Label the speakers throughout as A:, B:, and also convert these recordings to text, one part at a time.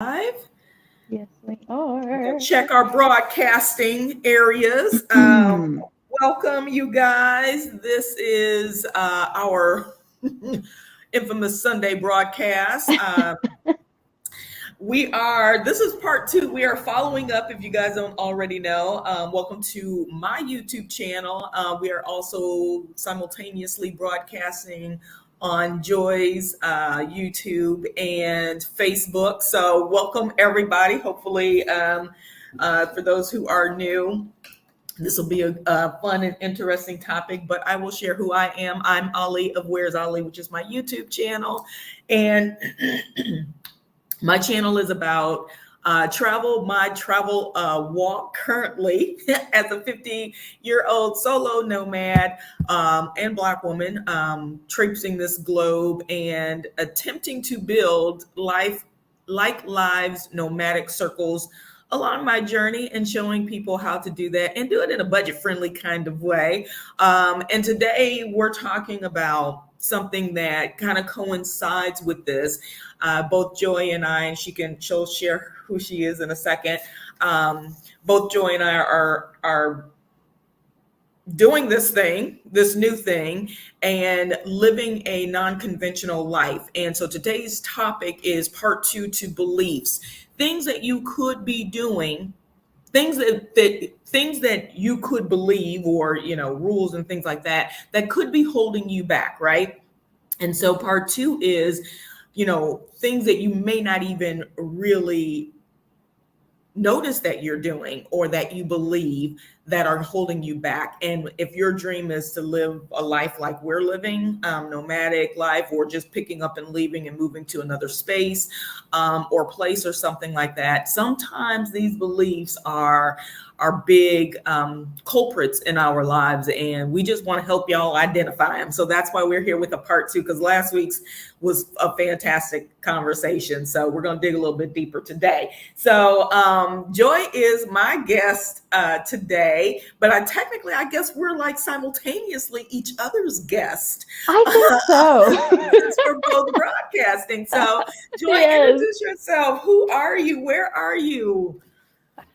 A: Live.
B: Yes, we are.
A: Check our broadcasting areas. Welcome, you guys. This is our infamous Sunday broadcast. This is part two. We are following up, if you guys don't already know. Welcome to my YouTube channel. We are also simultaneously broadcasting on Joy's YouTube and Facebook. So, welcome everybody. Hopefully, for those who are new, this will be a fun and interesting topic, but I will share who I am. I'm Ali of Where's Ali, which is my YouTube channel. And my channel is about my travel walk currently as a 50-year-old solo nomad and Black woman, traipsing this globe and attempting to build life like lives, nomadic circles along my journey and showing people how to do that and do it in a budget friendly kind of way. And today we're talking about something that kind of coincides with this. Both Joy and I, and she'll share who she is in a second. Both Joy and I are doing this new thing, and living a non-conventional life. And so today's topic is part two to beliefs, things that you could be doing, things that you could believe, or rules and things like that that could be holding you back, right? And so part two is, things that you may not even really notice that you're doing or that you believe that are holding you back. And if your dream is to live a life like we're living, nomadic life, or just picking up and leaving and moving to another space or place or something like that, sometimes these beliefs are big culprits in our lives, and we just want to help y'all identify them. So that's why we're here with a part two, because last week's was a fantastic conversation. So we're going to dig a little bit deeper today. So Joy is my guest today, but I guess we're like simultaneously each other's guest.
B: I think so.
A: Since we're both broadcasting. So Joy,
B: Yes.
A: introduce yourself. Who are you? Where are you?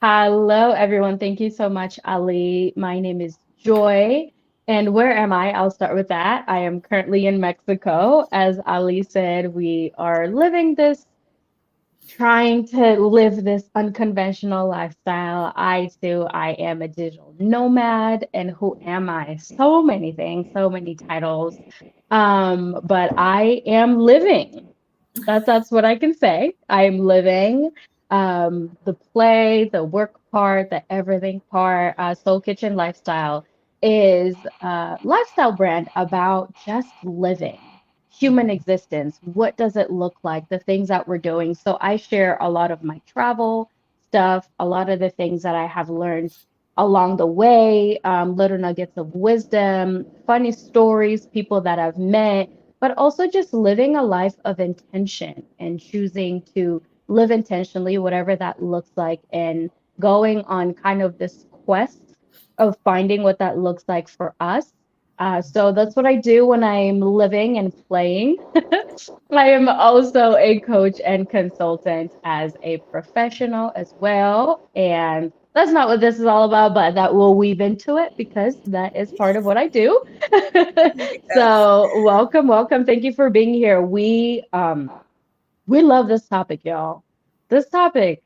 B: Hello, everyone. Thank you so much, Ali. My name is Joy. And where am I? I'll start with that. I am currently in Mexico. As Ali said, we are trying to live this unconventional lifestyle. I am a digital nomad. And who am I? So many things, so many titles. But I am living. That's what I can say. I am living the play, the work part, the everything part. Soul Kitchen Lifestyle is a lifestyle brand about just living human existence. What does it look like? The things that we're doing. So I share a lot of my travel stuff, a lot of the things that I have learned along the way, little nuggets of wisdom, funny stories, people that I've met, but also just living a life of intention and choosing to live intentionally, whatever that looks like, and going on kind of this quest of finding what that looks like for us. So that's what I do when I'm living and playing. I am also a coach and consultant as a professional as well. And that's not what this is all about, but that will weave into it because that is part of what I do.
A: Yes.
B: So welcome, welcome. Thank you for being here. We love this topic, y'all. This topic,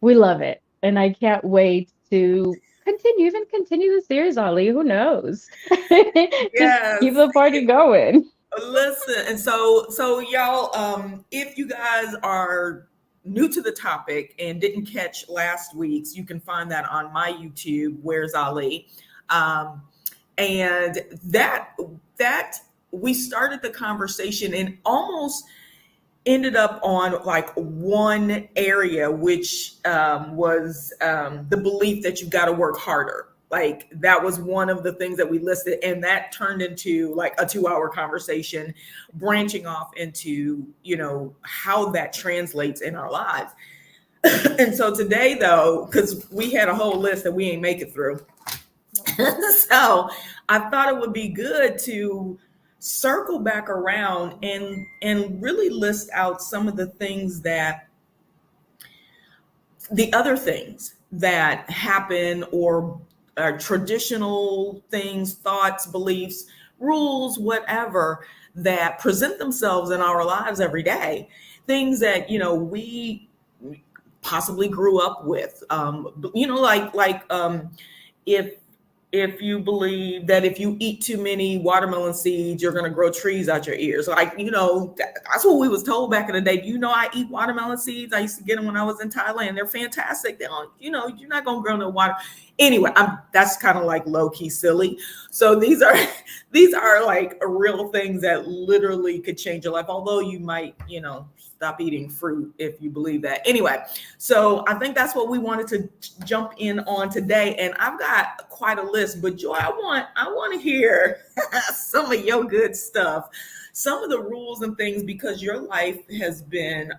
B: we love it. And I can't wait to even continue the series, Ollie. Who knows? Just keep
A: Yes.
B: the party going.
A: Listen, and so y'all, if you guys are new to the topic and didn't catch last week's, you can find that on my YouTube, Where's Ali? Um, and that we started the conversation and almost ended up on like one area, which was the belief that you've got to work harder. Like that was one of the things that we listed, and that turned into like a 2 hour conversation, branching off into how that translates in our lives. And so today, though, because we had a whole list that we ain't make it through, so I thought it would be good to circle back around and really list out some of the things that the other things that happen or traditional things, thoughts, beliefs, rules, whatever that present themselves in our lives every day, things that we possibly grew up with. If you believe that if you eat too many watermelon seeds, you're going to grow trees out your ears. Like, that's what we was told back in the day. I eat watermelon seeds. I used to get them when I was in Thailand. They're fantastic. They don't, you're not going to grow no water. Anyway, that's kind of like low key silly. So these are these are like real things that literally could change your life. Although you might, stop eating fruit if you believe that. Anyway, so I think that's what we wanted to jump in on today. And I've got quite a list, but Joy, I want to hear some of your good stuff, some of the rules and things, because your life has been,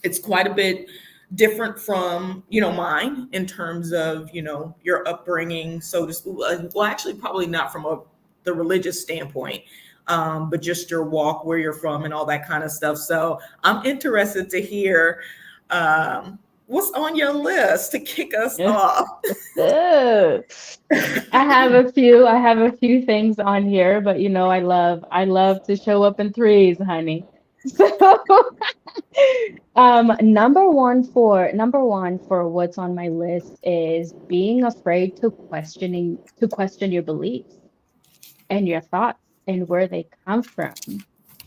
A: it's quite a bit different from, mine in terms of, your upbringing, so to speak. Well, actually, probably not from the religious standpoint, but just your walk, where you're from, and all that kind of stuff. So I'm interested to hear what's on your list to kick us off.
B: Uh, I have a few things on here, but I love to show up in threes, honey. So number one for what's on my list is being afraid to question your beliefs and your thoughts and where they come from,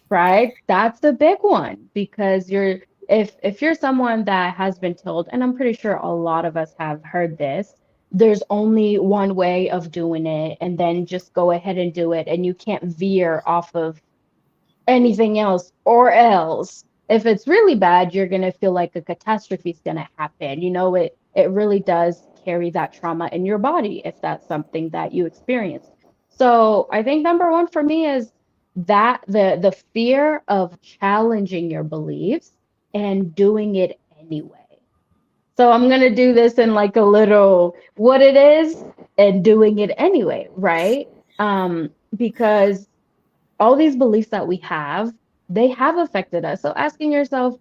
B: right? That's the big one because if you're someone that has been told, and I'm pretty sure a lot of us have heard this, there's only one way of doing it, and then just go ahead and do it, and you can't veer off of anything else, or else if it's really bad, you're going to feel like a catastrophe is going to happen. It really does carry that trauma in your body if that's something that you experience. So I think number one for me is that the fear of challenging your beliefs and doing it anyway. So I'm going to do this in like a little what it is and doing it anyway, right? Because all these beliefs that we have, they have affected us. So asking yourself,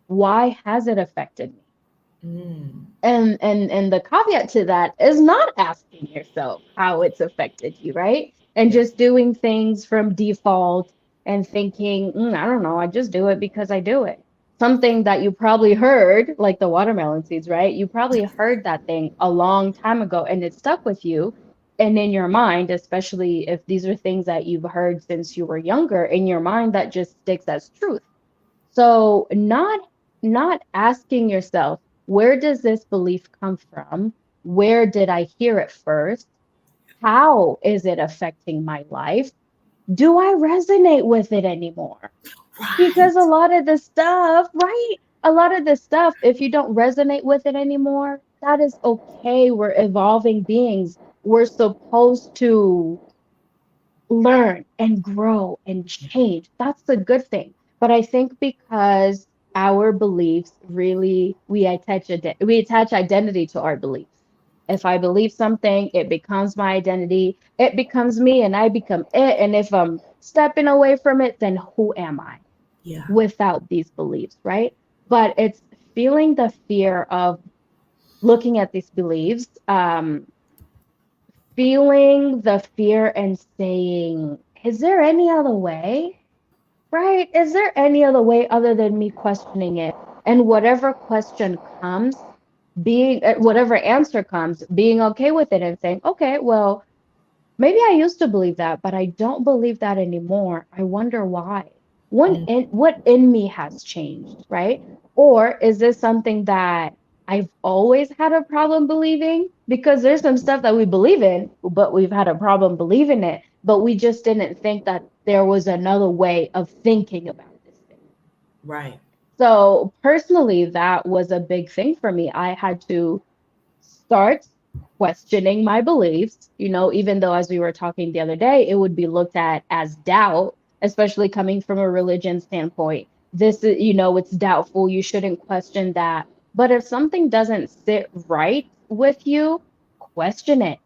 B: why has it affected me?
A: Mm.
B: And the caveat to that is not asking yourself how it's affected you, right? And
A: Yeah.
B: just doing things from default and thinking, I don't know, I just do it because I do it. Something that you probably heard, like the watermelon seeds, right? You probably heard that thing a long time ago and it stuck with you. And in your mind, especially if these are things that you've heard since you were younger, in your mind that just sticks as truth. So not asking yourself, where does this belief come from? Where did I hear it first? How is it affecting my life? Do I resonate with it anymore? Because a
A: Right.
B: lot of the stuff, right? A lot of the stuff, if you don't resonate with it anymore, that is okay. We're evolving beings. We're supposed to learn and grow and change. That's the good thing. But I think because our beliefs really we attach identity to our beliefs. If I believe something, it becomes my identity. It becomes me and I become it. And if I'm stepping away from it, then who am I
A: Yeah.
B: without these beliefs, right? But it's feeling the fear of looking at these beliefs, feeling the fear and saying, is there any other way? Right? Is there any other way other than me questioning it? And whatever question comes, whatever answer comes, being okay with it and saying, okay, well, maybe I used to believe that, but I don't believe that anymore. I wonder why.
A: Mm.
B: What in me has changed, right? Or is this something that I've always had a problem believing? Because there's some stuff that we believe in, but we've had a problem believing it, but we just didn't think that there was another way of thinking about this thing.
A: Right.
B: So personally, that was a big thing for me. I had to start questioning my beliefs, even though as we were talking the other day, it would be looked at as doubt, especially coming from a religion standpoint. This is, it's doubtful. You shouldn't question that. But if something doesn't sit right with you, question it.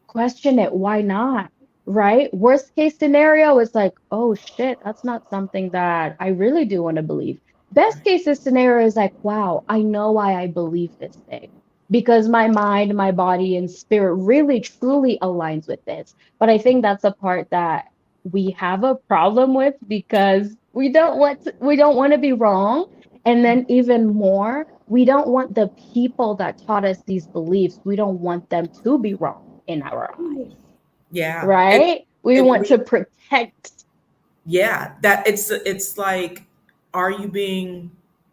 B: Question it. Why not? Right? Worst case scenario is like, oh shit, that's not something that I really do want to believe. Best case scenario is like, wow, I know why I believe this thing because my mind, my body, and spirit really truly aligns with this. But I think that's the part that we have a problem with because we don't want to be wrong. And then even more, we don't want the people that taught us these beliefs, we don't want them to be wrong in our eyes,
A: Yeah.
B: right? We want to protect.
A: Yeah, that it's like, are you being?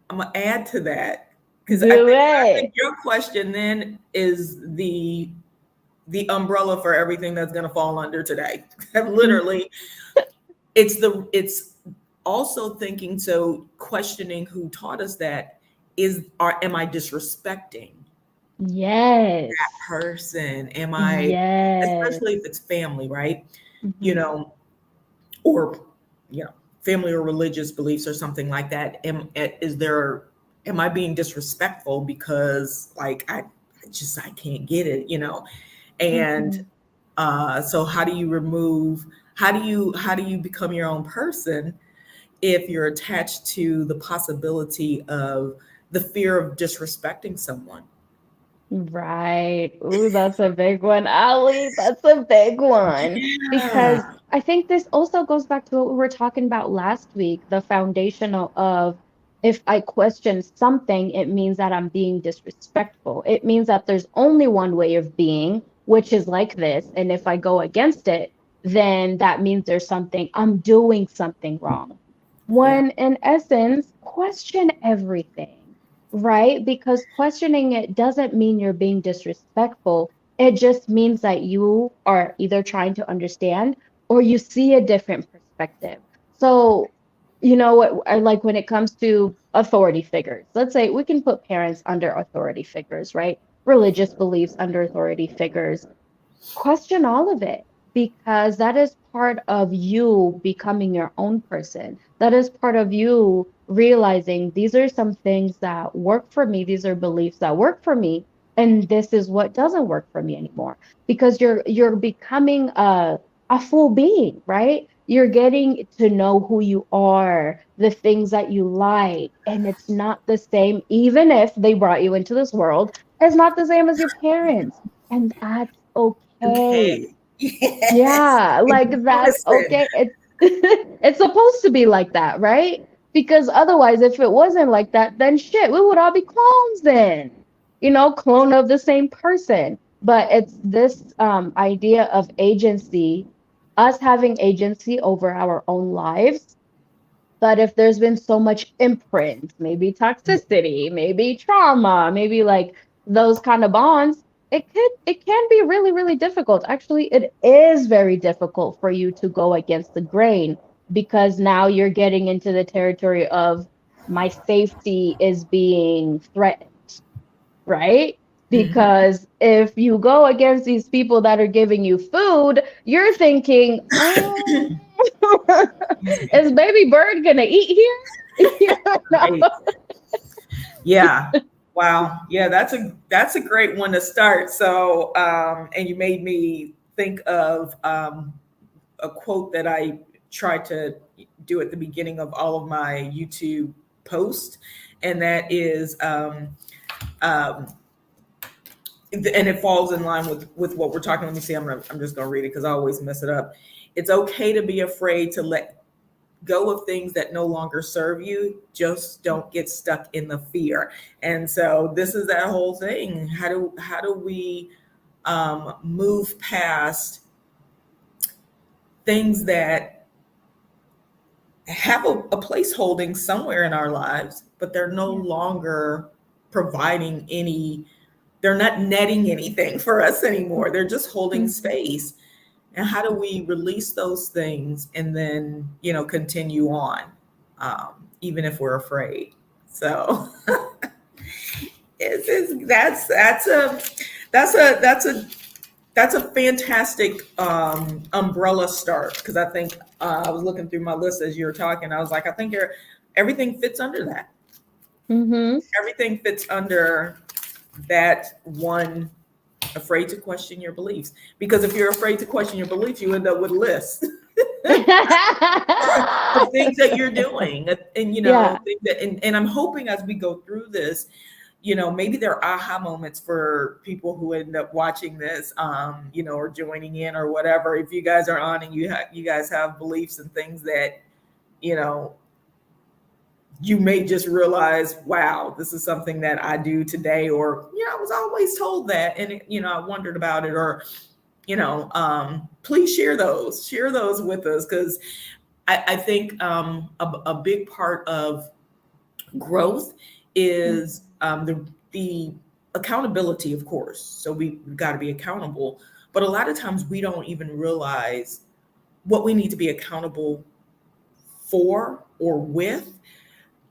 A: I'm gonna add to that because
B: Do
A: I think
B: it.
A: your question then is the umbrella for everything that's gonna fall under today. Literally, it's also thinking, so questioning who taught us that am I disrespecting
B: Yes.
A: person? Am I,
B: Yes.
A: especially if it's family, right? You
B: Mhm.
A: know, or family or religious beliefs or something like that. Am I being disrespectful because like I can't get it, and
B: Mhm.
A: so how do you become your own person if you're attached to the possibility of the fear of disrespecting someone?
B: Right. Ooh, that's a big one, Ali. That's a big one. Because
A: Yeah.
B: I think this also goes back to what we were talking about last week, the foundational of if I question something, it means that I'm being disrespectful. It means that there's only one way of being, which is like this. And if I go against it, then that means I'm doing something wrong.
A: Yeah.
B: When in essence, question everything, right? Because questioning it doesn't mean you're being disrespectful. It just means that you are either trying to understand or you see a different perspective. So, you know what, like when it comes to authority figures, let's say we can put parents under authority figures, right? Religious beliefs under authority figures. Question all of it because that is part of you becoming your own person. That is part of you realizing these are some things that work for me, these are beliefs that work for me, and this is what doesn't work for me anymore. Because you're becoming a full being, right? You're getting to know who you are, the things that you like, and it's not the same, even if they brought you into this world, it's not the same as your parents. And that's okay.
A: Okay. Yes.
B: Yeah, like
A: In
B: that's
A: unison.
B: okay. It's it's supposed to be like that, right? Because otherwise, if it wasn't like that, then shit, we would all be clones then. You know, clone of the same person. But it's this idea of agency, us having agency over our own lives. But if there's been so much imprint, maybe toxicity, maybe trauma, maybe like those kind of bonds, it can be really, really difficult. Actually, it is very difficult for you to go against the grain because now you're getting into the territory of my safety is being threatened, right?
A: Mhm.
B: Because if you go against these people that are giving you food, you're thinking, is baby bird gonna eat here? You know?
A: Right. Yeah. Wow. Yeah, that's a great one to start. So, and you made me think of a quote that I try to do at the beginning of all of my YouTube posts, and that is, um, and it falls in line with what we're talking. Let me see. I'm just gonna read it because I always mess it up. It's okay to be afraid to let go of things that no longer serve you. Just don't get stuck in the fear. And so this is that whole thing. How do we move past things that have a place holding somewhere in our lives, but they're no
B: Yeah.
A: longer providing any, they're not netting anything for us anymore. They're just holding
B: Mhm.
A: space. And how do we release those things and then, continue on, even if we're afraid? So that's a fantastic umbrella start, because I think I was looking through my list as you were talking. I was like, I think everything fits under that.
B: Mhm.
A: Everything fits under that one, afraid to question your beliefs. Because if you're afraid to question your beliefs, you end up with a list of things that you're doing And,
B: Yeah.
A: think that, and I'm hoping as we go through this, maybe there are aha moments for people who end up watching this, or joining in or whatever. If you guys are on and you guys have beliefs and things that, you know, you may just realize, wow, this is something that I do today, or, I was always told that, and, I wondered about it, or, please share those with us. Cause I think, a big part of growth is, the accountability, of course. So we've got to be accountable, but a lot of times we don't even realize what we need to be accountable for or with,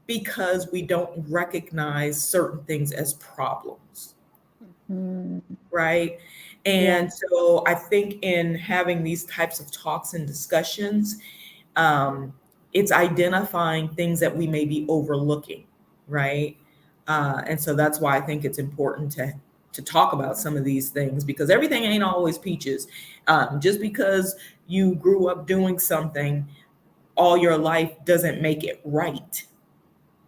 A: because we don't recognize certain things as problems,
B: Mm,
A: right?
B: yeah.
A: And so I think in having these types of talks and discussions, um, it's identifying things that we may be overlooking, right? And so that's why I think it's important to talk about some of these things, because everything ain't always peaches. Just because you grew up doing something all your life doesn't make it right,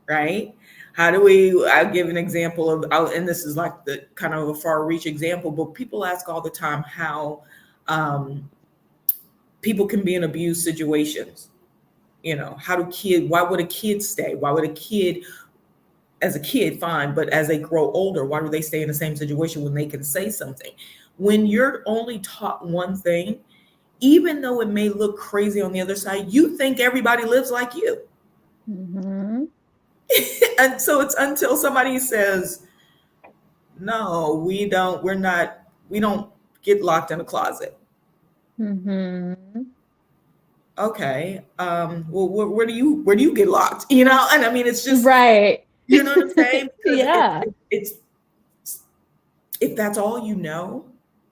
A: right? How do I'll give an example of, and this is like the kind of a far reach example, but people ask all the time how, people can be in abused situations. Why would a kid stay? Why would a kid, as a kid, fine, but as they grow older, why do they stay in the same situation when they can say something? When you're only taught one thing, even though it may look crazy on the other side, you think everybody lives like you.
B: Mm-hmm.
A: And so it's until somebody says, no, we don't get locked in a closet.
B: Mm-hmm.
A: Okay. Well, where do you get locked? And I mean, it's just,
B: Right.
A: you know what I'm saying? Because
B: Yeah.
A: it's, if that's all you know,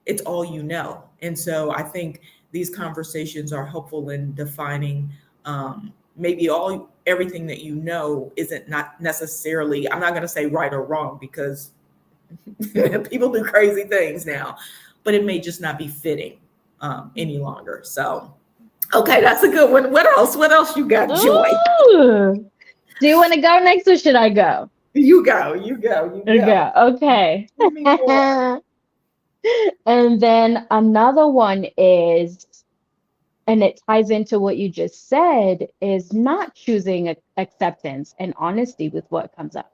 A: it's all you know. And so I think these conversations are helpful in defining, maybe everything that isn't not necessarily, I'm not going to say right or wrong, because people do crazy things now, but it may just not be fitting, any longer. So, okay, that's a good one. What else? What else you got, Joy?
B: Ooh. Do you want to go next or should I go?
A: You go. You go. You go.
B: Go. Okay.
A: Give me more.
B: And then another one is, and it ties into what you just said, is not choosing acceptance and honesty with what comes up,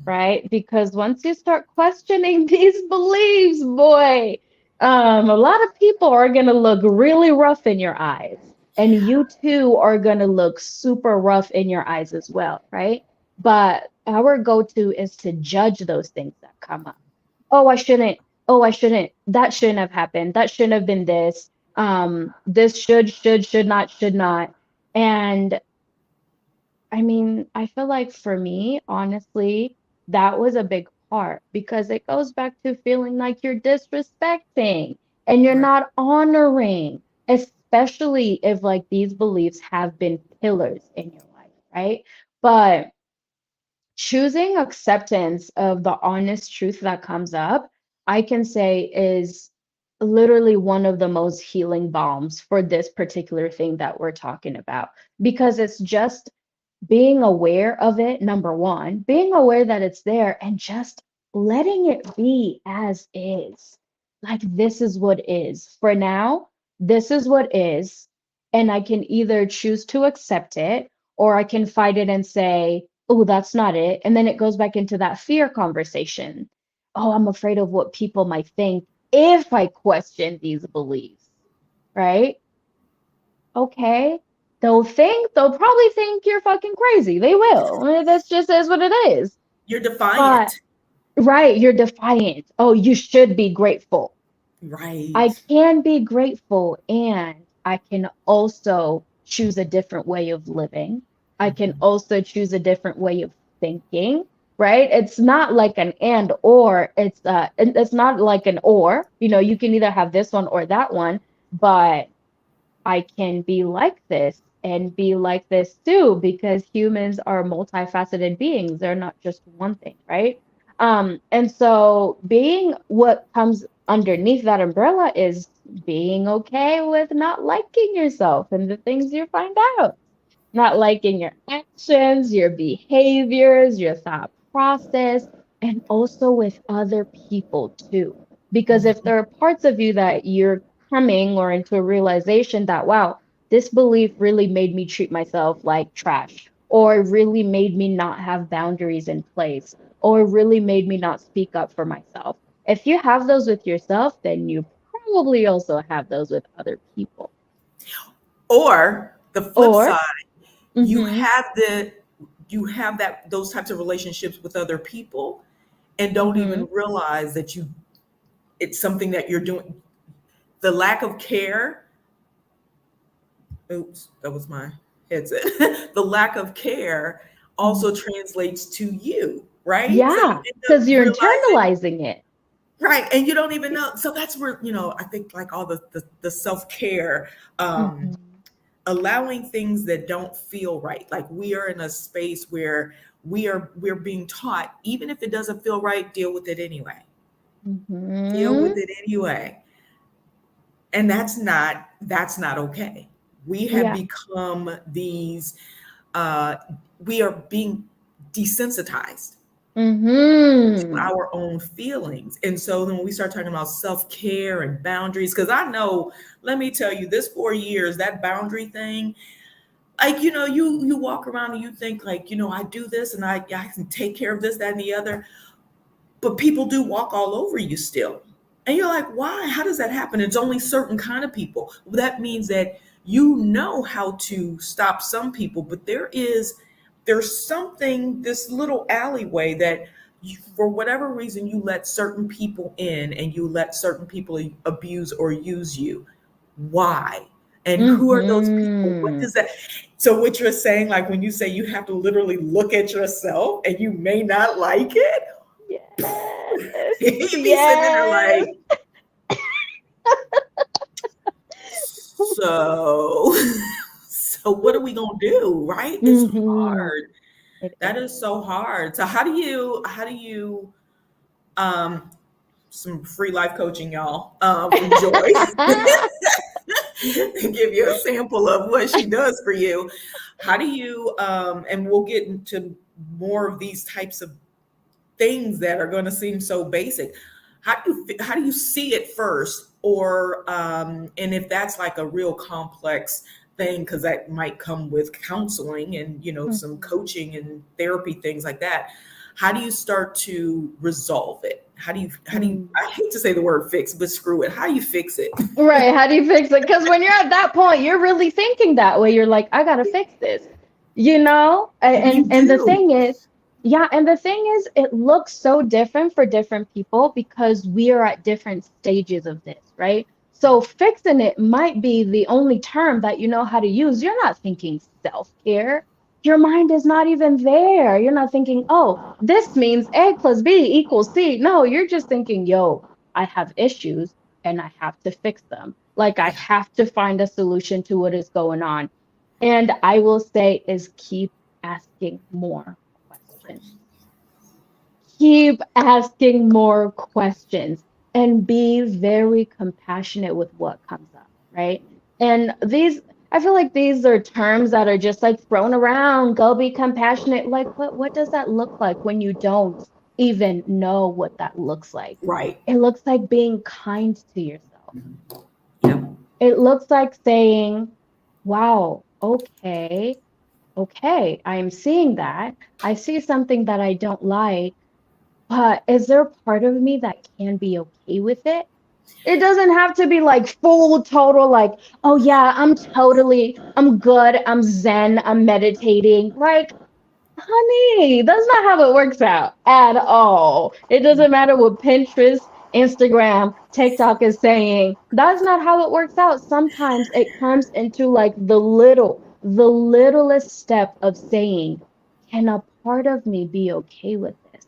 B: right? Because once you start questioning these beliefs, boy, a lot of people are going to look really rough in your eyes. And you too are going to look super rough in your eyes as well, right? But our go-to is to judge those things that come up. Oh, I shouldn't. Oh, I shouldn't. That shouldn't have happened. That shouldn't have been this. This should not, should not. And I mean, I feel like for me, honestly, that was a big part because it goes back to feeling like you're disrespecting and you're
A: Right.
B: not honoring, especially if like these beliefs have been pillars in your life, right? But choosing acceptance of the honest truth that comes up, I can say is literally one of the most healing balms for this particular thing that we're talking about because it's just being aware of it, number one, being aware that it's there and just letting it be as is. Like, this is what is. For now, this is what is. And I can either choose to accept it or I can fight it and say, oh, that's not it. And then it goes back into that fear conversation. Oh, I'm afraid of what people might think if I question these beliefs, right? Okay. They'll probably think you're fucking crazy. They will. That's just is what it is.
A: You're
B: But
A: defiant.
B: right, you're defiant. Oh, you should be grateful.
A: Right.
B: I can be grateful and I can also choose a different way of living. I can
A: Mhm.
B: also choose a different way of thinking, right? It's not like an and or, it's not like an or, you can either have this one or that one, but I can be like this and be like this too, because humans are multifaceted beings. They're not just one thing, right? And so being what comes underneath that umbrella is being okay with not liking yourself and the things you find out. not liking your actions, your behaviors, your thought process, and also with other people too. Because if there are parts of you that you're coming or into a realization that, wow, this belief really made me treat myself like trash, or really made me not have boundaries in place, or really made me not speak up for myself. If you have those with yourself, then you probably also have those with other people.
A: Or the flip
B: Or,
A: side, you
B: mm-hmm,
A: have the you have that those types of relationships with other people and don't
B: mm-hmm,
A: even realize that you it's something that you're doing. The lack of care, oops, that was my headset. The lack of care also translates to you, right? So you
B: yeah,
A: end up
B: because you're
A: realizing,
B: internalizing it.
A: right, and you don't even know. So that's where, I think like all the self-care, um,
B: Mm-hmm.
A: allowing things that don't feel right. Like we are in a space where we're being taught, even if it doesn't feel right, deal with it anyway. Deal with
B: Mm-hmm.
A: it anyway. And that's not okay. We have
B: Yeah.
A: become these uh we are being desensitized to
B: Mm-hmm.
A: our own feelings. And so then when we start talking about self-care and boundaries, because I know, let me tell you, this 4 years, that boundary thing, like, you walk around and you think like, I do this and I can take care of this, that, and the other, but people do walk all over you still. And you're like, why? How does that happen? It's only certain kind of people. Well, that means that you know how to stop some people, but there's something, this little alleyway that for whatever reason you let certain people in and you let certain people abuse or use you. Why? And who are those people? What
B: Mm-hmm.
A: does that? So what you're saying, like when you say you have to literally look at yourself and you may not like it,
B: Yes.
A: he'd be sitting there
B: Yes.
A: like, so, so what are we gonna do? Right? It's
B: Mm-hmm.
A: hard.
B: It
A: That is
B: is.
A: so hard. So how do you um some free life coaching, y'all, from Joy, and give you a sample of what she does for you. How do you and we'll get into more of these types of things that are going to seem so basic. How do you see it first, or and if that's like a real complex thing, because that might come with counseling and some
B: Mhm.
A: coaching and therapy, things like that. How do you start to resolve it? How do you
B: Mm.
A: I hate to say the word fix, but screw it, how do you fix it?
B: Right. How do you fix it? Because when you're at that point, you're really thinking that way. You're like, I gotta fix this, you know?
A: You
B: And the
A: do.
B: thing is, yeah, and the thing is, it looks so different for different people because we are at different stages of this, right? So fixing it might be the only term that you know how to use. You're not thinking self-care. Your mind is not even there. You're not thinking, oh, this means A plus B equals C. No, you're just thinking, yo, I have issues and I have to fix them. Like I
A: Yeah.
B: have to find a solution to what is going on. And I will say is keep asking more questions. Keep asking more questions and be very compassionate with what comes up, right? And I feel like these are terms that are just like thrown around. Go be compassionate. Like what does that look like when you don't even know what that looks like?
A: Right.
B: It looks like being kind to yourself.
A: Yep.
B: It looks like saying, wow, okay, okay, I'm seeing that. I see something that I don't like, but is there a part of me that can be okay with it? It doesn't have to be like full total, like, oh yeah, I'm good, I'm zen, I'm meditating. Like, honey, that's not how it works out at all. It doesn't matter what Pinterest, Instagram, TikTok is saying. That's not how it works out. Sometimes it comes into like the littlest step of saying, can a part of me be okay with this?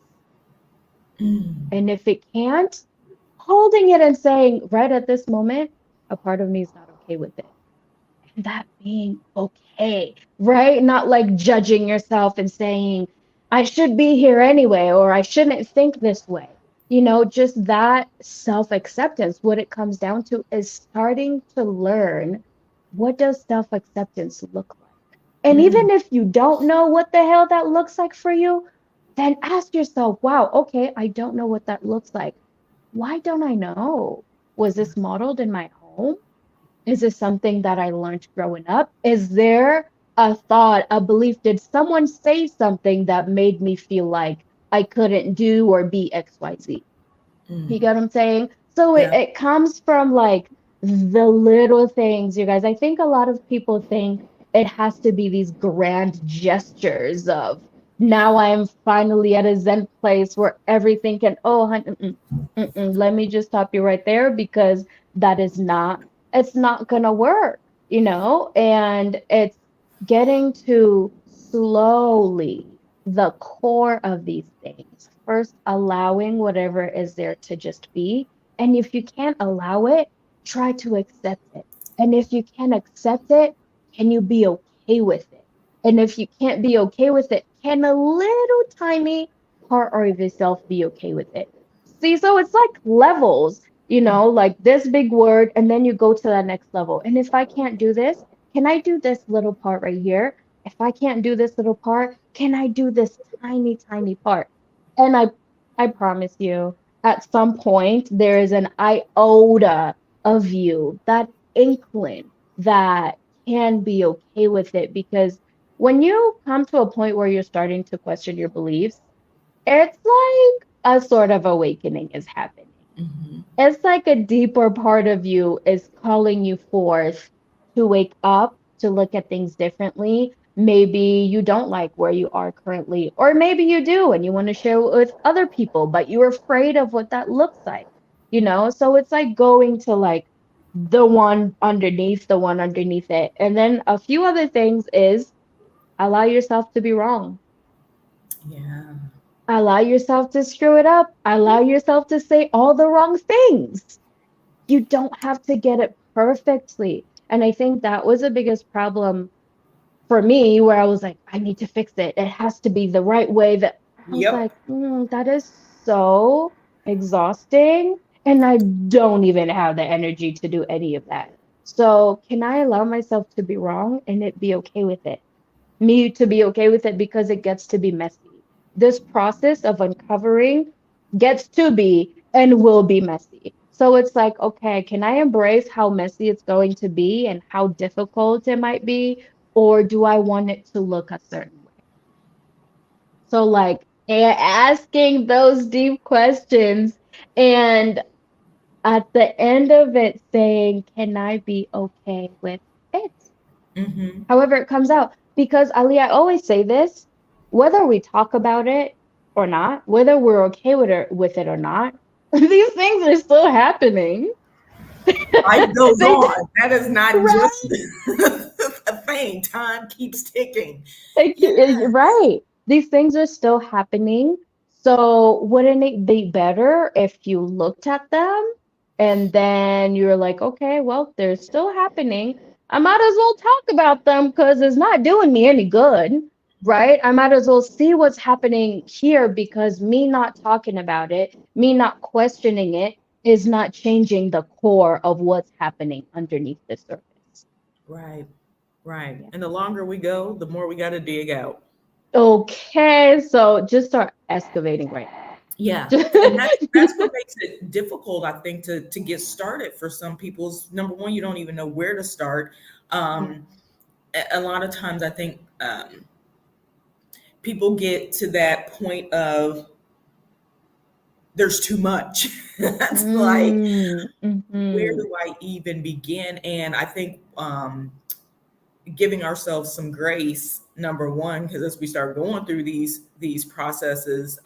A: Mm.
B: And if it can't, holding it and saying, right at this moment, a part of me is not okay with it, that being okay, right? Not like judging yourself and saying, I should be here anyway, or I shouldn't think this way. Just that self acceptance. What it comes down to is starting to learn, what does self acceptance look like? And
A: Mm,
B: even if you don't know what the hell that looks like for you, then ask yourself, wow, okay, I don't know what that looks like. Why don't I know? Was this modeled in my home? Is this something that I learned growing up? Is there a thought, a belief? Did someone say something that made me feel like I couldn't do or be XYZ? You
A: mm.
B: get what I'm saying? So it,
A: Yeah.
B: it comes from like the little things, you guys. I think a lot of people think it has to be these grand gestures of now I'm finally at a Zen place where everything can, oh, let me just stop you right there because that is not, it's not gonna work, you know? And it's getting to slowly the core of these things. First, allowing whatever is there to just be. And if you can't allow it, try to accept it. And if you can't accept it, can you be okay with it? And if you can't be okay with it, can a little tiny part of yourself be okay with it? See, so it's like levels, like this big word, and then you go to the next level. And if I can't do this, can I do this little part right here? If I can't do this little part, can I do this tiny, tiny part? And I promise you, at some point, there is an iota of you, that inkling that can be okay with it. Because when you come to a point where you're starting to question your beliefs, it's like a sort of awakening is happening.
A: Mhm.
B: It's like a deeper part of you is calling you forth to wake up, to look at things differently. Maybe you don't like where you are currently, or maybe you do and you want to share with other people, but you're afraid of what that looks like. So it's like going to like the one underneath it. And then a few other things is allow yourself to be wrong.
A: Yeah.
B: Allow yourself to screw it up. Allow yourself to say all the wrong things. You don't have to get it perfectly. And I think that was the biggest problem for me, where I was like, I need to fix it. It has to be the right way. That I was
A: Yep.
B: like, that is so exhausting. And I don't even have the energy to do any of that. So, can I allow myself to be wrong and it be okay with it? Me to be okay with it because it gets to be messy. This process of uncovering gets to be and will be messy. So it's like, okay, can I embrace how messy it's going to be and how difficult it might be? Or do I want it to look a certain way? So, like, asking those deep questions and at the end of it saying, can I be okay with it?
A: Hmm.
B: However it comes out. Because Ali, I always say this, whether we talk about it or not, whether we're okay with it or not, these things are still happening.
A: Life goes
B: They
A: on. That is not just
B: right.
A: a thing. Time keeps ticking. Yeah.
B: Right. These things are still happening. So wouldn't it be better if you looked at them and then you're like, okay, well, they're still happening. I might as well talk about them because it's not doing me any good, right? I might as well see what's happening here because me not talking about it, me not questioning it, is not changing the core of what's happening underneath the surface.
A: Right. Right.
B: Yeah.
A: And the longer we go, the more we got to dig out.
B: Okay, so just start excavating right
A: Yeah.
B: now.
A: And that's what makes it difficult, I think, to get started for some people's number one, you don't even know where to start. Um, a lot of times I think people get to that point of there's too much. That's like,
B: Mm,
A: where
B: mhm.
A: do I even begin? And I think giving ourselves some grace, number one, because as we start going through these processes,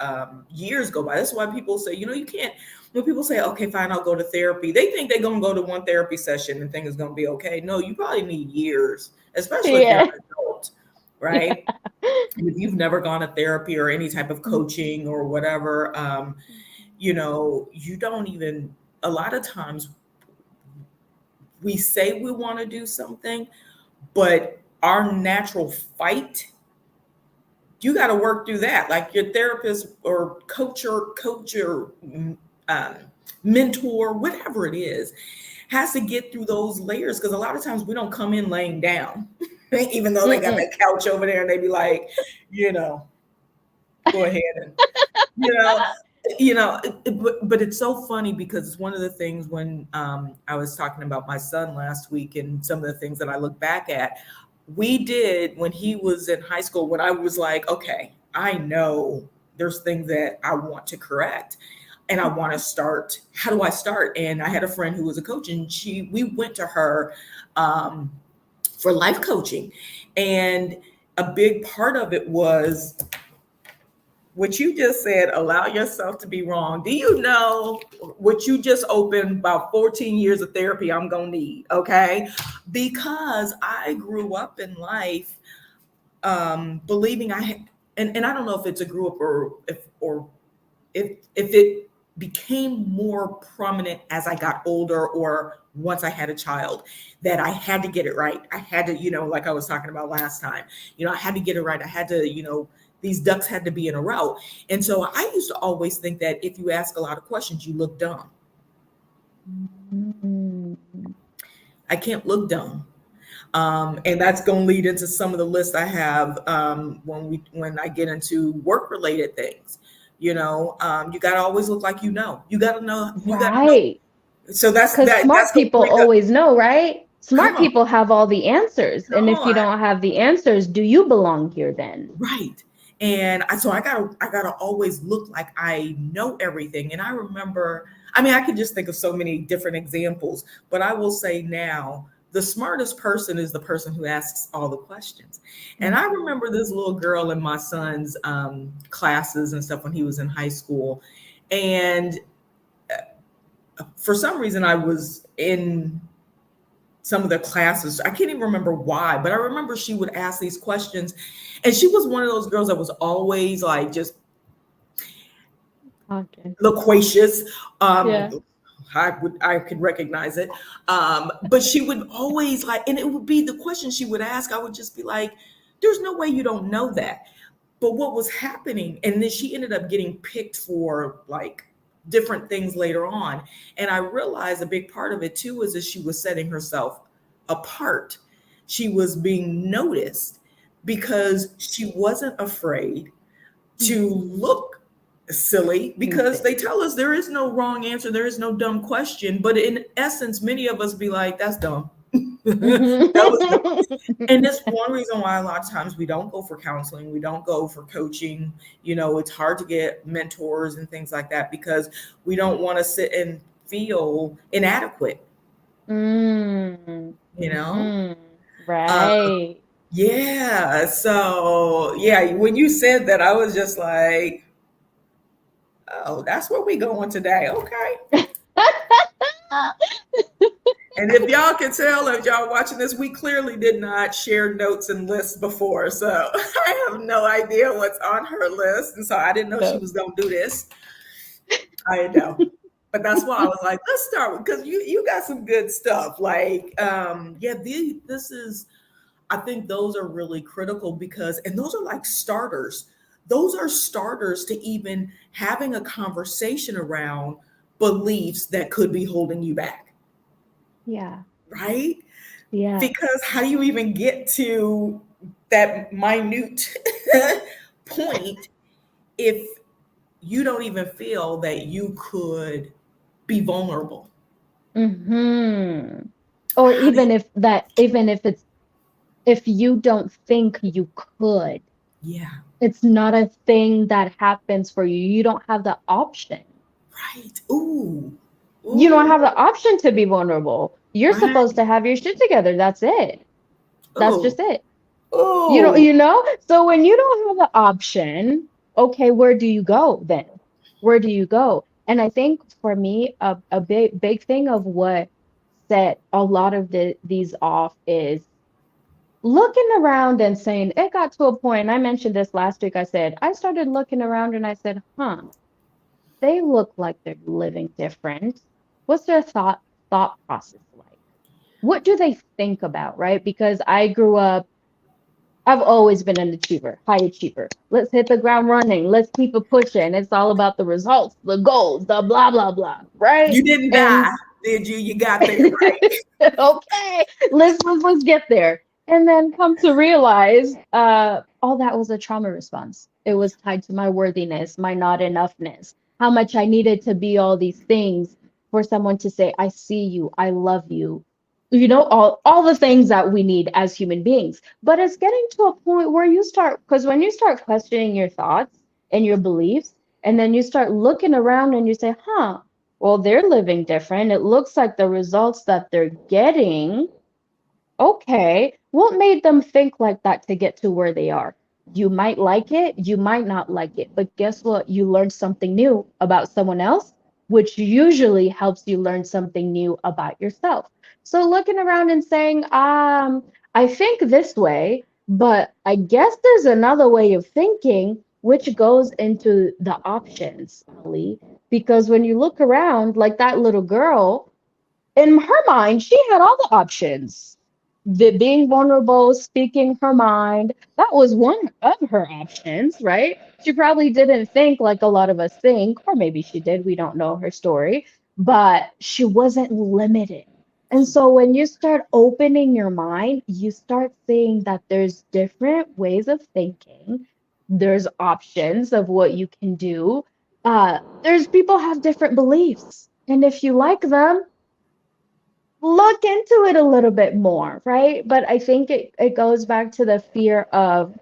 A: years go by. That's why people say, you can't. When people say, "Okay, fine, I'll go to therapy," they think they're gonna go to one therapy session and things is gonna be okay. No, you probably need years, especially if you're
B: Yeah.
A: an adult,
B: Yeah.
A: right? And if you've never gone to therapy or any type of coaching or whatever, you don't even. A lot of times, we say we want to do something, but our natural fight, you got to work through that. Like your therapist or coach or um, mentor, whatever it is, has to get through those layers because a lot of times we don't come in laying down. even though they got
B: Mm-mm.
A: that couch over there, and they be like, you know, go ahead and, you know, but it's so funny because it's one of the things when I was talking about my son last week and some of the things that I look back at, we did when he was in high school, when I was like, okay, I know there's things that I want to correct and I want to start. How do I start? And I had a friend who was a coach, and we went to her um, for life coaching. And a big part of it was what you just said, allow yourself to be wrong. Do you know what you just opened about 14 years of therapy I'm going to need? Okay. Because I grew up in life believing and I don't know if it's a grew up or if it became more prominent as I got older or once I had a child, that I had to get it right. I had to, like I was talking about last time, I had to get it right. I had to, these ducks had to be in a row. And so I used to always think that if you ask a lot of questions, you look dumb.
B: Mm-hmm.
A: I can't look dumb. And that's going to lead into some of the lists I have when I get into work related things. You got to always look like you got to know. You got to know.
B: Right.
A: So that's
B: Because smart people always know, right? Smart people have all the answers. And if you don't have the answers, do you belong here then?
A: Right. And so I gotta always look like I know everything. And I remember, I could just think of so many different examples, but I will say now, the smartest person is the person who asks all the questions. And I remember this little girl in my son's classes and stuff when he was in high school. And for some reason, I was in some of the classes. I can't even remember why, but I remember she would ask these questions. And she was one of those girls that was always like just loquacious.
B: Yeah.
A: I could recognize it. But she would always and it would be the question she would ask. I would just be like, there's no way you don't know that. But what was happening, and then she ended up getting picked for different things later on. And I realized a big part of it too is that she was setting herself apart. She was being noticed because she wasn't afraid to look silly, because they tell us there is no wrong answer, there is no dumb question, but in essence many of us be like, that's dumb. That was dumb. And that's one reason why a lot of times we don't go for counseling, we don't go for coaching. It's hard to get mentors and things like that because we don't want to sit and feel inadequate.
B: Right.
A: Yeah. So yeah, when you said that, I was just like, oh, that's where we going today. Okay. And if y'all can tell, if y'all watching this, we clearly did not share notes and lists before. So I have no idea what's on her list. And so I didn't know she was going to do this. I know. But that's why I was like, let's start, because you got some good stuff. This is, I think those are really critical because, and those are like starters. Those are starters to even having a conversation around beliefs that could be holding you back.
B: Yeah.
A: Right?
B: Yeah.
A: Because how do you even get to that minute point if you don't even feel that you could be vulnerable?
B: Or if you don't think you could.
A: Yeah.
B: It's not a thing that happens for you. You don't have the option.
A: Right. Ooh.
B: You don't have the option to be vulnerable. You're supposed to have your shit together. That's it. That's just it.
A: Ooh.
B: So when you don't have the option, okay, where do you go then? Where do you go? And I think for me, a big thing of what set a lot of these off is looking around and saying, it got to a point, and I mentioned this last week, I said, I started looking around and I said, they look like they're living different. What's their thought process like? What do they think about, right? Because I grew up, I've always been an achiever, high achiever. Let's hit the ground running. Let's keep it pushing. It's all about the results, the goals, the blah, blah, blah, right?
A: You didn't die, did you? You got there, right?
B: Okay, let's get there. And then come to realize, all that was a trauma response. It was tied to my worthiness, my not enoughness, how much I needed to be all these things for someone to say, I see you, I love you. You know, all the things that we need as human beings. But it's getting to a point where you start, because when you start questioning your thoughts and your beliefs, and then you start looking around and you say, huh, well, they're living different. It looks like the results that they're getting. Okay, what made them think like that to get to where they are? You might like it, you might not like it, but guess what? You learned something new about someone else, which usually helps you learn something new about yourself. So looking around and saying, I think this way, but I guess there's another way of thinking, which goes into the options, Ali, because when you look around, like that little girl, in her mind, she had all the options. Being vulnerable, speaking her mind, that was one of her options, right? She probably didn't think like a lot of us think, or maybe she did, we don't know her story, but she wasn't limited. And so when you start opening your mind, you start seeing that there's different ways of thinking, there's options of what you can do. There's people have different beliefs. And if you like them, look into it a little bit more, right? But I think it goes back to the fear of,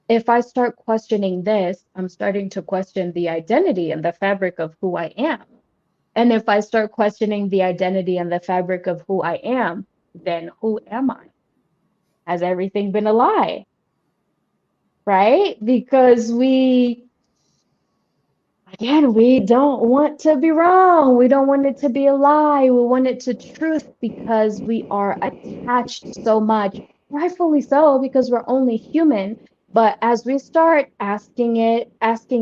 B: if I start questioning this, I'm starting to question the identity and the fabric of who I am. And if I start questioning the identity and the fabric of who I am, then who am I? Has everything been a lie? Right? Because again, we don't want to be wrong. We don't want it to be a lie. We want it to truth because we are attached so much, rightfully so, because we're only human. But as we start asking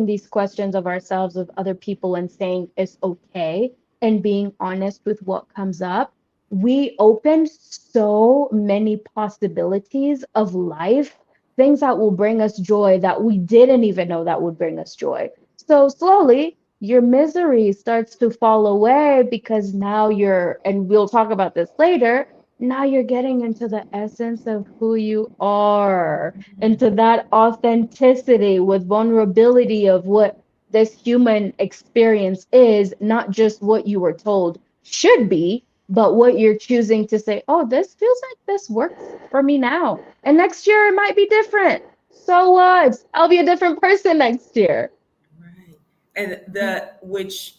B: these questions of ourselves, of other people, and saying it's okay, and being honest with what comes up, we open so many possibilities of life, things that will bring us joy that we didn't even know that would bring us joy. So slowly, your misery starts to fall away because now and we'll talk about this later, now you're getting into the essence of who you are, into that authenticity with vulnerability of what this human experience is, not just what you were told should be, but what you're choosing to say, oh, this feels like this works for me now. And next year it might be different. So what? I'll be a different person next year.
A: Right. And the which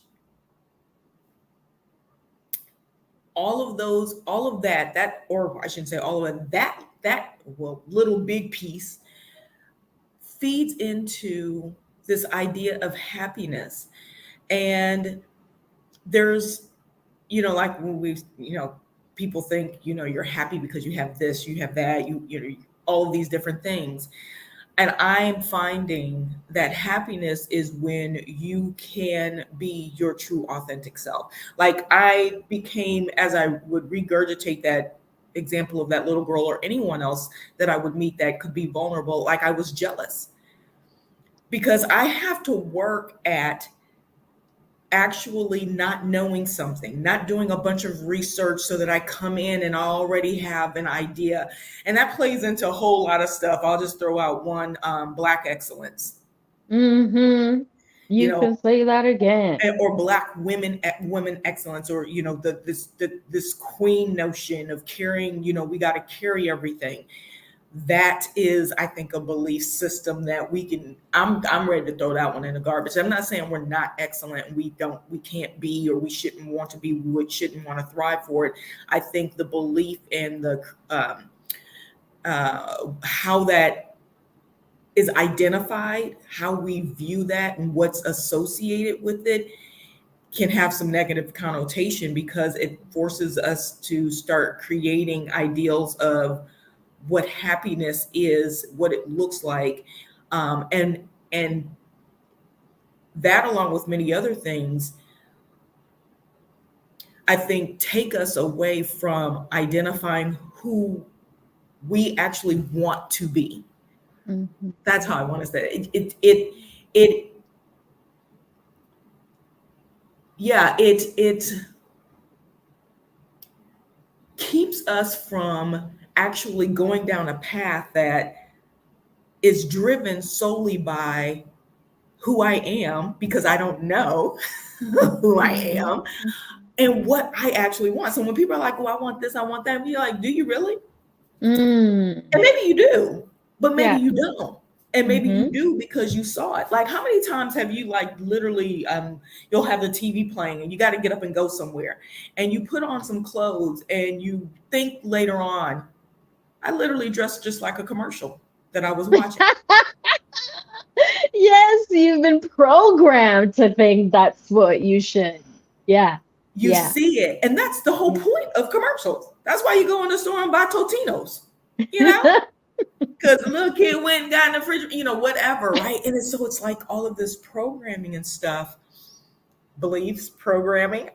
A: all of that, or I shouldn't say all of it, that well, little big piece feeds into this idea of happiness. And there's, like when people think, you're happy because you have this, you have that, all of these different things. And I'm finding that happiness is when you can be your true authentic self. Like I became, as I would regurgitate that example of that little girl or anyone else that I would meet that could be vulnerable, like I was jealous because I have to work at actually not knowing something, not doing a bunch of research so that I come in and I already have an idea. And that plays into a whole lot of stuff. I'll just throw out one, Black excellence,
B: Mm-hmm.
A: you
B: You
A: know,
B: can say that again.
A: or Black women excellence, or, this queen notion of carrying, we got to carry everything. That is, I think, a belief system that I'm ready to throw that one in the garbage. I'm not saying we're not excellent, we can't be, or we shouldn't want to be, we shouldn't want to thrive for it. I think the belief and the how that is identified, how we view that and what's associated with it can have some negative connotation because it forces us to start creating ideals of what happiness is, what it looks like, and that, along with many other things, I think take us away from identifying who we actually want to be.
B: Mm-hmm.
A: That's how I want to say it. Yeah, it keeps us from actually going down a path that is driven solely by who I am, because I don't know who I am and what I actually want. So when people are like, "Oh, I want this, I want that," you're like, "Do you really?"
B: Mm.
A: And maybe you do, but maybe
B: Yeah.
A: you don't. And maybe you
B: Mhm.
A: do because you saw it. Like, how many times have you, like, literally, you'll have the TV playing and you got to get up and go somewhere, and you put on some clothes and you think later on, I literally dressed just like a commercial that I was watching.
B: Yes, you've been programmed to think that's what you should. Yeah.
A: You
B: Yeah.
A: see it, and that's the whole
B: Yeah.
A: point of commercials. That's why you go in the store and buy Totinos, you know, because the little kid went and got in the fridge, whatever, right? And it's like all of this programming and stuff, beliefs, programming,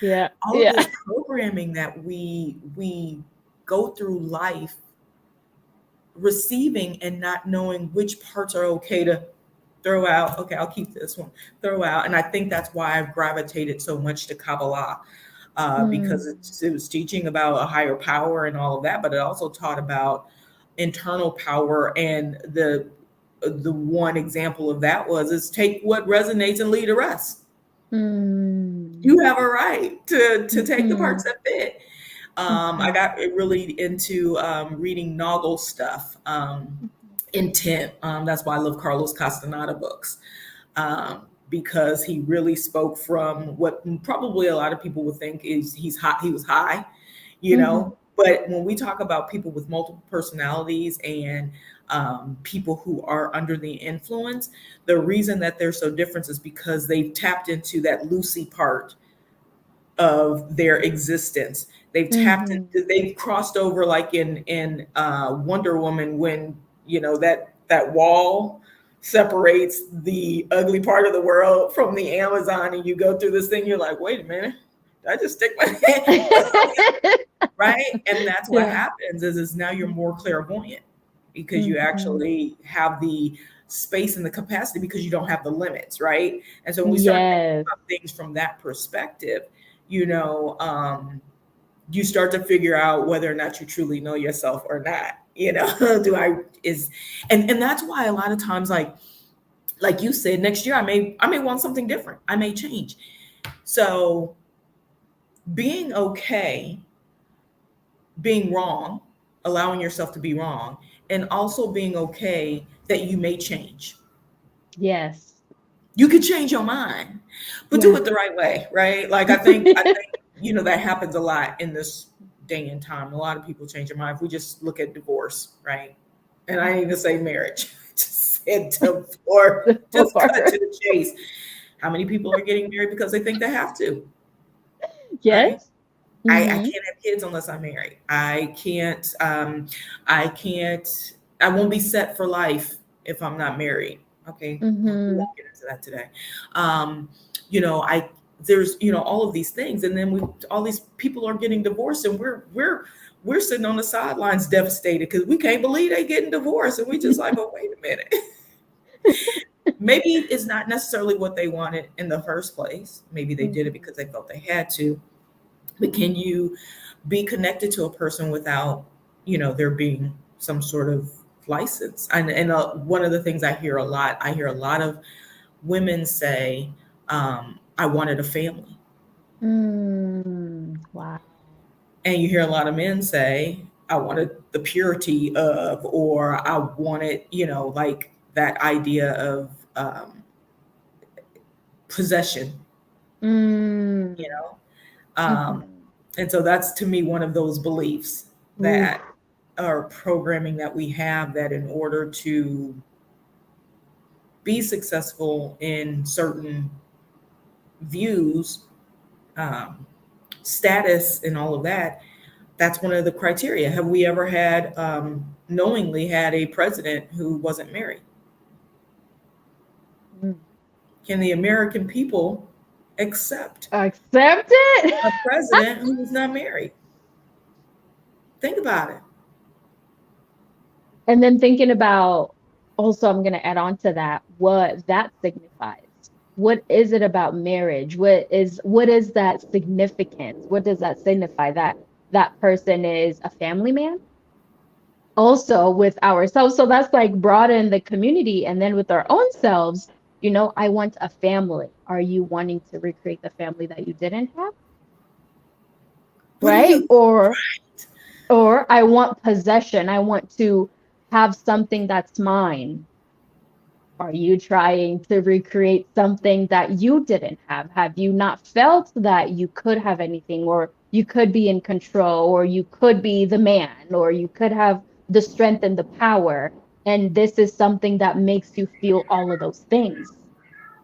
B: Yeah.
A: all of
B: Yeah.
A: this programming that we go through life receiving and not knowing which parts are okay to throw out. Okay, I'll keep this one, throw out. And I think that's why I've gravitated so much to Kabbalah, because it was teaching about a higher power and all of that, but it also taught about internal power. And the one example of that is take what resonates and leave the rest.
B: Mm.
A: You have a right to take the parts
B: Mhm.
A: that fit. I
B: Mhm.
A: got really into reading Noggle stuff, Intent. That's why I love Carlos Castaneda books, because he really spoke from what probably a lot of people would think is he's hot. He was high, you
B: Mhm.
A: know. But when we talk about people with multiple personalities and people who are under the influence, the reason that they're so different is because they've tapped into that Lucy part of their existence.
B: Mhm.
A: They've crossed over, like in Wonder Woman, when that wall separates the ugly part of the world from the Amazon, and you go through this thing, you're like, wait a minute, did I just stick my hand? Right? And that's what
B: Yeah.
A: happens is now you're more clairvoyant because you
B: Mhm.
A: actually have the space and the capacity because you don't have the limits, right? And so when we start thinking
B: Yes.
A: about things from that perspective, you know, um, you start to figure out whether or not you truly know yourself or not. Do I is and that's why a lot of times, like you said, next year I may want something different. I may change. So being okay, being wrong, allowing yourself to be wrong, and also being okay that you may change.
B: Yes.
A: You could change your mind, but do
B: Yeah.
A: it the right way, right? Like I think that happens a lot in this day and time. A lot of people change their mind. If we just look at divorce, right? And I didn't even say marriage. Just said divorce. Just cut to
B: Before.
A: the chase. How many people are getting married because they think they have to, right?
B: Yes.
A: I
B: Mhm.
A: can't have kids unless I'm married. I can't, I won't be set for life if I'm not married. Okay. We
B: Mhm.
A: won't get into that today. Um, there's, all of these things. And then all these people are getting divorced, and we're sitting on the sidelines devastated because we can't believe they getting divorced. And we just like, oh, wait a minute. Maybe it's not necessarily what they wanted in the first place. Maybe they did it
B: Mhm.
A: because they felt they had to. But can you be connected to a person without, there being some sort of license? And one of the things I hear a lot of women say, I wanted a family.
B: Wow.
A: And you hear a lot of men say, I wanted the purity of, or I wanted, like that idea of possession, you
B: Mm.
A: know? Um,
B: Mhm.
A: and so that's, to me, one of those beliefs
B: Ooh.
A: that are programming that we have, that in order to be successful in certain views, um, status, and all of that, that's one of the criteria. Have we ever knowingly had a president who wasn't married?
B: Mm.
A: Can the American people accept
B: Accept it.
A: a president who was not married? Think about it.
B: And then thinking about, also, I'm going to add on to that what that signifies. What is it about marriage? What is that significance? What does that signify? That person is a family man? also with ourselves. So that's like broaden the community. And then with our own selves, I want a family. Are you wanting to recreate the family that you didn't have?
A: What do
B: Right?
A: you?
B: Or I want possession. I want to have something that's mine. Are you trying to recreate something that you didn't have? Have you not felt that you could have anything, or you could be in control, or you could be the man, or you could have the strength and the power? And this is something that makes you feel all of those things.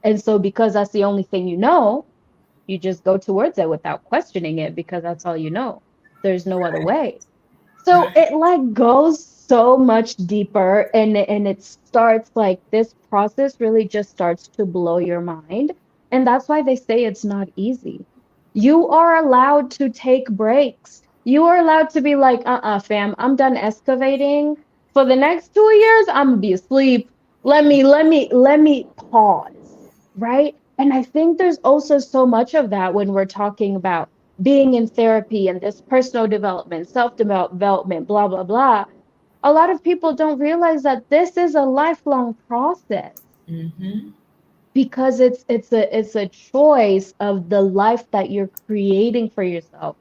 B: And so, because that's the only thing you just go towards it without questioning it because that's all you know. There's no other way. So
A: Right.
B: it like goes so much deeper, and it starts like this process really just starts to blow your mind. And that's why they say it's not easy. You are allowed to take breaks. You are allowed to be like, fam, I'm done excavating. For the next 2 years, I'm gonna be asleep. Let me pause, right? And I think there's also so much of that when we're talking about being in therapy and this personal development, self-development, blah, blah, blah. A lot of people don't realize that this is a lifelong process
A: Mm-hmm.
B: because it's a choice of the life that you're creating for yourself,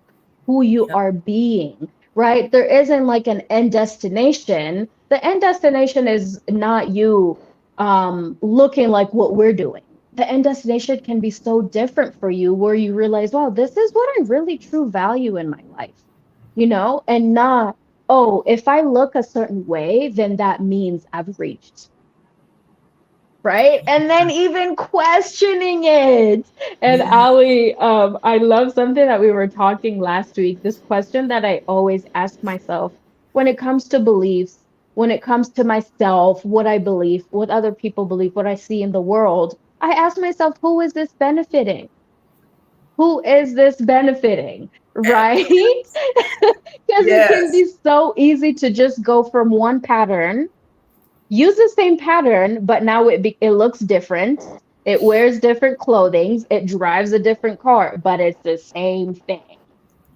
B: who you
A: Yep.
B: are being, right? There isn't like an end destination. The end destination is not you looking like what we're doing. The end destination can be so different for you where you realize, wow, this is what I really true value in my life, and not, oh, if I look a certain way, then that means I've reached, right? And then even questioning it. And
A: Yeah.
B: Ali, I love something that we were talking last week. This question that I always ask myself when it comes to beliefs, when it comes to myself, what I believe, what other people believe, what I see in the world. I ask myself, who is this benefiting? Who is this benefiting? Right? Because it can
A: Yes.
B: be so easy to just go from one pattern, use the same pattern, but now it looks different. It wears different clothing. It drives a different car, but it's the same thing,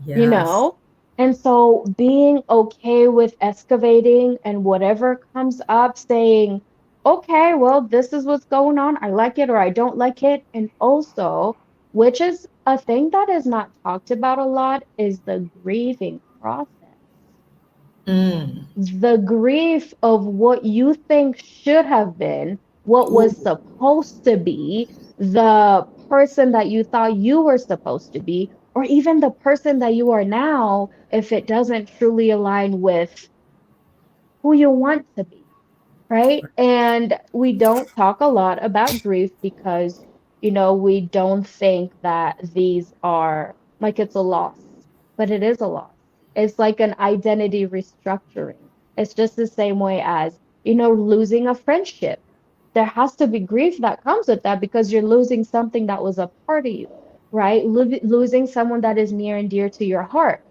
B: you
A: Yes.
B: know? And so being okay with excavating and whatever comes up, saying, okay, well, this is what's going on. I like it or I don't like it. And also, which is a thing that is not talked about a lot, is the grieving process,
A: Mm.
B: the grief of what you think should have been, what was
A: Ooh.
B: supposed to be, the person that you thought you were supposed to be, or even the person that you are now, if it doesn't truly align with who you want to be, right? And we don't talk a lot about grief because, we don't think that these are like it's a loss, but it is a loss. It's like an identity restructuring. It's just the same way as, losing a friendship. There has to be grief that comes with that because you're losing something that was a part of you, right? Losing someone that is near and dear to your heart.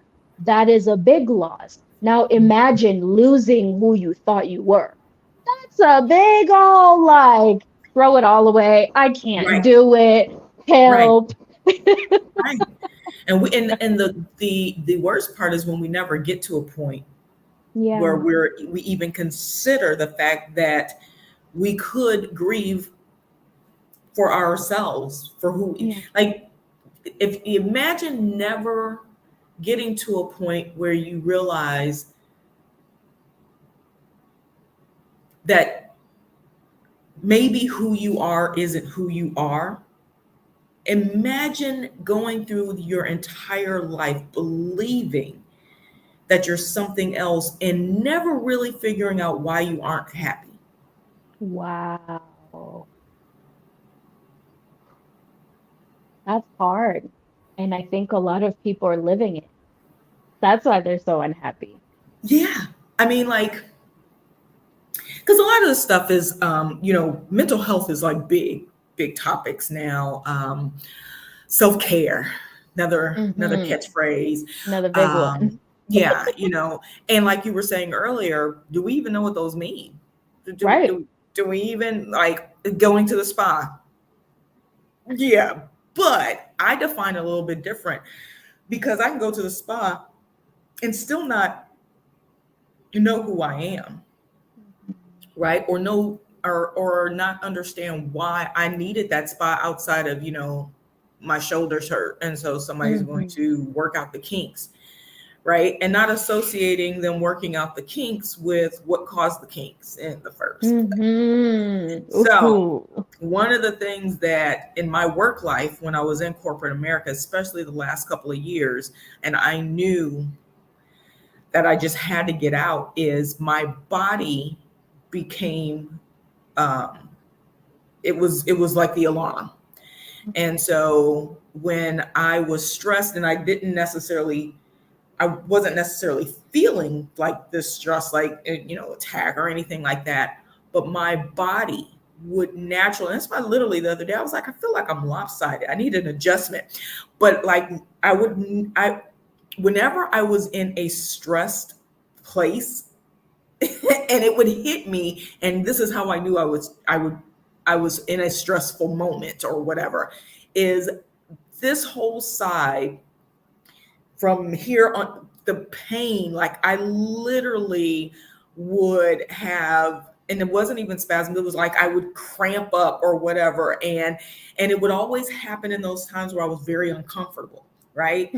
B: That is a big loss. Now imagine losing who you thought you were. It's a big old like throw it all away. I can't
A: Right.
B: do it.
A: Right.
B: Help.
A: Right. And the worst part is when we never get to a point where
B: Yeah.
A: we even consider the fact that we could grieve for ourselves, for who,
B: Yeah.
A: like, if you imagine never getting to a point where you realize that maybe who you are isn't who you are. Imagine going through your entire life believing that you're something else and never really figuring out why you aren't happy.
B: Wow. That's hard. And I think a lot of people are living it. That's why they're so unhappy.
A: Yeah. I mean, like, because a lot of this stuff is, mental health is like big topics now. Self care, another
B: Hmm.
A: catchphrase.
B: Another big one.
A: Um, yeah, and like you were saying earlier, do we even know what those mean?
B: Right.
A: Do we even like going to the spa? Yeah, but I define it a little bit different because I can go to the spa and still not know who I am, right? Or know or not understand why I needed that spot outside of, my shoulders hurt. And so somebody's going to work out the kinks, right? And not associating them working out the kinks with what caused the kinks in the first place. So one of the things that in my work life, when I was in corporate America, especially the last couple of years, and I knew that I just had to get out, is my body became, it was like the alarm. And so when I was stressed and I wasn't necessarily feeling like this stress, like, attack or anything like that, but my body would naturally, that's why literally the other day I was like, I feel like I'm lopsided. I need an adjustment. But like whenever I was in a stressed place and it would hit me, and this is how I knew I was in a stressful moment or whatever, is this whole side from here on, the pain, like I literally would have, and it wasn't even spasm, it was like I would cramp up or whatever. And it would always happen in those times where I was very uncomfortable, right?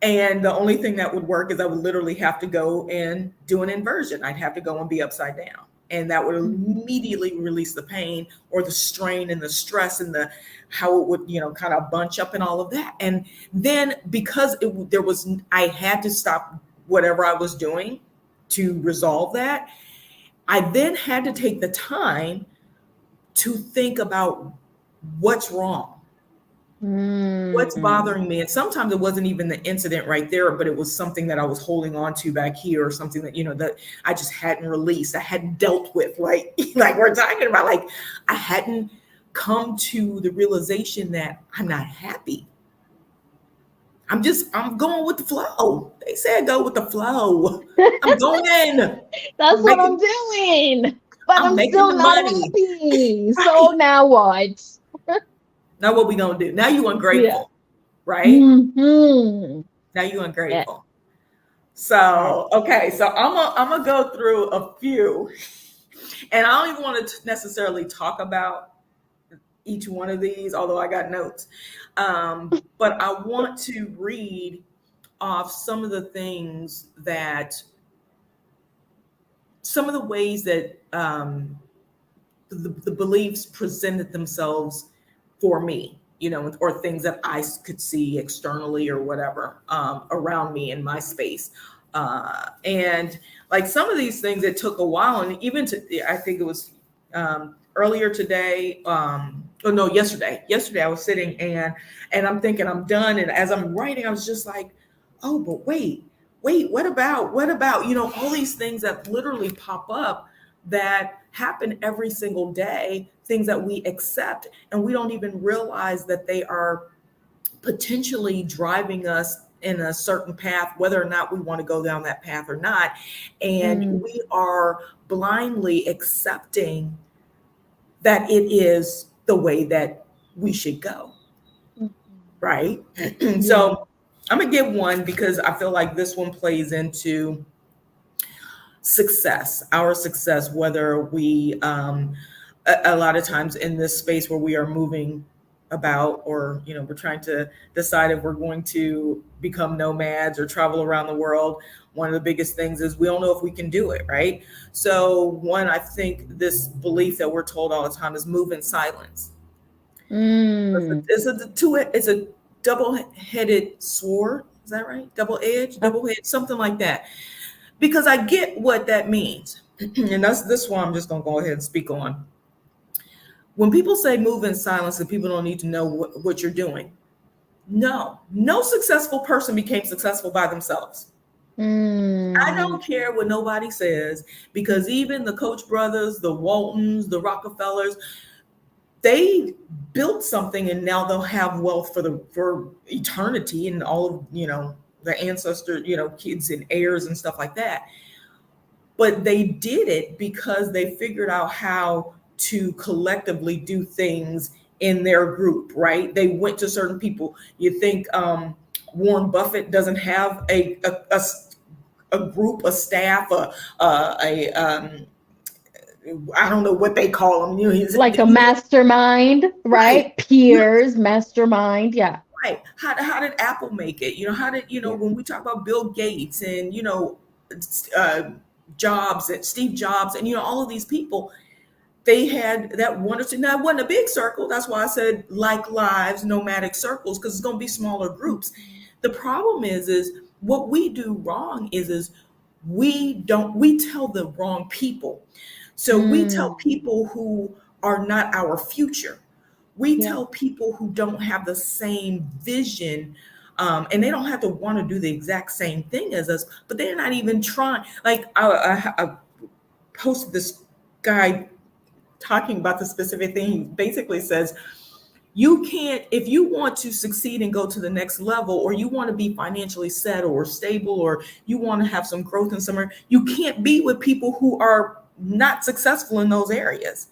A: And the only thing that would work is I would literally have to go and do an inversion. I'd have to go and be upside down. And that would immediately release the pain or the strain and the stress and how it would, kind of bunch up and all of that. And then because I had to stop whatever I was doing to resolve that, I then had to take the time to think about what's wrong. What's bothering me? And sometimes it wasn't even the incident right there, but it was something that I was holding on to back here, or something that, that I just hadn't released. I hadn't dealt with, like we're talking about, like I hadn't come to the realization that I'm not happy. I'm going with the flow. They said go with the flow. I'm going.
B: That's what I'm doing. But I'm still not happy. So now what?
A: Now what we gonna do? Now you ungrateful, right? Now you ungrateful. So okay, so I'm gonna go through a few, and I don't even want to necessarily talk about each one of these, although I got notes. But I want to read off some of the things some of the ways that the beliefs presented themselves for me, or things that I could see externally or whatever around me in my space. And like some of these things, it took a while. And even I think it was earlier today, yesterday I was sitting and I'm thinking I'm done. And as I'm writing, I was just like, oh, but wait, what about, all these things that literally pop up that happen every single day, things that we accept, and we don't even realize that they are potentially driving us in a certain path, whether or not we want to go down that path or not. And we are blindly accepting that it is the way that we should go. Right? So I'm going to give one because I feel like this one plays into success, our success, whether we, a lot of times in this space where we are moving about, or, we're trying to decide if we're going to become nomads or travel around the world. One of the biggest things is we don't know if we can do it, right? So I think this belief that we're told all the time is move in silence. It's a double-headed sword. Is that right? Double-edged, something like that. Because I get what that means. And that's this one I'm just going to go ahead and speak on. When people say move in silence and people don't need to know what you're doing. No successful person became successful by themselves. I don't care what nobody says, because even the Koch brothers, the Waltons, the Rockefellers, they built something and now they'll have wealth for eternity, and all of, their ancestors, kids and heirs and stuff like that. But they did it because they figured out how to collectively do things in their group, right? They went to certain people. You think Warren Buffett doesn't have a a group, a staff, I don't know what they call them.
B: Like a mastermind,
A: Right.
B: right? Peers, mastermind. Yeah.
A: Right. How did Apple make it? How did,
B: Yeah.
A: when we talk about Bill Gates and, uh, Jobs and Steve Jobs and, all of these people, they had that one or two. Now, it wasn't a big circle. That's why I said like lives, nomadic circles, because it's going to be smaller groups. The problem is what we do wrong is we tell the wrong people. So we tell people who are not our future. We
B: Yeah.
A: tell people who don't have the same vision, and they don't have to want to do the exact same thing as us, but they're not even trying. Like I posted this guy talking about the specific thing. He basically says, you can't, if you want to succeed and go to the next level, or you want to be financially settled or stable, or you want to have some growth in somewhere, you can't be with people who are not successful in those areas,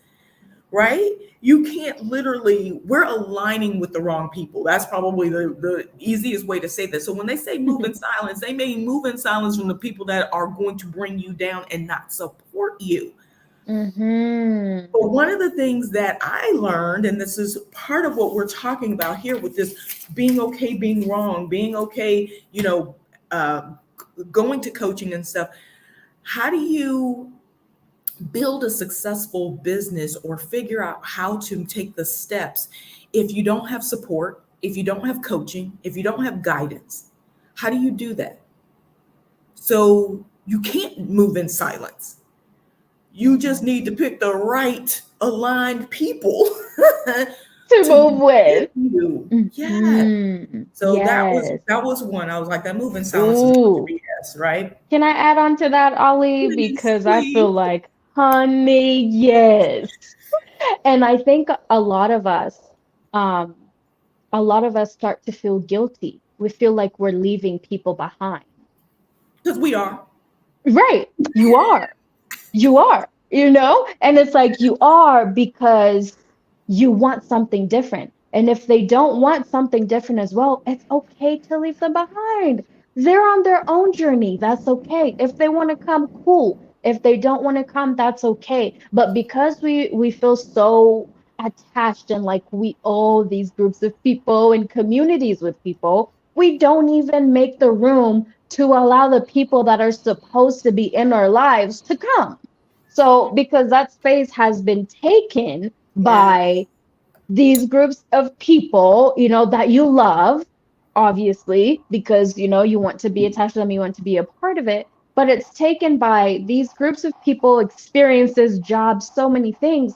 A: right? You can't literally, we're aligning with the wrong people. That's probably the easiest way to say this. So when they say move in silence, they may move in silence from the people that are going to bring you down and not support you.
B: Mm-hmm.
A: But one of the things that I learned, and this is part of what we're talking about here with this being okay, being wrong, being okay, uh, going to coaching and stuff. How do you build a successful business or figure out how to take the steps if you don't have support, if you don't have coaching, if you don't have guidance? How do you do that? So you can't move in silence. You just need to pick the right aligned people
B: To
A: to
B: move
A: be with
B: with.
A: you. Yeah.
B: Mm-hmm.
A: So
B: Yes.
A: that was one. I was like, that move in silence is
B: Ooh.
A: BS, right?
B: Can I add on to that, Ollie?
A: Please,
B: Because I feel
A: please.
B: like, honey, yes. And I think um, a lot of us start to feel guilty. We feel like we're leaving people behind.
A: Because we are.
B: Right. You are. You are, And it's like you are because you want something different. And if they don't want something different as well, it's okay to leave them behind. They're on their own journey. That's okay. If they want to come, cool. If they don't want to come, that's okay. But because we feel so attached and like we owe these groups of people and communities with people, we don't even make the room to allow the people that are supposed to be in our lives to come. So, because that space has been taken
A: Yeah.
B: by these groups of people, that you love, obviously, because, you want to be attached to them, you want to be a part of it, but it's taken by these groups of people, experiences, jobs, so many things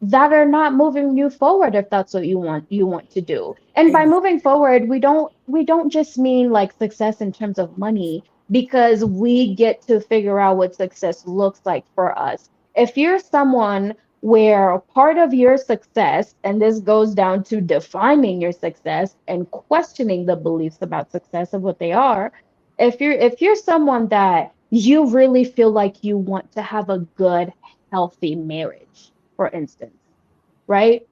B: that are not moving you forward if that's what you want to do. And by
A: Ex-
B: moving forward, we don't just mean like success in terms of money, because we get to figure out what success looks like for us. If you're someone where part of your success, and this goes down to defining your success and questioning the beliefs about success of what they are, if you're someone that you really feel like you want to have a good, healthy marriage, for instance, right?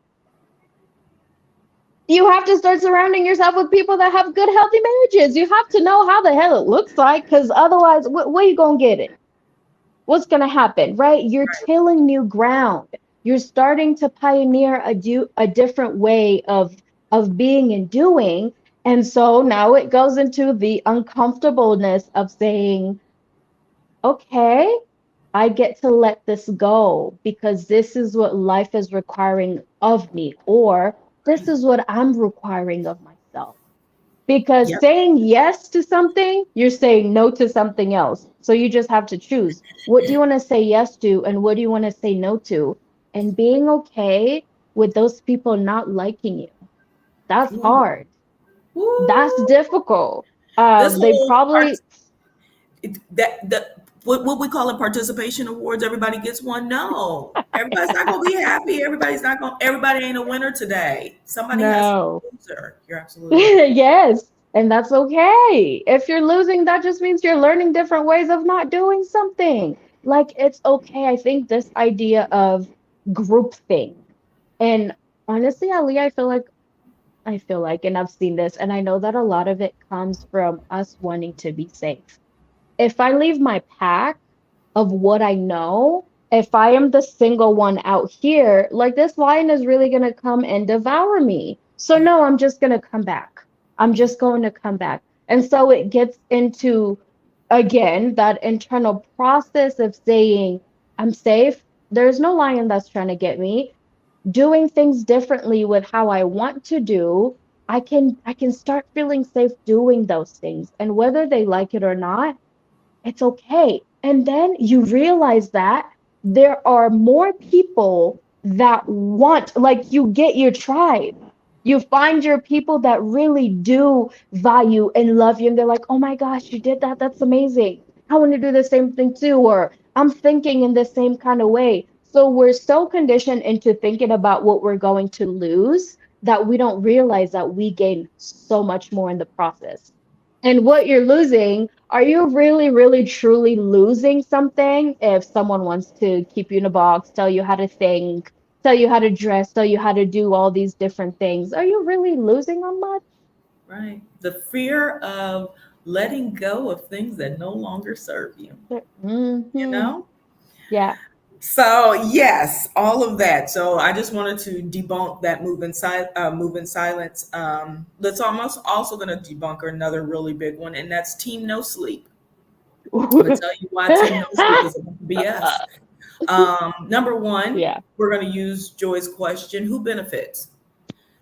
B: You have to start surrounding yourself with people that have good, healthy marriages. You have to know how the hell it looks like, because otherwise, where you gonna get it? What's gonna happen, right? You're tilling new ground. You're starting to pioneer a different way of being and doing. And so now it goes into the uncomfortableness of saying, okay, I get to let this go because this is what life is requiring of me, or this is what I'm requiring of myself. Because
A: Yep.
B: saying yes to something, you're saying no to something else. So you just have to choose. What do you want to say yes to, and what do you want to say no to? And being okay with those people not liking you. That's
A: Ooh.
B: hard. That's
A: Ooh.
B: difficult.
A: This
B: They
A: whole part,
B: probably,
A: what we call it, participation awards. Everybody gets one. No, everybody's not gonna be happy. Everybody ain't a winner today. Somebody has to be
B: no.
A: a loser. You're absolutely right.
B: Yes, and that's okay. If you're losing, that just means you're learning different ways of not doing something. Like it's okay. I think this idea of groupthink, and honestly, Ali, I feel like, and I've seen this, and I know that a lot of it comes from us wanting to be safe. if I leave my pack of what I know, if I am the single one out here, like this lion is really going to come and devour me. So, no, I'm just going to come back. I'm just going to come back. And so it gets into, again, that internal process of saying, I'm safe. There's no lion that's trying to get me. Doing things differently with how I want to do, I can start feeling safe doing those things. And whether they like it or not, it's okay. And then you realize that there are more people that want, like, you get your tribe. You find your people that really do value and love you. And they're like, oh my gosh, you did that. That's amazing. I want to do the same thing too. Or I'm thinking in the same kind of way. So we're so conditioned into thinking about what we're going to lose that we don't realize that we gain so much more in the process. And what you're losing, are you really, really, truly losing something if someone wants to keep you in a box, tell you how to think, tell you how to dress, tell you how to do all these different things? Are you really losing on much?
A: Right. The fear of letting go of things that no longer serve you, you
B: Mm-hmm.
A: know?
B: Yeah.
A: So yes, all of that. So I just wanted to debunk that move in silence. That's almost also going to debunk another really big one, and that's Team No Sleep. I'm gonna tell you why Team No Sleep is a bunch of BS. Number one,
B: Yeah.
A: we're going to use Joy's question: who benefits?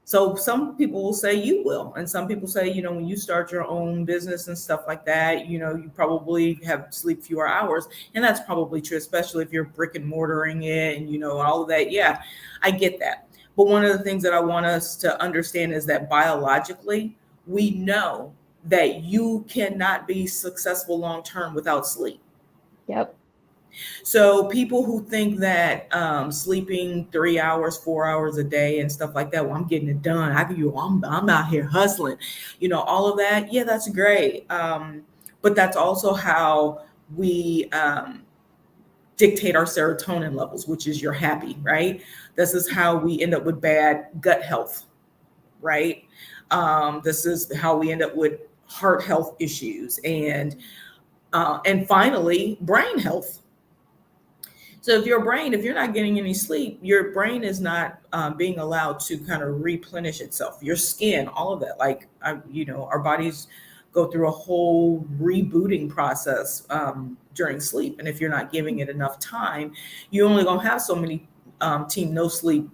A: So some people will say you will, and some people say, when you start your own business and stuff like that, you probably have sleep fewer hours, and that's probably true, especially if you're brick and mortaring it and all of that. Yeah, I get that. But one of the things that I want us to understand is that biologically, we know that you cannot be successful long term without sleep.
B: Yep.
A: So people who think that sleeping 3 hours, 4 hours a day and stuff like that, well, I'm getting it done. I'm out here hustling, all of that. Yeah, that's great. But that's also how we dictate our serotonin levels, which is you're happy, right? This is how we end up with bad gut health, right? This is how we end up with heart health issues and finally brain health. So if you're not getting any sleep, your brain is not being allowed to kind of replenish itself. Your skin, all of that, like our bodies go through a whole rebooting process during sleep, and if you're not giving it enough time, you only gonna have so many team no sleep,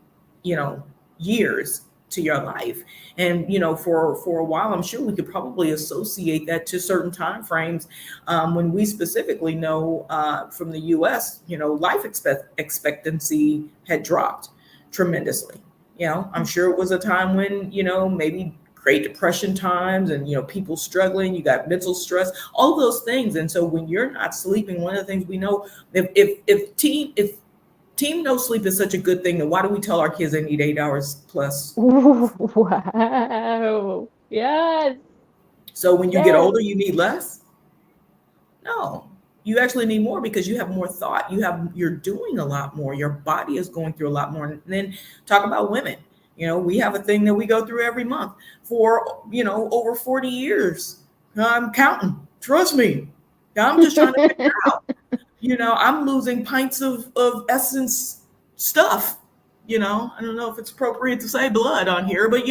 A: you know, years to your life. And for a while, I'm sure we could probably associate that to certain time frames when we specifically know from the U.S., life expectancy had dropped tremendously. I'm sure it was a time when maybe Great Depression times and people struggling, you got mental stress, all those things. And so when you're not sleeping, one of the things we know, if team no sleep is such a good thing, then why do we tell our kids they need 8 hours plus?
B: Wow. Yes.
A: So when you get
B: Yes.
A: older, you need less? No, you actually need more because you have more thought. You're doing a lot more. Your body is going through a lot more. And then talk about women. We have a thing that we go through every month for, over 40 years. I'm counting. Trust me. I'm just trying to figure out. I'm losing pints of essence stuff. I don't know if it's appropriate to say blood on here, but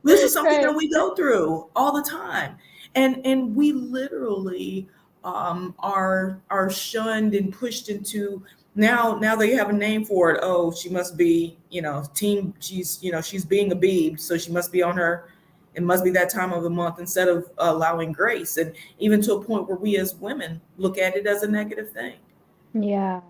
A: this is something that
B: Right.
A: we go through all the time. And we literally are shunned and pushed into now they have a name for it. Oh, she must be, team, she's being a beeb, so she must be on her, it must be that time of the month, instead of allowing grace. And even to a point where we as women look at it as a negative thing.
B: Yeah.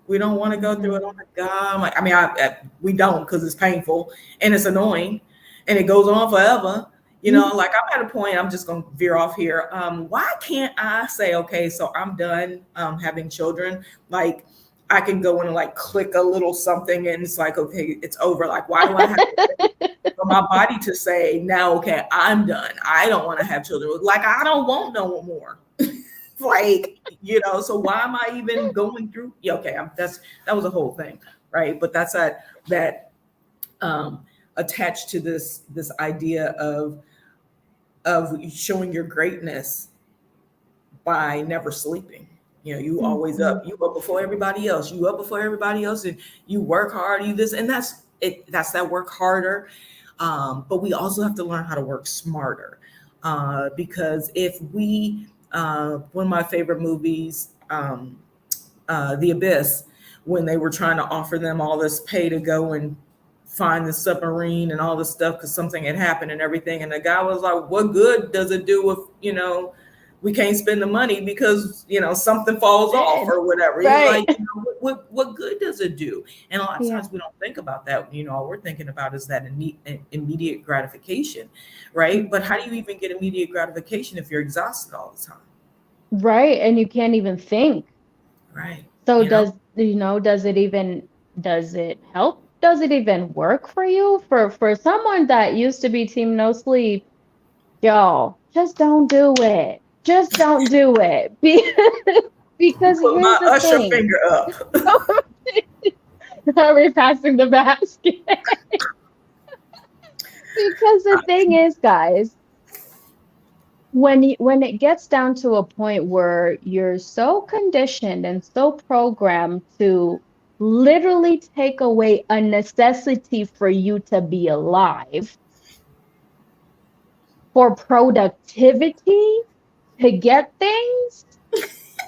A: We don't want to go through it. Oh
B: Mhm.
A: my God. We don't, because it's painful and it's annoying and it goes on forever. Like I'm at a point, I'm just going to veer off here. Why can't I say, okay, so I'm done having children. Like I can go in and like click a little something and it's like, okay, it's over. Like, why do I have to wait for my body to say now, okay, I'm done. I don't want to have children. Like, I don't want no more. Like, so why am I even going through? Yeah, okay, that was a whole thing, right? But that's that attached to this idea of showing your greatness by never sleeping. You always up, you up before everybody else, and you work hard, you this, and that's it. That's that work harder. But we also have to learn how to work smarter. Because if we, one of my favorite movies, The Abyss, when they were trying to offer them all this pay to go and find the submarine and all this stuff because something had happened and everything. And the guy was like, what good does it do if, we can't spend the money because, something falls off or whatever.
B: Right.
A: He's like, what good does it do? And a lot of times we don't think about that. All we're thinking about is that immediate gratification, right? But how do you even get immediate gratification if you're exhausted all the time?
B: Right. And you can't even think.
A: Right.
B: So does it help? Does it even work for you? For someone that used to be team no sleep, y'all, just don't do it. Just don't do it. Because
A: Put
B: here's
A: my
B: the
A: usher
B: thing.
A: finger up.
B: We're passing the basket. Because the thing is, guys, when it gets down to a point where you're so conditioned and so programmed to literally take away a necessity for you to be alive, for productivity, to get things,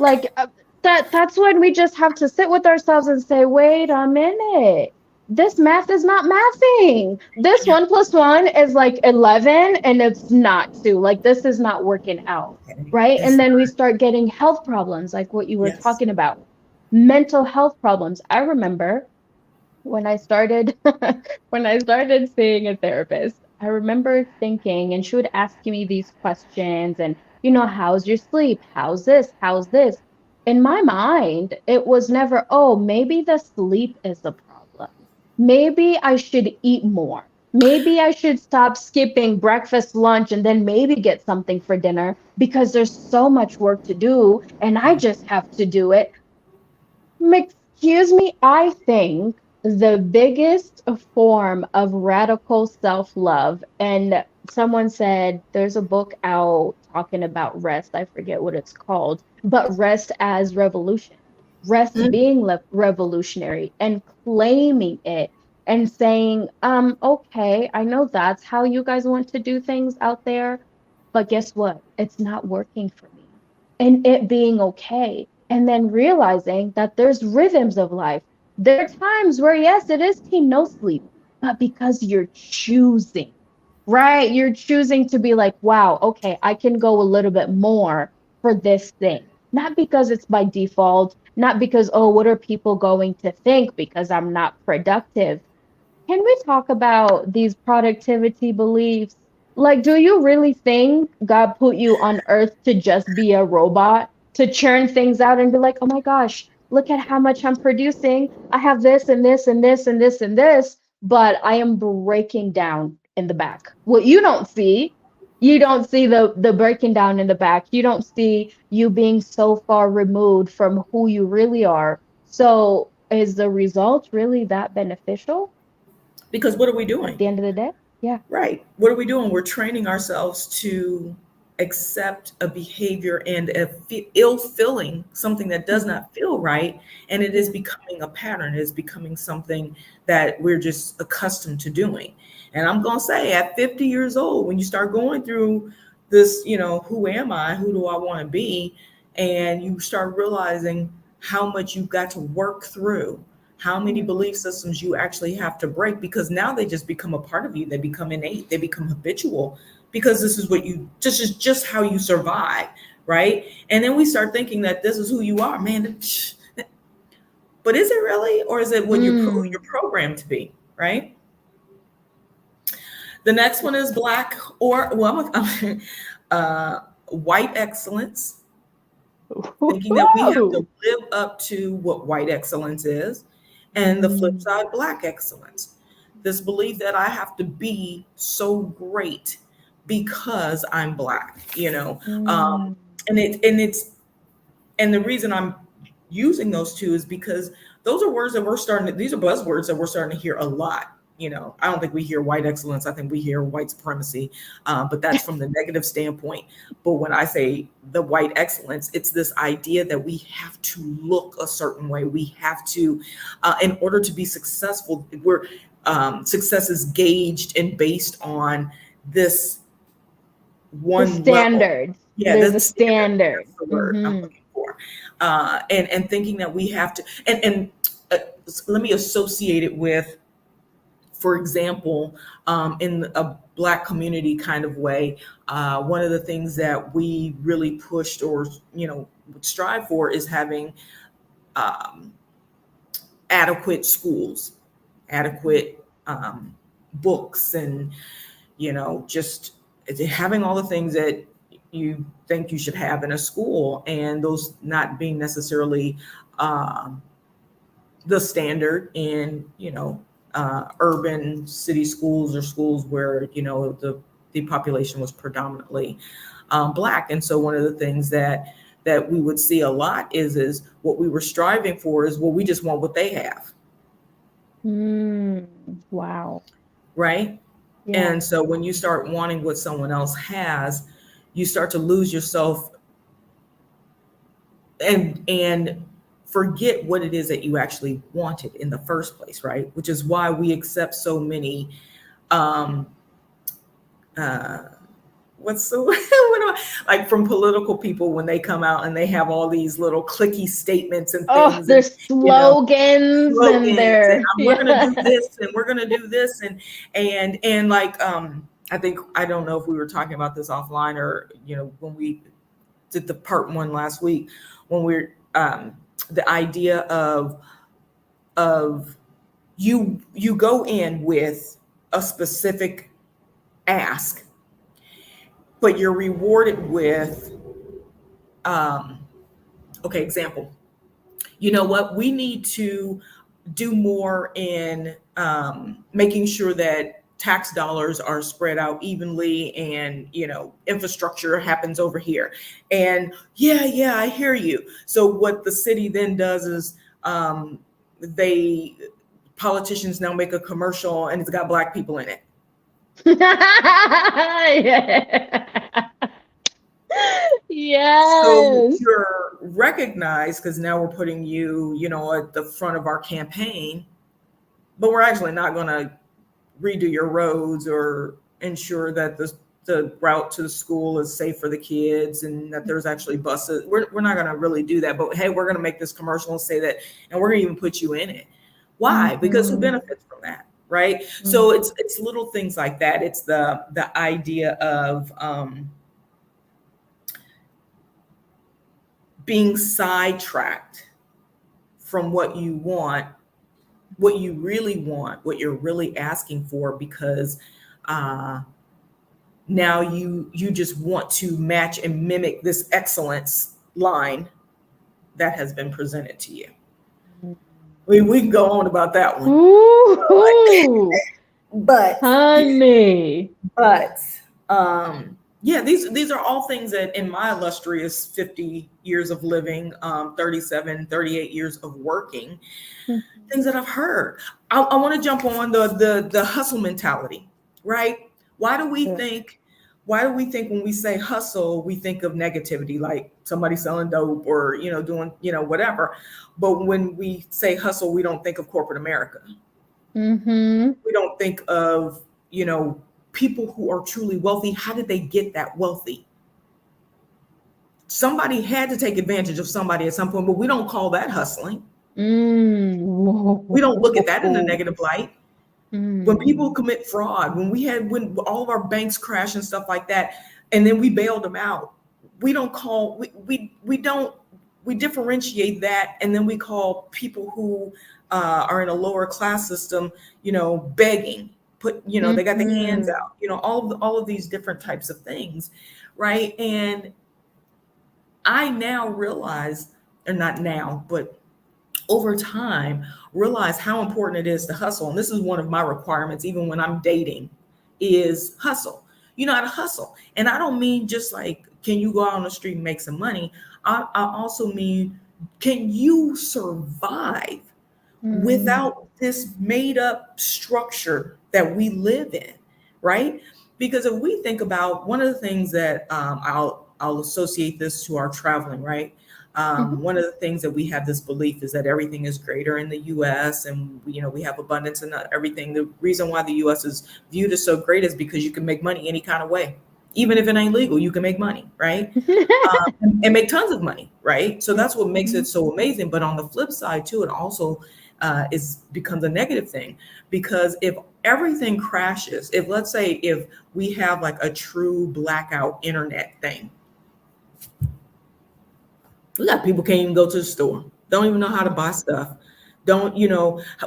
B: like that's when we just have to sit with ourselves and say, wait a minute, this math is not mathing. This 1 + 1 is like 11 and it's not 2. Like, this is not working out, right? And then we start getting health problems, like what you were talking about, mental health problems. I remember when I started seeing a therapist, I remember thinking, and she would ask me these questions and, how's your sleep? How's this? How's this? In my mind, it was never, oh, maybe the sleep is the problem. Maybe I should eat more. Maybe I should stop skipping breakfast, lunch, and then maybe get something for dinner because there's so much work to do and I just have to do it. Excuse me, I think the biggest form of radical self-love, and someone said there's a book out talking about rest. I forget what it's called, but rest as revolution, rest being revolutionary and claiming it and saying, okay, I know that's how you guys want to do things out there, but guess what? It's not working for me. And it being okay. And then realizing that there's rhythms of life. There are times where, yes, it is team no sleep, but because you're choosing, right? You're choosing to be like, wow, okay, I can go a little bit more for this thing. Not because it's by default, not because, oh, what are people going to think because I'm not productive? Can we talk about these productivity beliefs? Like, do you really think God put you on earth to just be a robot, to churn things out and be like, oh my gosh, look at how much I'm producing. I have this and this and this and this and this, but I am breaking down in the back. What you don't see the breaking down in the back. You don't see you being so far removed from who you really are. So is the result really that beneficial?
A: Because what are we
B: At
A: doing?
B: the end of the day? Yeah.
A: Right. What are we doing? We're training ourselves to accept a behavior and ill feeling, something that does not feel right. And it is becoming a pattern. It is becoming something that we're just accustomed to doing. And I'm going to say at 50 years old, when you start going through this, who am I? Who do I want to be? And you start realizing how much you've got to work through, how many belief systems you actually have to break, because now they just become a part of you. They become innate, they become habitual, because this is just how you survive, right? And then we start thinking that this is who you are, man. But is it really? Or is it what you're programmed to be, right? The next one is black or white excellence, thinking that we have to live up to what white excellence is. And the flip side, black excellence. This belief that I have to be so great because I'm black, and the reason I'm using those two is because those are words that these are buzzwords that we're starting to hear a lot I don't think we hear white excellence. I think we hear white supremacy, but that's from the negative standpoint. But when I say the white excellence, it's this idea that we have to look a certain way. We have to, in order to be successful, success is gauged and based on this one
B: the standards.
A: level. Yeah,
B: There's a
A: that's
B: standard.
A: the word I'm looking for. And thinking that we have to, and let me associate it with, for example, in a Black community kind of way, one of the things that we really pushed or, would strive for is having adequate schools, adequate books, and, just having all the things that you think you should have in a school, and those not being necessarily the standard in, urban city schools or schools where, the population was predominantly Black. And so one of the things that we would see a lot is what we were striving for is, well, we just want what they have.
B: Wow.
A: Right. Yeah. And so when you start wanting what someone else has, you start to lose yourself and forget what it is that you actually wanted in the first place, right? Which is why we accept so many like from political people when they come out and they have all these little clicky statements and things.
B: Oh, their slogans, and their
A: we're gonna do this and we're gonna do this and like I don't know if we were talking about this offline or when we did the part 1 last week, when we're the idea of you go in with a specific ask, but you're rewarded with example, you know what, we need to do more in making sure that tax dollars are spread out evenly and infrastructure happens over here. And yeah, I hear you. So what the city then does is politicians now make a commercial and it's got Black people in it.
B: Yes.
A: So you're recognized because now we're putting you, at the front of our campaign, but we're actually not going to redo your roads or ensure that the route to the school is safe for the kids and that there's actually buses. We're not going to really do that, but hey, we're going to make this commercial and say that, and we're going to even put you in it. Why? Because who benefits from that, right? So it's little things like that. It's the idea of being sidetracked from what you want, what you really want, what you're really asking for, because now you just want to match and mimic this excellence line that has been presented to you. We can go on about that one.
B: Ooh,
A: but
B: honey.
A: But these are all things that in my illustrious 50 years of living, 38 years of working, things that I've heard. I want to jump on the hustle mentality, right? Why do we think when we say hustle, we think of negativity, like somebody selling dope or, doing, whatever. But when we say hustle, we don't think of corporate America. We don't think of, people who are truly wealthy. How did they get that wealthy? Somebody had to take advantage of somebody at some point, but we don't call that hustling. We don't look at that in a negative light. When people commit fraud, when all of our banks crash and stuff like that, and then we bailed them out, we differentiate that, and then we call people who are in a lower class system, begging, they got their hands out, all of these different types of things, right? And I now realize, or not now, but over time, realize how important it is to hustle. And this is one of my requirements, even when I'm dating, is hustle. You know how to hustle. And I don't mean just like, can you go out on the street and make some money? I also mean, can you survive without this made up structure that we live in, right? Because if we think about one of the things that I'll associate this to our traveling, right? One of the things that we have this belief is that everything is greater in the U.S. and we have abundance and everything. The reason why the U.S. is viewed as so great is because you can make money any kind of way, even if it ain't legal. You can make money, right? And make tons of money, right? So that's what makes it so amazing. But on the flip side too, it also becomes a negative thing, because if everything crashes, if let's say if we have like a true blackout internet thing, we got people can't even go to the store, don't even know how to buy stuff, don't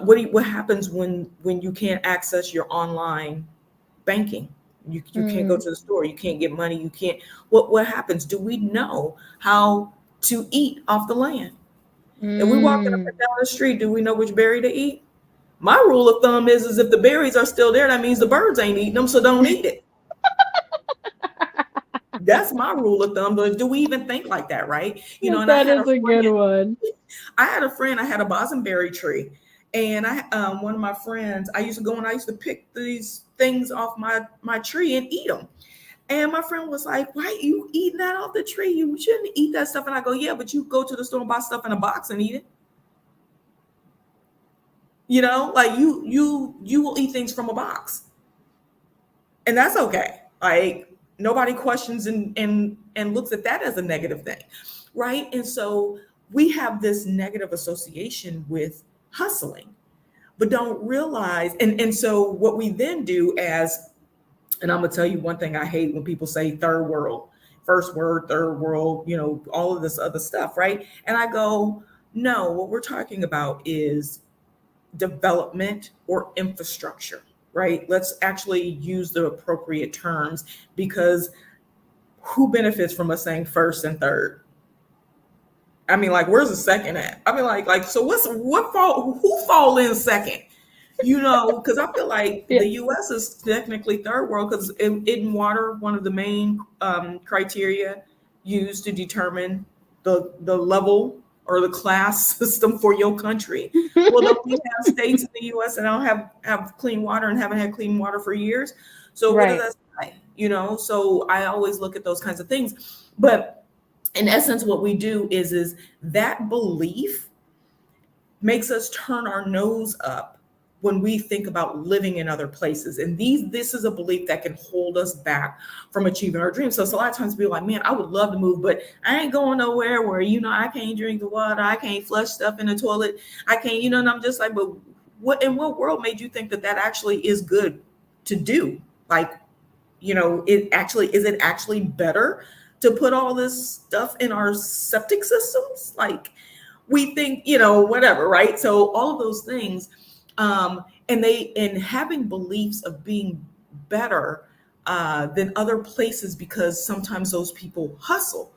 A: what happens when you can't access your online banking? You can't go to the store, you can't get money, you can't. What happens? Do we know how to eat off the land? If we walking up and down the street, do we know which berry to eat? My rule of thumb is if the berries are still there, that means the birds ain't eating them, so don't eat it. That's my rule of thumb. But do we even think like that, right? And
B: that is a good one.
A: I had a friend, I had a bosamberry tree, and one of my friends, I used to go and I used to pick these things off my tree and eat them. And my friend was like, "Why are you eating that off the tree? You shouldn't eat that stuff." And I go, "Yeah, but you go to the store and buy stuff in a box and eat it. Like you will eat things from a box, and that's okay. Like nobody questions and looks at that as a negative thing, right?" And so we have this negative association with hustling, but don't realize. And so what we then do and I'm gonna tell you one thing I hate when people say third world, first world, third world, all of this other stuff, right? And I go, no, what we're talking about is development or infrastructure, right? Let's actually use the appropriate terms, because who benefits from us saying first and third? I mean, like, where's the second at? I mean, like, so who fall in second? Because I feel like the U.S. is technically third world, because in water, one of the main criteria used to determine the level or the class system for your country. Well, don't we have states in the U.S. that don't have clean water and haven't had clean water for years? So what does that say? So I always look at those kinds of things. But in essence, what we do is that belief makes us turn our nose up when we think about living in other places. And this is a belief that can hold us back from achieving our dreams. So it's a lot of times people are like, man, I would love to move, but I ain't going nowhere where, I can't drink the water. I can't flush stuff in the toilet. I can't, and I'm just like, but in what world made you think that actually is good to do? Like, is it actually better to put all this stuff in our septic systems? Like, we think, whatever, right? So all of those things, and having beliefs of being better than other places, because sometimes those people hustle,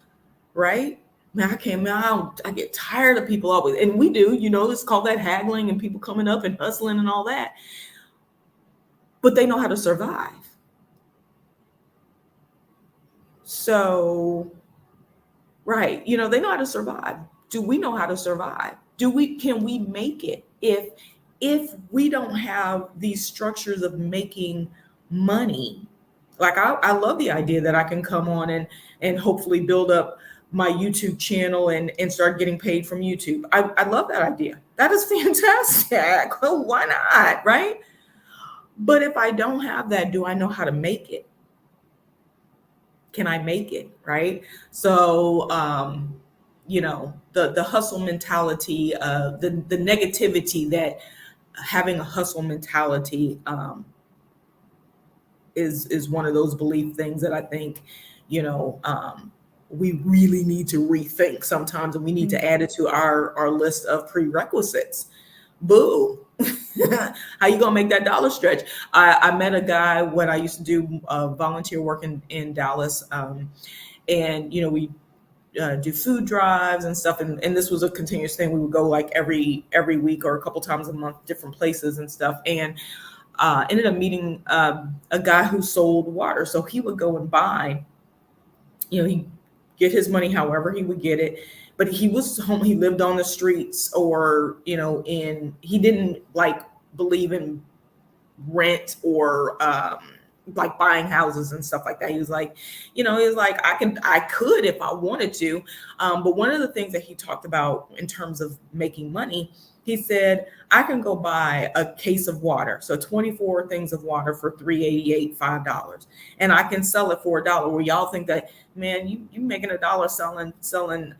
A: right? Man, I get tired of people always, and we do, it's called that haggling and people coming up and hustling and all that, but they know how to survive. So, right, they know how to survive. Do we know how to survive? Can we make it if we don't have these structures of making money? Like I love the idea that I can come on and hopefully build up my YouTube channel and start getting paid from YouTube. I love that idea. That is fantastic. Well, why not, right? But if I don't have that, do I know how to make it? Can I make it, right? So, the hustle mentality, the negativity that having a hustle mentality is one of those belief things that I think, we really need to rethink sometimes, and we need to add it to our list of prerequisites. Boo. How you gonna make that dollar stretch? I met a guy when I used to do volunteer work in Dallas, and we do food drives and stuff, and this was a continuous thing. We would go like every week or a couple times a month, different places and stuff, and ended up meeting a guy who sold water. So he would go and buy, he'd get his money however he would get it, but he was home. He lived on the streets, or he didn't like believe in rent or like buying houses and stuff like that. He was like, he was like, I could if I wanted to. But one of the things that he talked about in terms of making money, he said, I can go buy a case of water. So 24 things of water for $3.88, $5. And I can sell it for $1. Where y'all think that, man, you making $1 selling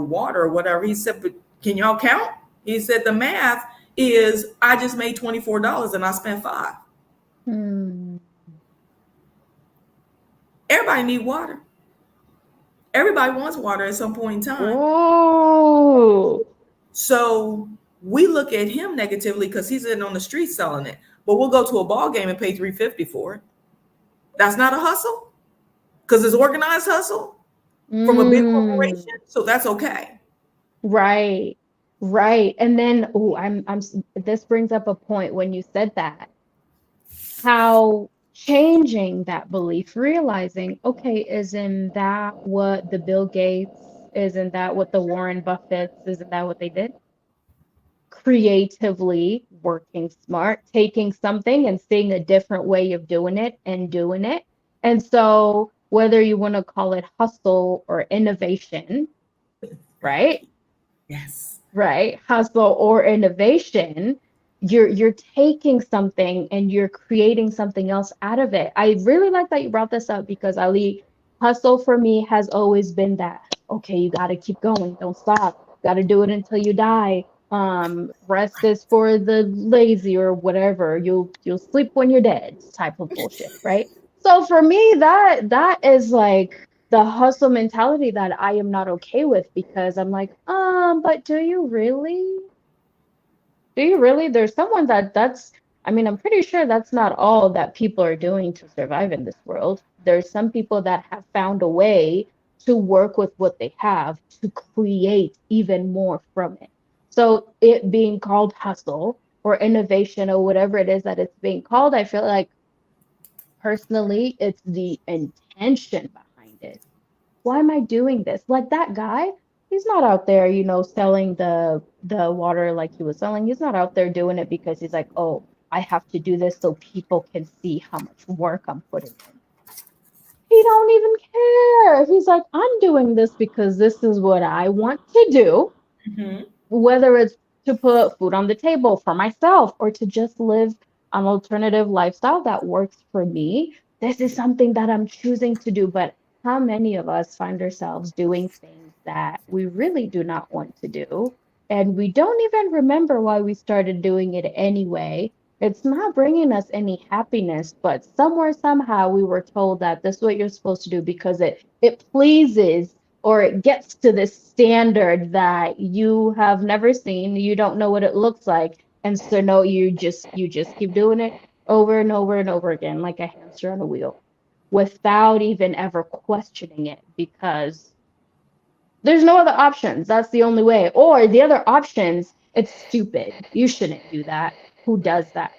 A: water or whatever. He said, but can y'all count? He said the math is I just made $24 and I spent $5. Everybody need water. Everybody wants water at some point in time.
B: Oh.
A: So we look at him negatively because he's in on the street selling it. But we'll go to a ball game and pay $3.50 for it. That's not a hustle because it's organized hustle from a big corporation. So that's okay.
B: Right. And then, this brings up a point when you said that, how changing that belief, realizing, okay, isn't that what the Bill Gates, isn't that what the Warren Buffetts, isn't that what they did? Creatively working smart, taking something and seeing a different way of doing it and doing it. And so whether you want to call it hustle or innovation, right?
A: Yes.
B: Right. Hustle or innovation, you're taking something and you're creating something else out of it. I really like that you brought this up because Ali, hustle for me has always been that, okay, you got to keep going, don't stop, got to do it until you die. Rest is for the lazy or whatever. You'll sleep when you're dead type of bullshit, right? So for me, that is like the hustle mentality that I am not okay with, because I'm like, but do you really? Do you really? There's someone I mean, I'm pretty sure that's not all that people are doing to survive in this world. There's some people that have found a way to work with what they have to create even more from it. So it being called hustle or innovation or whatever it is that it's being called, I feel like personally, it's the intention behind it. Why am I doing this? Like that guy, he's not out there, selling the water like he was selling. He's not out there doing it because he's like, oh, I have to do this so people can see how much work I'm putting in. He don't even care. He's like, I'm doing this because this is what I want to do.
A: Mm-hmm.
B: Whether it's to put food on the table for myself or to just live an alternative lifestyle that works for me. This is something that I'm choosing to do. But how many of us find ourselves doing things that we really do not want to do? And we don't even remember why we started doing it anyway. It's not bringing us any happiness, but somewhere, somehow, we were told that this is what you're supposed to do because it pleases, or it gets to this standard that you have never seen, you don't know what it looks like, and so no, you just keep doing it over and over and over again like a hamster on a wheel without even ever questioning it, because there's no other options. That's the only way. Or the other options, it's stupid. You shouldn't do that. Who does that?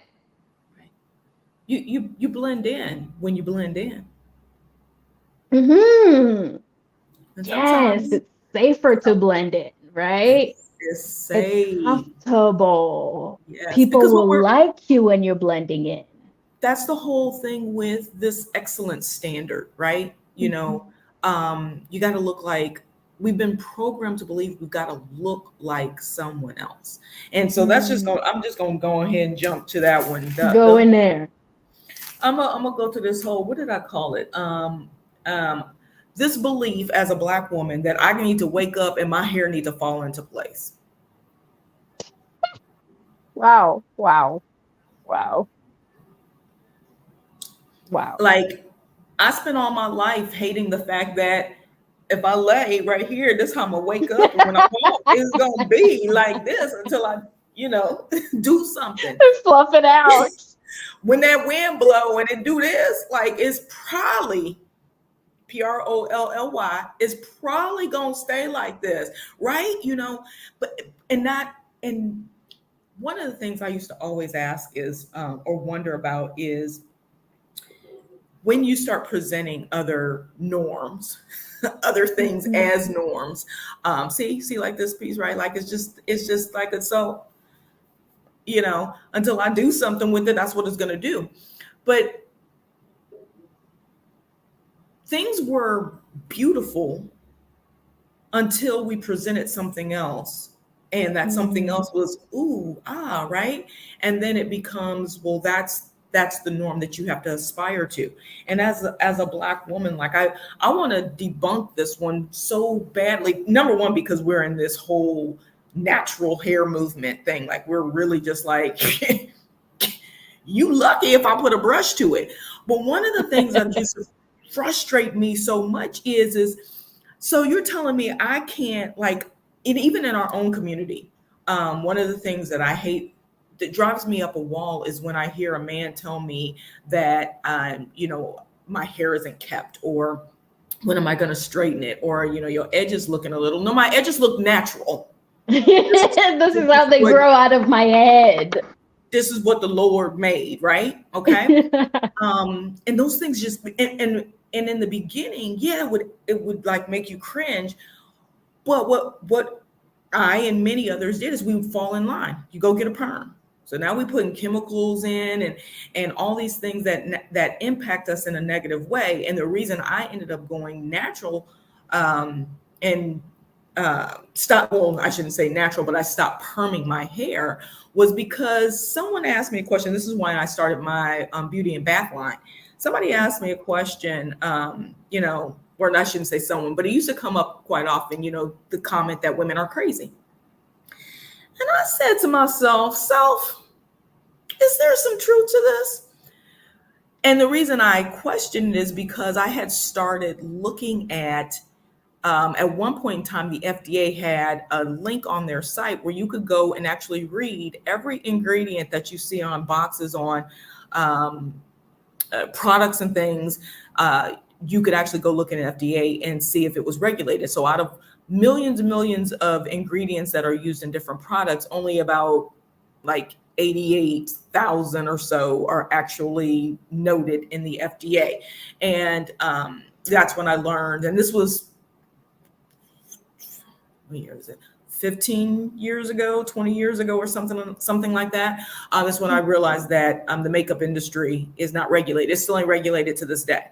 A: You blend in when you blend in.
B: Mm-hmm.
A: And
B: Yes,
A: sometimes
B: it's safer to blend in, right?
A: it's
B: It's
A: safe.
B: comfortable.
A: Yes,
B: People
A: because
B: will like you when you're blending in.
A: that's the whole thing with this excellence standard, right?
B: Mhm.
A: You got to look like, we've been programmed to believe we've got to look like someone else. And so I'm just going to go ahead and jump to that one.
B: Go in there.
A: I'm gonna go to this whole, what did I call it? This belief as a Black woman that I need to wake up and my hair need to fall into place.
B: Wow, wow, wow, wow.
A: Like, I spent all my life hating the fact that if I lay right here, this is how I'm gonna wake up, and when I walk, it's gonna be like this until I, do something.
B: Fluff it out.
A: When that wind blow and it do this, like, it's probably PROLLY, is probably gonna stay like this, right? But and not and one of the things I used to always ask is, or wonder about, is when you start presenting other norms, other things as norms, see like this piece, right? Like it's just like it's so, until I do something with it, that's what it's going to do. But things were beautiful until we presented something else. And that something else was, ooh, right? And then it becomes, well, that's the norm that you have to aspire to. And as a Black woman, like I want to debunk this one so badly. Number one, because we're in this whole natural hair movement thing. Like we're really just like, you lucky if I put a brush to it. But one of the things that just frustrate me so much is so you're telling me I can't, like, even in our own community, one of the things that I hate that drives me up a wall is when I hear a man tell me that, my hair isn't kept, or when am I going to straighten it? Or, your edges looking a little, no, my edges look natural.
B: This is how they grow out of my head.
A: This is what the Lord made, right? Okay. And those things just, and in the beginning, yeah, it would like make you cringe. But what I and many others did is we would fall in line. You go get a perm. So now we're putting chemicals in and all these things that impact us in a negative way. And the reason I ended up going natural and stop, well, I shouldn't say natural, but I stopped perming my hair was because someone asked me a question. This is why I started my beauty and bath line. Somebody asked me a question, or I shouldn't say someone, but it used to come up quite often, the comment that women are crazy. And I said to myself, is there some truth to this? And the reason I questioned it is because I had started looking at one point in time, the FDA had a link on their site where you could go and actually read every ingredient that you see on boxes on products and things. You could actually go look at FDA and see if it was regulated. So out of millions and millions of ingredients that are used in different products, only about like 88,000 or so are actually noted in the FDA. And that's when I learned, and this was, what year is it? 15 years ago, 20 years ago, or something like that. That's when I realized that the makeup industry is not regulated. It's still ain't regulated to this day.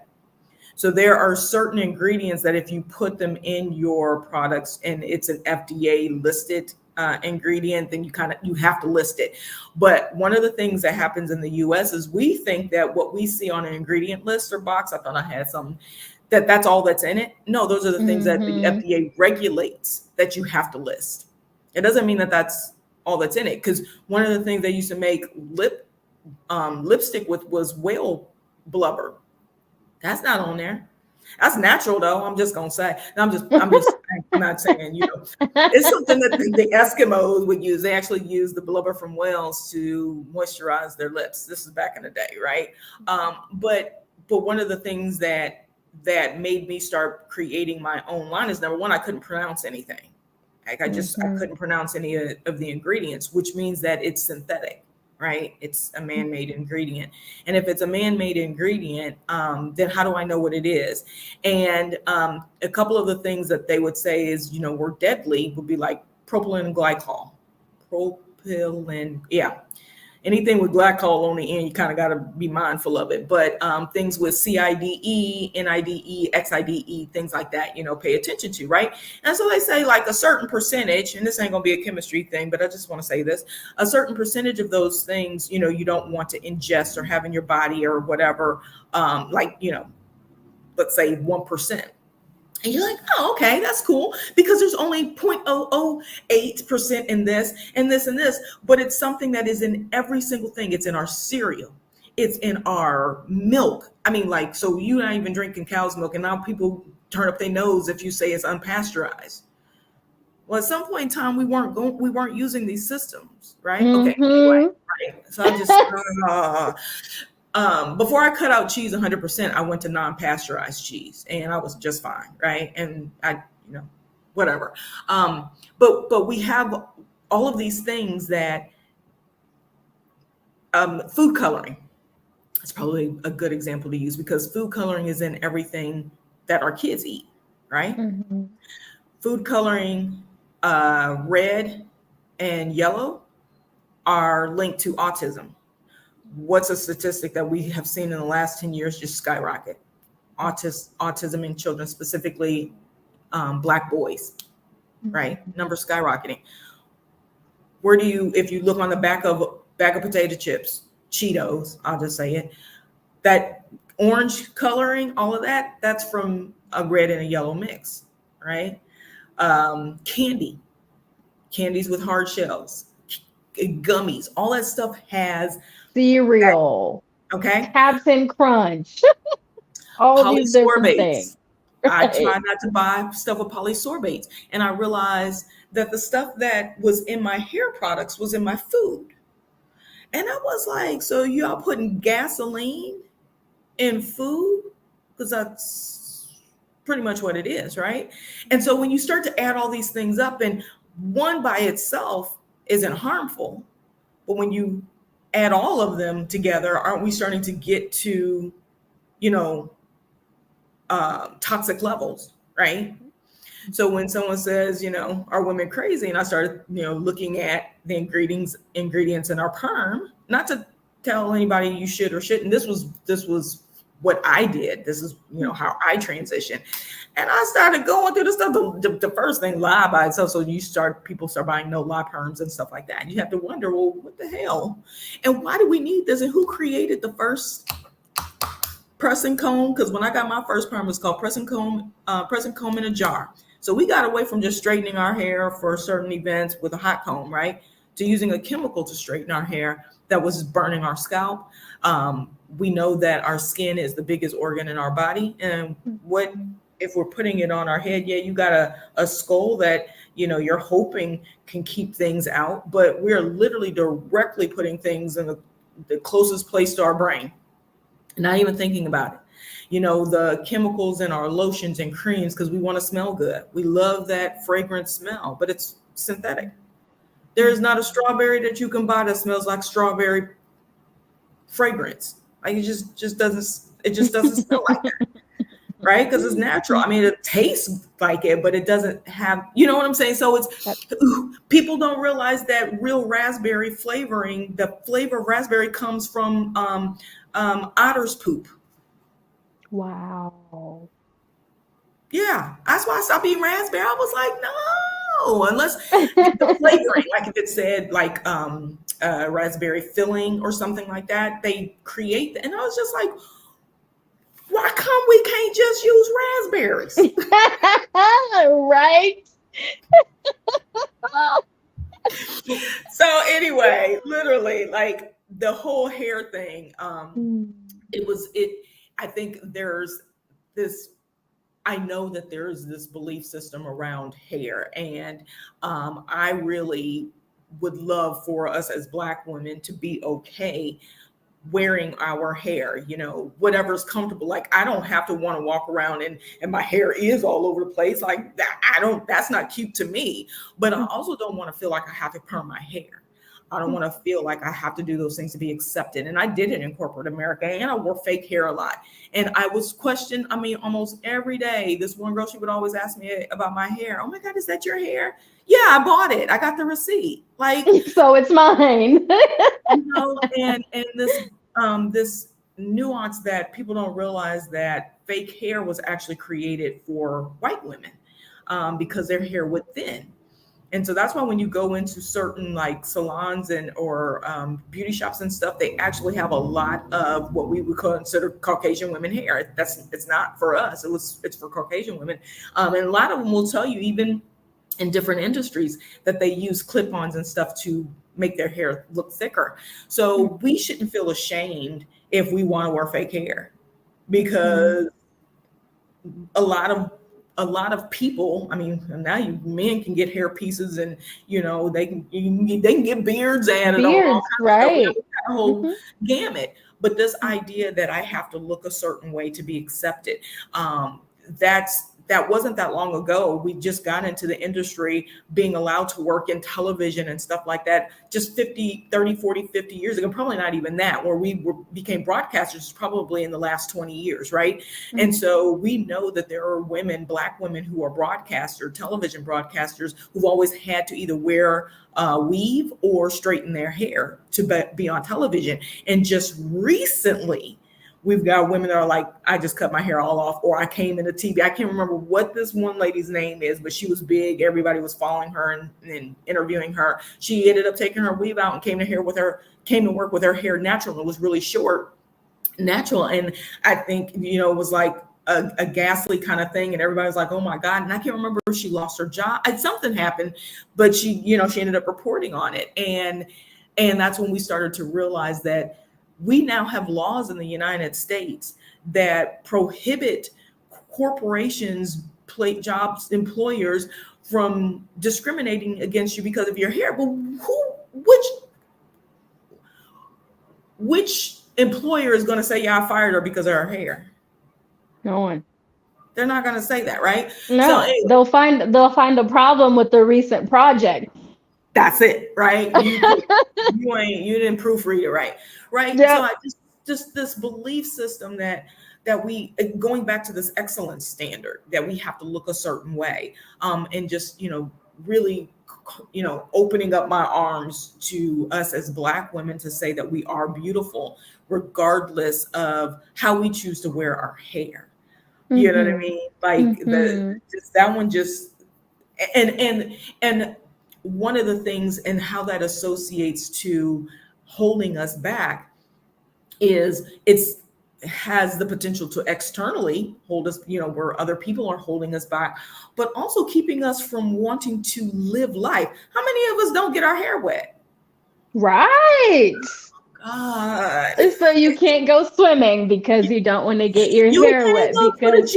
A: So there are certain ingredients that if you put them in your products and it's an FDA listed ingredient, then you have to list it. But one of the things that happens in the US is we think that what we see on an ingredient list or box, I thought I had something, that's all that's in it. No, those are the things that the FDA regulates that you have to list. It doesn't mean that that's all that's in it, because one of the things they used to make lipstick with was whale blubber. That's not on there. That's natural though. I'm just gonna say. I'm not saying, it's something that the Eskimos would use. They actually use the blubber from whales to moisturize their lips. This is back in the day, right? But one of the things that made me start creating my own line is, number one, I couldn't pronounce anything. Like I couldn't pronounce any of the ingredients, which means that it's synthetic. Right? It's a man-made ingredient. And if it's a man-made ingredient, then how do I know what it is? And a couple of the things that they would say is, were deadly would be like propylene glycol. Anything with glycol on the end, you kind of got to be mindful of it. But things with CIDE, NIDE, XIDE, things like that, pay attention to, right? And so they say like a certain percentage, and this ain't going to be a chemistry thing, but I just want to say this, a certain percentage of those things, you don't want to ingest or have in your body or whatever, let's say 1%. And you're like, oh, okay, that's cool, because there's only 0.008% in this and this and this, but it's something that is in every single thing. It's in our cereal. It's in our milk. I mean, like, so you're not even drinking cow's milk, and now people turn up their nose if you say it's unpasteurized. Well, at some point in time, we weren't using these systems, right? Okay, anyway, right. So I just before I cut out cheese 100%, I went to non-pasteurized cheese, and I was just fine, right? And I, whatever. But we have all of these things that food coloring. It's probably a good example to use because food coloring is in everything that our kids eat, right?
B: Mm-hmm.
A: Food coloring, red and yellow are linked to autism. What's a statistic that we have seen in the last 10 years just skyrocket? Autism in children, specifically Black boys, right? Numbers skyrocketing. Where do you, if you look on the back of potato chips, Cheetos, I'll just say it, that orange coloring, all of that, that's from a red and a yellow mix, right? Candies with hard shells, gummies, all that stuff has
B: Cereal,
A: that, okay?
B: Captain Crunch, all these different things.
A: Polysorbates. I try not to buy stuff with polysorbates. And I realized that the stuff that was in my hair products was in my food. And I was like, so y'all putting gasoline in food? Because that's pretty much what it is, right? And so when you start to add all these things up, and one by itself isn't harmful, but when you add all of them together, aren't we starting to get to, toxic levels, right? So when someone says, are women crazy? And I started, looking at the ingredients in our perm, not to tell anybody you should or shouldn't. This was what I did. This is, how I transitioned. And I started going through the stuff. The first thing, lye by itself. So people start buying no lye perms and stuff like that. And you have to wonder, well, what the hell? And why do we need this? And who created the first press and comb? Because when I got my first perm, it was called press and comb in a jar. So we got away from just straightening our hair for certain events with a hot comb, right, to using a chemical to straighten our hair that was burning our scalp. We know that our skin is the biggest organ in our body. And what if we're putting it on our head? Yeah, you got a skull that, you're hoping can keep things out, but we're literally directly putting things in the closest place to our brain, not even thinking about it. The chemicals in our lotions and creams, because we want to smell good. We love that fragrant smell, but it's synthetic. There is not a strawberry that you can buy that smells like strawberry fragrance. Like it just doesn't smell like that, right? Because it's natural. I mean, it tastes like it, but it doesn't have, you know what I'm saying? So people don't realize that real raspberry flavoring, the flavor of raspberry comes from otter's poop.
B: Wow.
A: Yeah, that's why I stopped eating raspberry. I was like, no, unless the flavoring, like if it said like raspberry filling or something like that, they create and I was just like, why come we can't just use raspberries?
B: Right.
A: So anyway, literally like the whole hair thing, I think I know that there's this belief system around hair, and I really would love for us as Black women to be okay wearing our hair, whatever's comfortable. Like I don't have to want to walk around and my hair is all over the place like that. That's not cute to me, but I also don't want to feel like I have to perm my hair. I don't want to feel like I have to do those things to be accepted. And I did it in corporate America, and I wore fake hair a lot. And I was questioned, almost every day. This one girl, she would always ask me about my hair. Oh my God, is that your hair? Yeah, I bought it. I got the receipt. Like,
B: so it's mine.
A: And this nuance that people don't realize that fake hair was actually created for white women because their hair would thin. And so that's why when you go into certain like salons or beauty shops and stuff, they actually have a lot of what we would consider Caucasian women hair. It's not for us. It's for Caucasian women. And a lot of them will tell you, even in different industries, that they use clip-ons and stuff to make their hair look thicker. So we shouldn't feel ashamed if we want to wear fake hair, because a lot of people, now men can get hair pieces, and they can get beards added.
B: Beards, right?
A: A whole gamut. But this idea that I have to look a certain way to be accepted, that's that wasn't that long ago. We just got into the industry being allowed to work in television and stuff like that just 50, 30, 40, 50 years ago, probably not even that, where became broadcasters probably in the last 20 years, right? Mm-hmm. And so we know that there are women, Black women who are broadcasters, television broadcasters, who've always had to either wear weave or straighten their hair to be on television. And just recently, we've got women that are like, I just cut my hair all off, or I came into TV. I can't remember what this one lady's name is, but she was big. Everybody was following her and interviewing her. She ended up taking her weave out and came to work with her hair natural. It was really short, natural. And I think, it was like a ghastly kind of thing. And everybody was like, oh my God. And I can't remember if she lost her job. Something happened, but she ended up reporting on it. And that's when we started to realize that we now have laws in the United States that prohibit corporations, employers from discriminating against you because of your hair. But which employer is going to say, yeah, I fired her because of her hair?
B: No one.
A: They're not going to say that, right?
B: No, so, they'll find a problem with the recent project.
A: That's it, right? You didn't proofread it right. Yep. So I just this belief system that we, going back to this excellence standard, that we have to look a certain way, and just really opening up my arms to us as Black women to say that we are beautiful regardless of how we choose to wear our hair. Mm-hmm. You know what I mean? Like that one just and one of the things and how that associates to holding us back is it has the potential to externally hold us, where other people are holding us back, but also keeping us from wanting to live life. How many of us don't get our hair wet?
B: Right.
A: God.
B: So you can't go swimming because you don't want to get your hair wet because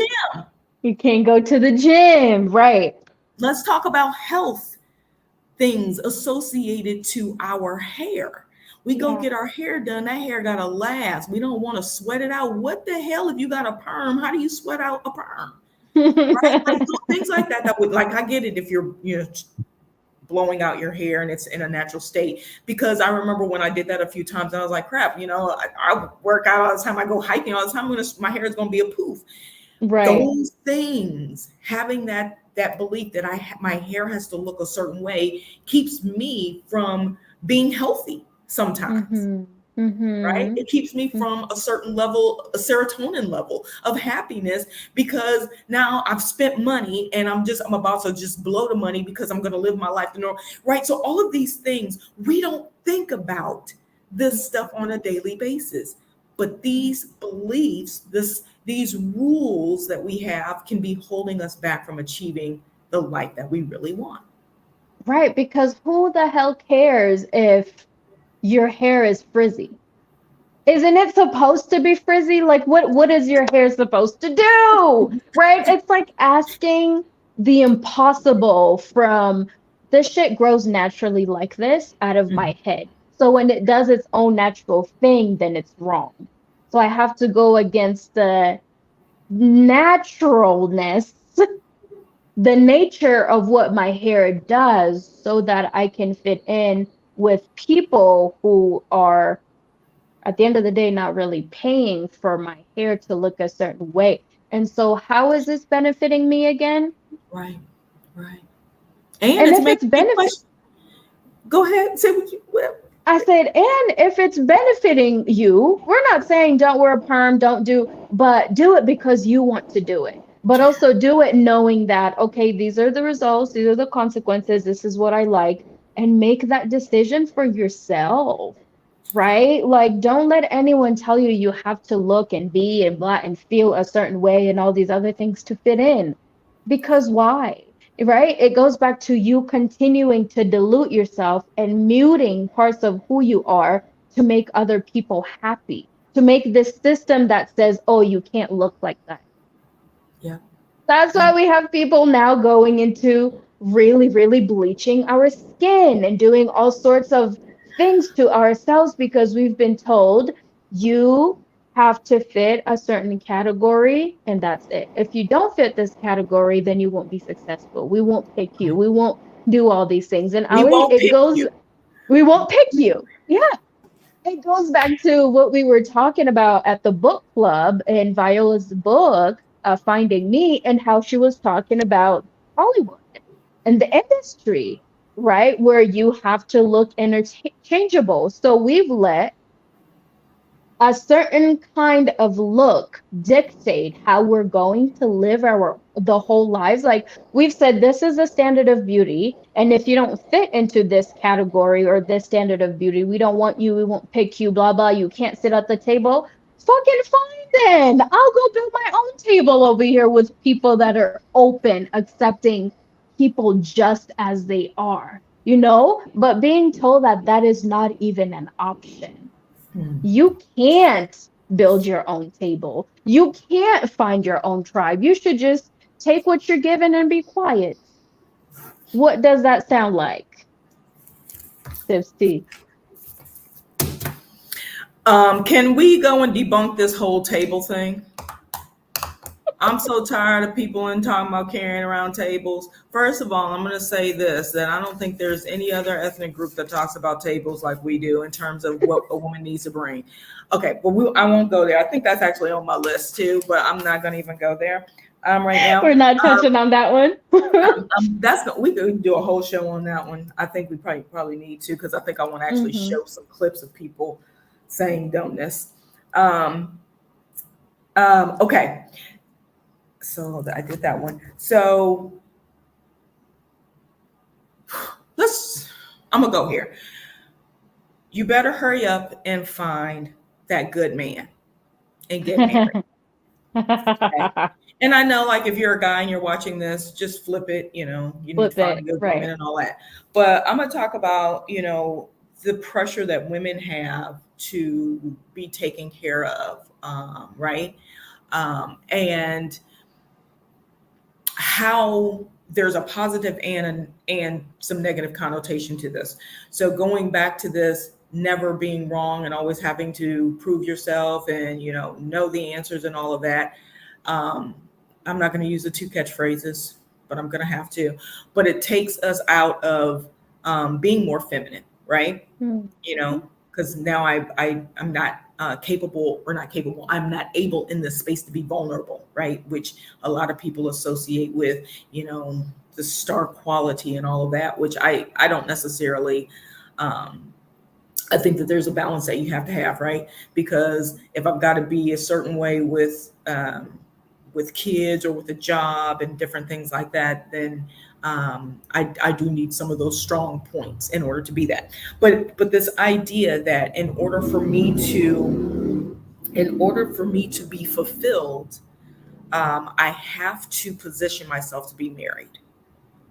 B: you can't go to the gym. Right.
A: Let's talk about health things associated to our hair. We go get our hair done. That hair gotta last. We don't want to sweat it out. What the hell if you got a perm? How do you sweat out a perm? Right? Like, things like that. That would, like, I get it if you're blowing out your hair and it's in a natural state. Because I remember when I did that a few times, and I was like, crap. I work out all the time. I go hiking all the time. My hair is gonna be a poof.
B: Right.
A: Those things, having that belief that my hair has to look a certain way, keeps me from being healthy sometimes, right? It keeps me from a certain level, a serotonin level of happiness, because now I've spent money and I'm about to just blow the money because I'm going to live my life, right? So all of these things, we don't think about this stuff on a daily basis, but these beliefs, these rules that we have can be holding us back from achieving the life that we really want.
B: Right, because who the hell cares if your hair is frizzy? Isn't it supposed to be frizzy? Like, what is your hair supposed to do? Right? It's like asking the impossible from this shit grows naturally like this out of my head. So when it does its own natural thing, then it's wrong. So I have to go against the naturalness, the nature of what my hair does, so that I can fit in with people who are, at the end of the day, not really paying for my hair to look a certain way. And so how is this benefiting me again?
A: Right.
B: And if it's benefiting,
A: go ahead, say what you will.
B: I said, and if it's benefiting you, we're not saying don't wear a perm, but do it because you want to do it. But also do it knowing that, okay, these are the results, these are the consequences, this is what I like, and make that decision for yourself, right? Like, don't let anyone tell you you have to look and be and blah and feel a certain way and all these other things to fit in. Because why? Right? It goes back to you continuing to dilute yourself and muting parts of who you are to make other people happy, to make this system that says, oh, you can't look like that.
A: Yeah.
B: That's why we have people now going into really, really bleaching our skin and doing all sorts of things to ourselves, because we've been told you have to fit a certain category, and that's it. If you don't fit this category, then you won't be successful. We won't pick you. We won't do all these things. And
A: We
B: Ali,
A: won't
B: it
A: pick
B: goes,
A: you.
B: we won't pick you. Yeah. It goes back to what we were talking about at the book club in Viola's book, Finding Me, and how she was talking about Hollywood and the industry, right? Where you have to look interchangeable. So we've let a certain kind of look dictate how we're going to live our the whole lives. Like we've said, this is a standard of beauty, and if you don't fit into this category or this standard of beauty, we don't want you, we won't pick you, blah blah, you can't sit at the table. Fucking fine then, I'll go build my own table over here with people that are open, accepting people just as they are, but being told that that is not even an option. You can't build your own table. You can't find your own tribe. You should just take what you're given and be quiet. What does that sound like, Tipsy?
A: Can we go and debunk this whole table thing? I'm so tired of people and talking about carrying around tables. First of all, I'm going to say this, that I don't think there's any other ethnic group that talks about tables like we do in terms of what a woman needs to bring. Okay, well, I won't go there. I think that's actually on my list too, but I'm not going to even go there right now.
B: We're not touching on that one.
A: We could do a whole show on that one. I think we probably need to, because I think I want to actually show some clips of people saying dumbness. Okay. So I did that one. So I'm gonna go here. You better hurry up and find that good man and get married. Okay? And I know, like, if you're a guy and you're watching this, just flip it, you need to find a good woman and all that. But I'm gonna talk about, the pressure that women have to be taken care of, right? And how there's a positive and some negative connotation to this. So going back to this never being wrong and always having to prove yourself and know the answers and all of that. I'm not going to use the two catchphrases, but I'm going to have to. But it takes us out of being more feminine, right? Because now I'm not capable, or not capable, I'm not able in this space to be vulnerable, right? Which a lot of people associate with, the star quality and all of that, which I don't necessarily, I think that there's a balance that you have to have, right? Because if I've got to be a certain way with kids or with a job and different things like that, then I do need some of those strong points in order to be that. But this idea that in order for me to be fulfilled, I have to position myself to be married.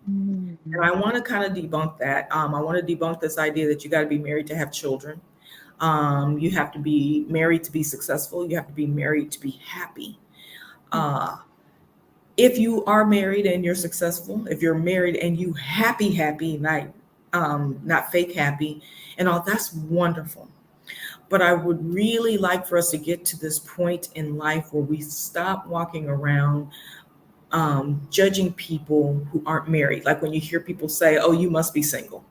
A: And I want to kind of debunk that. I want to debunk this idea that you got to be married to have children. You have to be married to be successful. You have to be married to be happy. If you are married and you're successful, if you're married and you happy, not fake happy and all, that's wonderful. But I would really like for us to get to this point in life where we stop walking around judging people who aren't married. Like when you hear people say, oh, you must be single.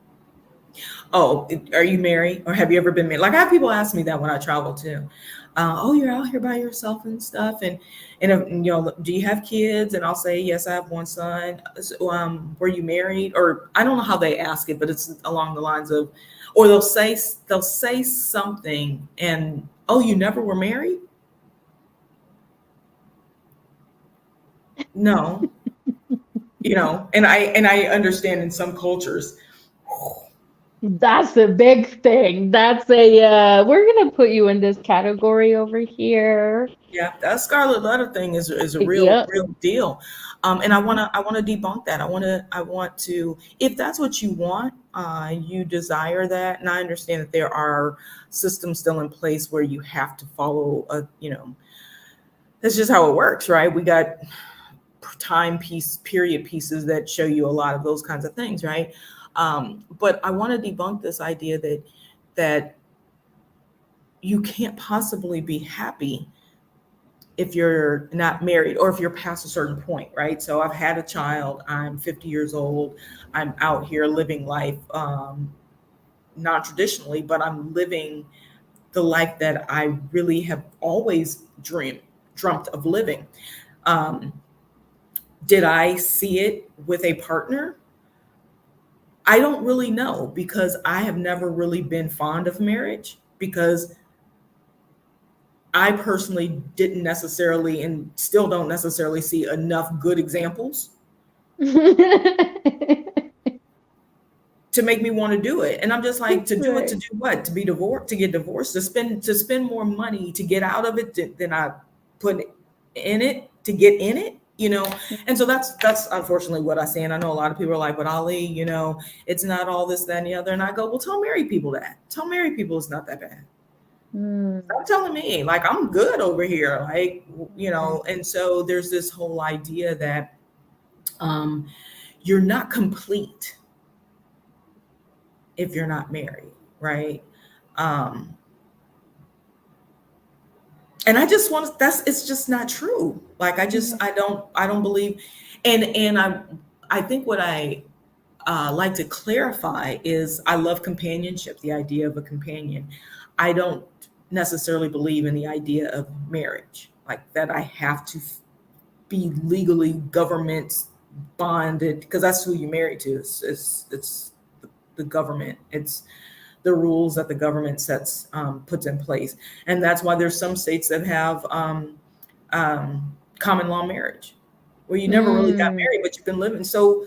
A: Oh, are you married? Or have you ever been married? Like I have people ask me that when I travel too. Oh, you're out here by yourself and stuff. And do you have kids? And I'll say, yes, I have one son. So, were you married? Or I don't know how they ask it, but it's along the lines of, or they'll say something and, oh, you never were married? No. And I understand in some cultures.
B: That's a big thing. That's we're gonna put you in this category over here.
A: Yeah, that scarlet letter thing is a real deal. And I want to debunk that. I want to, if that's what you want, you desire that. And I understand that there are systems still in place where you have to follow that's just how it works, right? We got period pieces that show you a lot of those kinds of things, right? But I want to debunk this idea that you can't possibly be happy if you're not married or if you're past a certain point, right? So I've had a child, I'm 50 years old, I'm out here living life non-traditionally, but I'm living the life that I really have always dreamt of living. Um, did I see it with a partner? I don't really know, because I have never really been fond of marriage, because I personally didn't necessarily and still don't necessarily see enough good examples to make me want to do it. And I'm just like, to do it, to do what? To be divorced, to get divorced, to spend more money to get out of it than I put in it to get in it, you know? And so that's unfortunately what I say. And I know a lot of people are like, but Ali, you know, it's not all this, that, and the other. And I go, well, tell married people that. Tell married people it's not that bad. Stop telling me, like, I'm good over here, like, you know. And so there's this whole idea that you're not complete if you're not married, right? And I just want it's just not true. Like, I don't believe, and I think what I like to clarify is I love companionship, the idea of a companion. I don't necessarily believe in the idea of marriage, like that I have to be legally government bonded, because that's who you're married to. It's the government. It's the rules that the government sets, puts in place. And that's why there's some states that have common law marriage, where you never really got married, but you've been living. So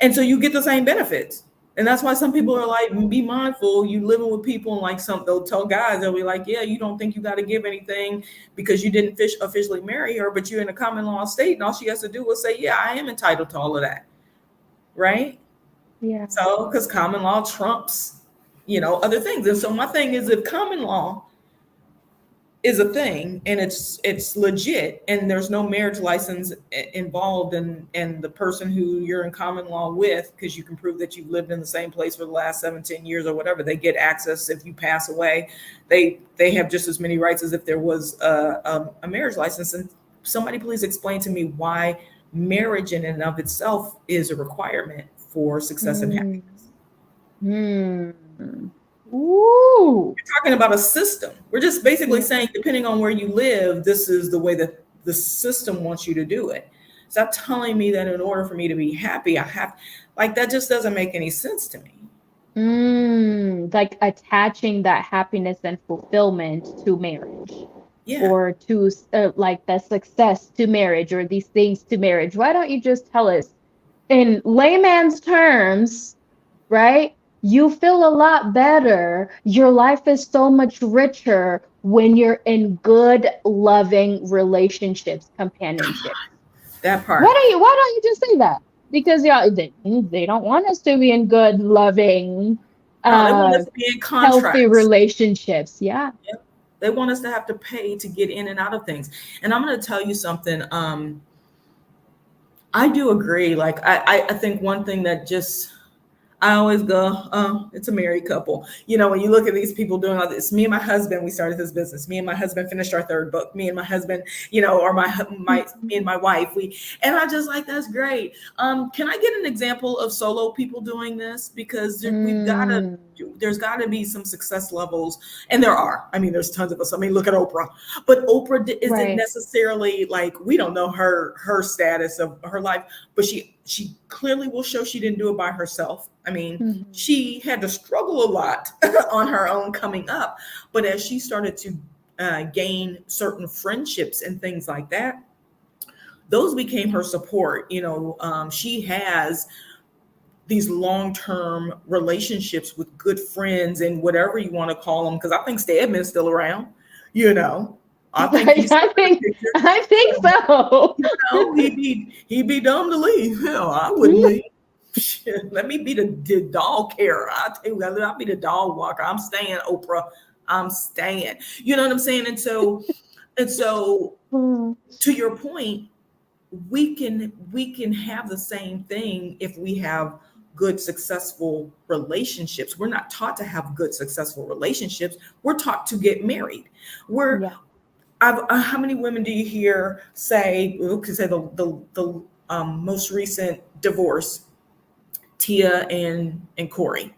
A: you get the same benefits. And that's why some people are like, be mindful, you living with people, and like they'll tell guys, they'll be like, yeah, you don't think you got to give anything because you didn't officially marry her, but you're in a common law state, and all she has to do is say, yeah, I am entitled to all of that. Right?
B: Yeah.
A: So, because common law trumps, you know, other things. And so my thing is, if common law is a thing and it's legit, and there's no marriage license involved, and the person who you're in common law with, because you can prove that you've lived in the same place for the last 7-10 years or whatever, they get access. If you pass away, they have just as many rights as if there was a marriage license. And somebody please explain to me why marriage in and of itself is a requirement for success and happiness.
B: Ooh.
A: We're talking about a system. We're just basically saying, depending on where you live, this is the way that the system wants you to do it. Stop telling me that in order for me to be happy, I have, like, that just doesn't make any sense to me.
B: Like attaching that happiness and fulfillment to marriage.
A: Yeah.
B: Or to like the success to marriage, or these things to marriage. Why don't you just tell us in layman's terms, right? You feel a lot better. Your life is so much richer when you're in good, loving relationships, companionship.
A: That part.
B: Why don't you just say that? Because they don't want us to be in good, loving,
A: they want us to be in
B: healthy relationships. Yeah.
A: Yep. They want us to have to pay to get in and out of things. And I'm going to tell you something. I do agree. Like, I think one thing that just, I always go, oh, it's a married couple. You know, when you look at these people doing all this, me and my husband, we started this business. Me and my husband finished our 3rd book. Me and my husband, you know, or me and my wife, and I just like, that's great. Can I get an example of solo people doing this? Because there's gotta be some success levels, and there are. I mean, there's tons of us. I mean, look at Oprah, but Oprah isn't necessarily, like, we don't know her status of her life, but she clearly will show she didn't do it by herself. I mean, she had to struggle a lot on her own coming up, but as she started to gain certain friendships and things like that, those became her support. You know, she has these long-term relationships with good friends and whatever you want to call them, because I think Stedman's still around, you know. I think so. You know, he'd be dumb to leave. Hell, I wouldn't leave. Shit, let me be the dog carer. I'll be the dog walker. I'm staying, Oprah. I'm staying. You know what I'm saying? And so to your point, we can have the same thing if we have good, successful relationships. We're not taught to have good, successful relationships. We're taught to get married. We're
B: Yeah.
A: how many women do you hear say, we could say the most recent divorce, Tia and Corey,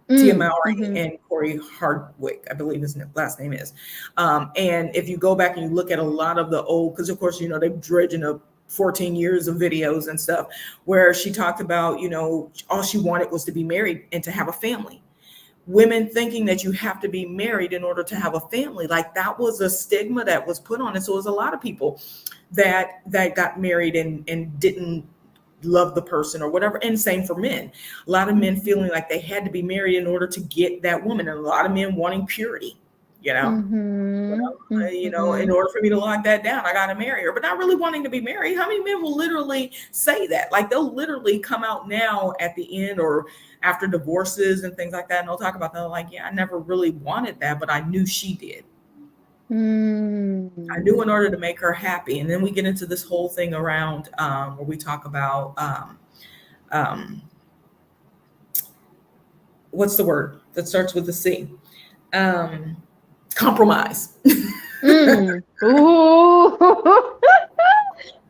A: Tia
B: Mm,
A: Mowry
B: mhm.
A: and Corey Hardwick, I believe his last name is. And if you go back and you look at a lot of the old, because of course, you know, they're dredging up 14 years of videos and stuff, where she talked about, you know, all she wanted was to be married and to have a family. Women thinking that you have to be married in order to have a family, like that was a stigma that was put on it. So it was a lot of people that got married and didn't love the person or whatever. And same for men. A lot of men feeling like they had to be married in order to get that woman, and a lot of men wanting purity, you know.
B: Mhm.
A: You know, in
B: Mhm.
A: order for me to lock that down, I got to marry her, but not really wanting to be married. How many men will literally say that? Like they'll literally come out now at the end or after divorces and things like that, and they'll talk about that. Like, yeah, I never really wanted that, but I knew she did. I knew in
B: Mm.
A: order to make her happy. And then we get into this whole thing around where we talk about um, what's the word that starts with the C? Um, compromise.
B: Mm. Ooh.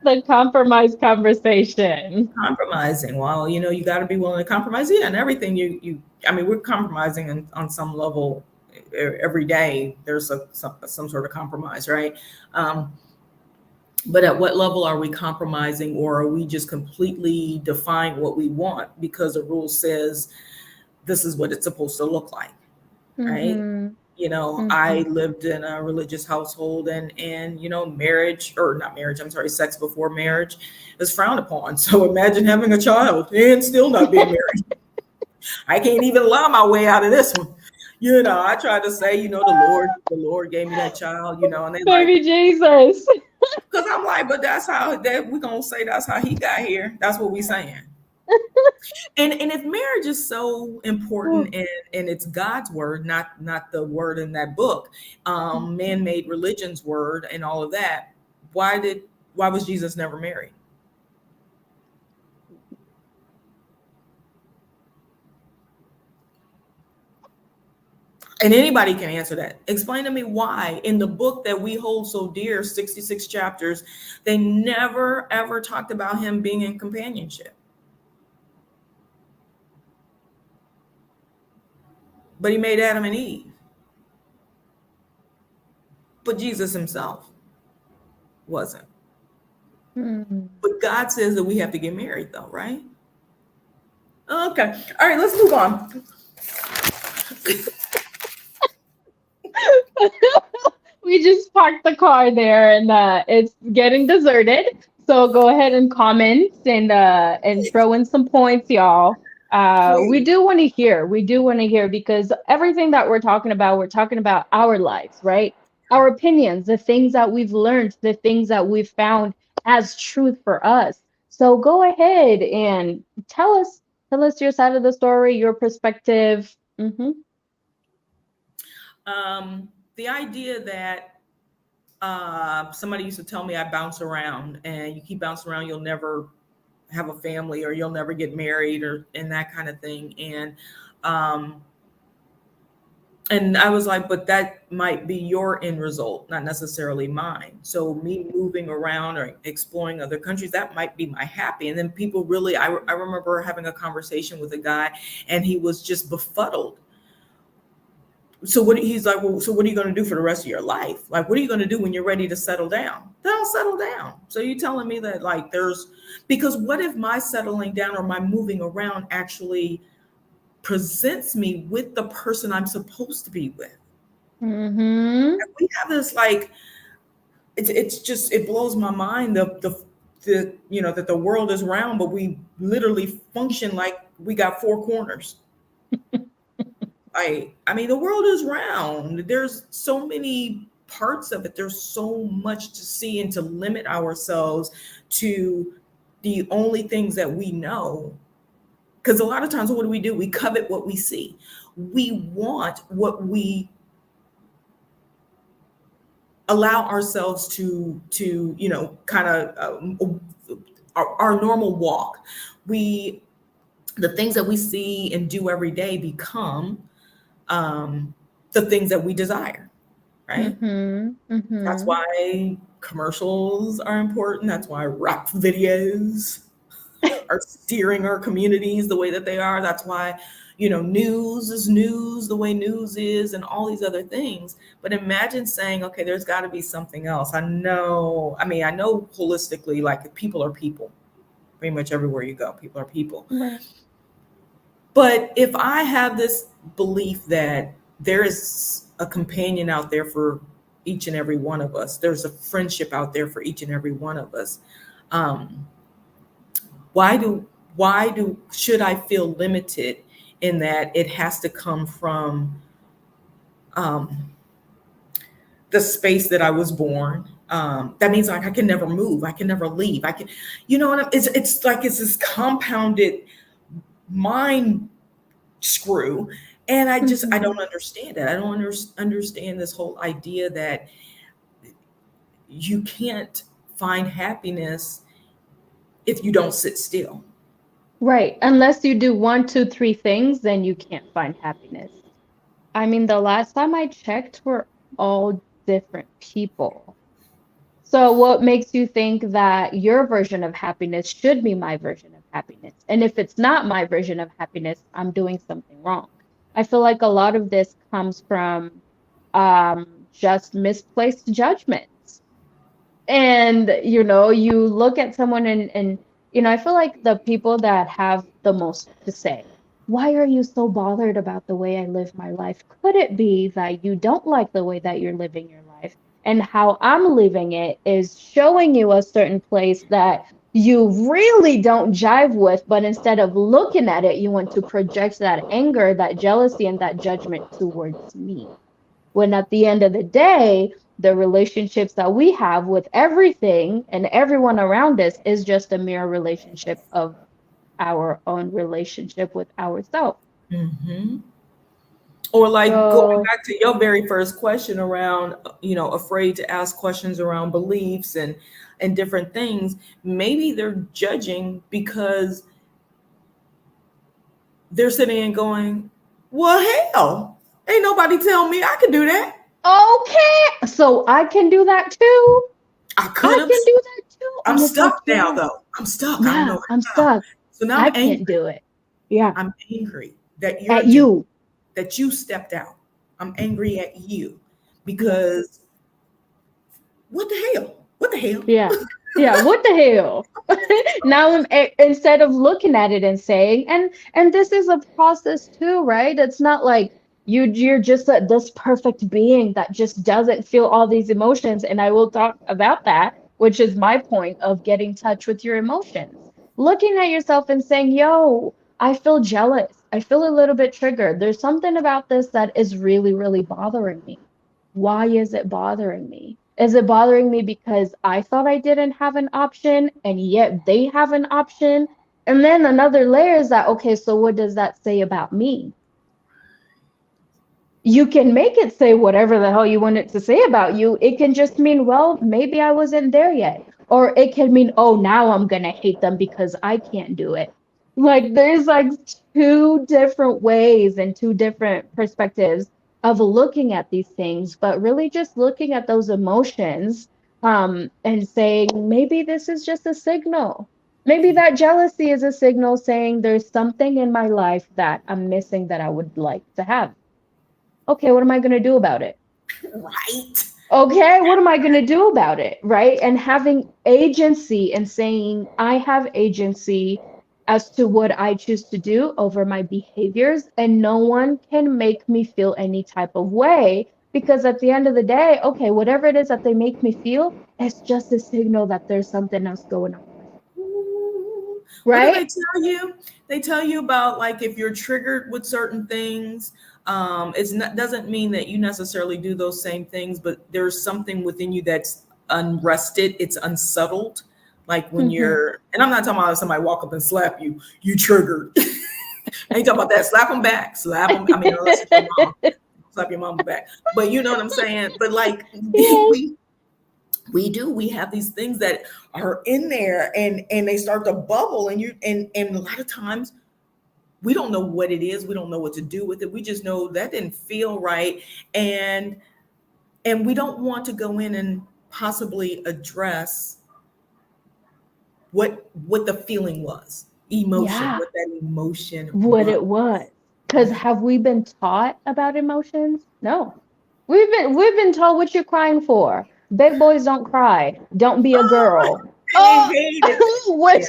B: The compromise conversation.
A: Compromising. Well, you know, you got to be willing to compromise. Yeah, and everything I mean, we're compromising on some level every day. There's some sort of compromise, right? Um, but at what level are we compromising, or are we just completely defying what we want because the rule says this is what it's supposed to look like, right?
B: Mhm.
A: You know, I
B: Mhm.
A: lived in a religious household, and you know, marriage, or not marriage, I'm sorry, sex before marriage is frowned upon. So imagine having a child and still not being married. I can't even lie my way out of this one. You know, I tried to say, you know, the Lord gave me that child, you know, and they like,
B: Baby Jesus.
A: because I'm like, but that's how that we gonna say that's how he got here. That's what we saying. And if marriage is so important, and it's God's word, not the word in that book, man-made religion's word and all of that, why was Jesus never married? And anybody can answer that. Explain to me why in the book that we hold so dear, 66 chapters, they never ever talked about him being in companionship. But he made Adam and Eve. But Jesus himself wasn't.
B: Mm.
A: But God says that we have to get married though, right? Okay. All right, let's move on.
B: We just parked the car there and it's getting deserted. So go ahead and comment and throw in some points, y'all. We
A: Please.
B: do want to hear. We do want to hear because everything that we're talking about our lives, right? Our opinions, the things that we've learned, the things that we've found as truth for us. So go ahead and tell us your side of the story, your perspective. Hmm.
A: The idea that somebody used to tell me I bounce around, and you keep bouncing around, you'll never have a family, or you'll never get married, or and that kind of thing. Um, and I was like, but that might be your end result, not necessarily mine. So me moving around or exploring other countries, that might be my happy. And then people really, I remember having a conversation with a guy, and he was just befuddled. So what he's like, well, so what are you going to do for the rest of your life? Like, what are you going to do when you're ready to settle down? Then I'll settle down. So you telling me that like because what if my settling down or my moving around actually presents me with the person I'm supposed to be with?
B: Hmm.
A: We have this like, it's just, it blows my mind the you know, that the world is round, but we literally function like we got four corners. I mean, the world is round. There's so many parts of it. There's so much to see, and to limit ourselves to the only things that we know. Because a lot of times, what do? We covet what we see. We want what we allow ourselves to you know, kind of our normal walk. We the things that we see and do every day become the things that we desire, right?
B: Mhm.
A: That's
B: Mhm.
A: why commercials are important. That's why rap videos are steering our communities the way that they are. That's why, news is news the way news is, and all these other things. But imagine saying, okay, there's got to be something else. I know holistically, like people are people. Pretty much everywhere you go, people are people.
B: Right.
A: But if I have this belief that there is a companion out there for each and every one of us, there's a friendship out there for each and every one of us. Um, why do should I feel limited in that it has to come from um, the space that I was born? That means like I can never move, I can never leave. I can, it's like it's this compounded mind screw. And I
B: Mhm.
A: don't understand it. I don't understand this whole idea that you can't find happiness if you don't sit still.
B: Right. Unless you do one, two, three things, then you can't find happiness. I mean, the last time I checked, we're all different people. So what makes you think that your version of happiness should be my version of happiness? And if it's not my version of happiness, I'm doing something wrong. I feel like a lot of this comes from just misplaced judgments. And you look at someone and I feel like the people that have the most to say, why are you so bothered about the way I live my life? Could it be that you don't like the way that you're living your life, and how I'm living it is showing you a certain place that you really don't jive with, but instead of looking at it, you want to project that anger, that jealousy, and that judgment towards me, when at the end of the day, the relationships that we have with everything and everyone around us is just a mere relationship of our own relationship with ourselves.
A: Hmm. Or like going
B: So,
A: back to your very first question around, afraid to ask questions around beliefs and different things. Maybe they're judging because they're sitting and going, well, hell, ain't nobody tell me I can do that.
B: okay, so I can do that too.
A: I
B: I
A: could have.
B: can do that too.
A: I'm
B: And it's like,
A: stuck now,
B: yeah,
A: though. I'm stuck. I don't
B: yeah,
A: know
B: I'm
A: how.
B: stuck.
A: So now
B: I
A: I'm
B: can't
A: angry.
B: do it. Yeah,
A: I'm angry that you're
B: at
A: doing,
B: you.
A: that you stepped out. I'm angry at you
B: Yeah.
A: because what the hell? What the hell?
B: Yeah. Yeah, what the hell? Now instead of looking at it and saying, and this is a process too, right? It's not like you're just this perfect being that just doesn't feel all these emotions, and I will talk about that, which is my point of getting in touch with your emotions. Looking at yourself and saying, "Yo, I feel jealous. I feel a little bit triggered. There's something about this that is really, really bothering me. Why is it bothering me? Is it bothering me because I thought I didn't have an option and yet they have an option?" And then another layer is that, okay, so what does that say about me? You can make it say whatever the hell you want it to say about you. It can just mean, well, maybe I wasn't there yet. Or it can mean, oh, now I'm going to hate them because I can't do it. Like, there's like two different ways and two different perspectives of looking at these things, but really just looking at those emotions, and saying, maybe this is just a signal. Maybe that jealousy is a signal saying there's something in my life that I'm missing that I would like to have. Okay, what am I going to do about it?
A: Right.
B: Okay, what am I going to do about it? Right? And having agency and saying, I have agency as to what I choose to do over my behaviors, and no one can make me feel any type of way. Because at the end of the day, okay, whatever it is that they make me feel, it's just a signal that there's something else going on with me.
A: What do
B: Right?
A: they tell you? They tell you about like if you're triggered with certain things, it's not doesn't mean that you necessarily do those same things, but there's something within you that's unrested, it's unsettled. Like when
B: Mm-hmm.
A: you're, and I'm not talking about if somebody walk up and slap you, you triggered. I ain't talking about that. Slap them back. Slap them. I mean, unless it's your mom, slap your mom back. But you know what I'm saying? But like
B: Yes.
A: we have these things that are in there and they start to bubble and a lot of times we don't know what it is. We don't know what to do with it. We just know that didn't feel right. And we don't want to go in and possibly address what the feeling was, emotion,
B: Yeah,
A: what that emotion
B: what
A: was.
B: it was. Because have we been taught about emotions? No. We've been told what you're crying for. Big boys don't cry. Don't be a
A: Oh,
B: girl.
A: I
B: Oh,
A: hated that.
B: which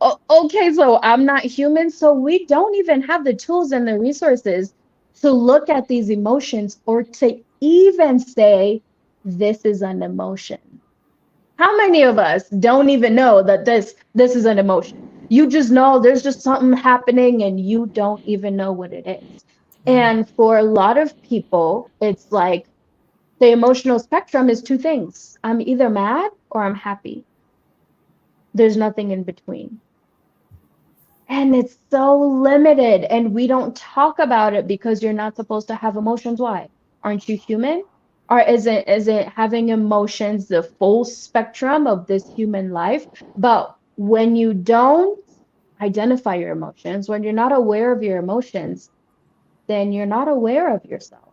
A: Yeah.
B: okay, so I'm not human, so we don't even have the tools and the resources to look at these emotions or to even say this is an emotion. How many of us don't even know that this is an emotion? You just know there's just something happening and you don't even know what it is.
A: Right.
B: And for a lot of people, it's like the emotional spectrum is two things. I'm either mad or I'm happy. There's nothing in between. And it's so limited, and we don't talk about it because you're not supposed to have emotions. Why? Aren't you human? Or is it having emotions the full spectrum of this human life? But when you don't identify your emotions, when you're not aware of your emotions, then you're not aware of yourself.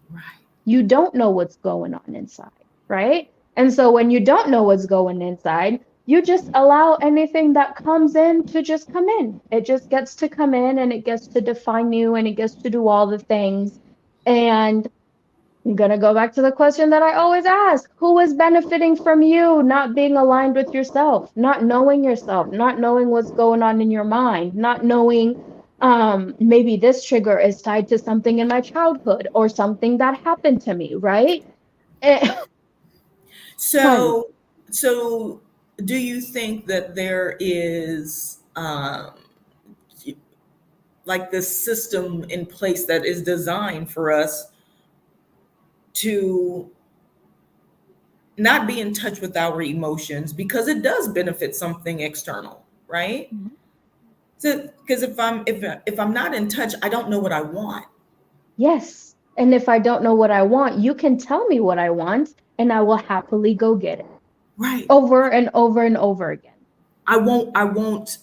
A: Right.
B: You don't know what's going on inside, right? And so when you don't know what's going inside, you just allow anything that comes in to just come in. It just gets to come in and it gets to define you and it gets to do all the things. And I'm going to go back to the question that I always ask. Who is benefiting from you not being aligned with yourself, not knowing yourself, not knowing what's going on in your mind, not knowing maybe this trigger is tied to something in my childhood or something that happened to me, right? Eh, honey,
A: So, so do you think that there is like this system in place that is designed for us to not be in touch with our emotions because it does benefit something external, right? So, because if I'm not in touch, I don't know what I want.
B: yes. And if I don't know what I want, you can tell me what I want and I will happily go get it
A: Right.
B: over and over and over again.
A: I won't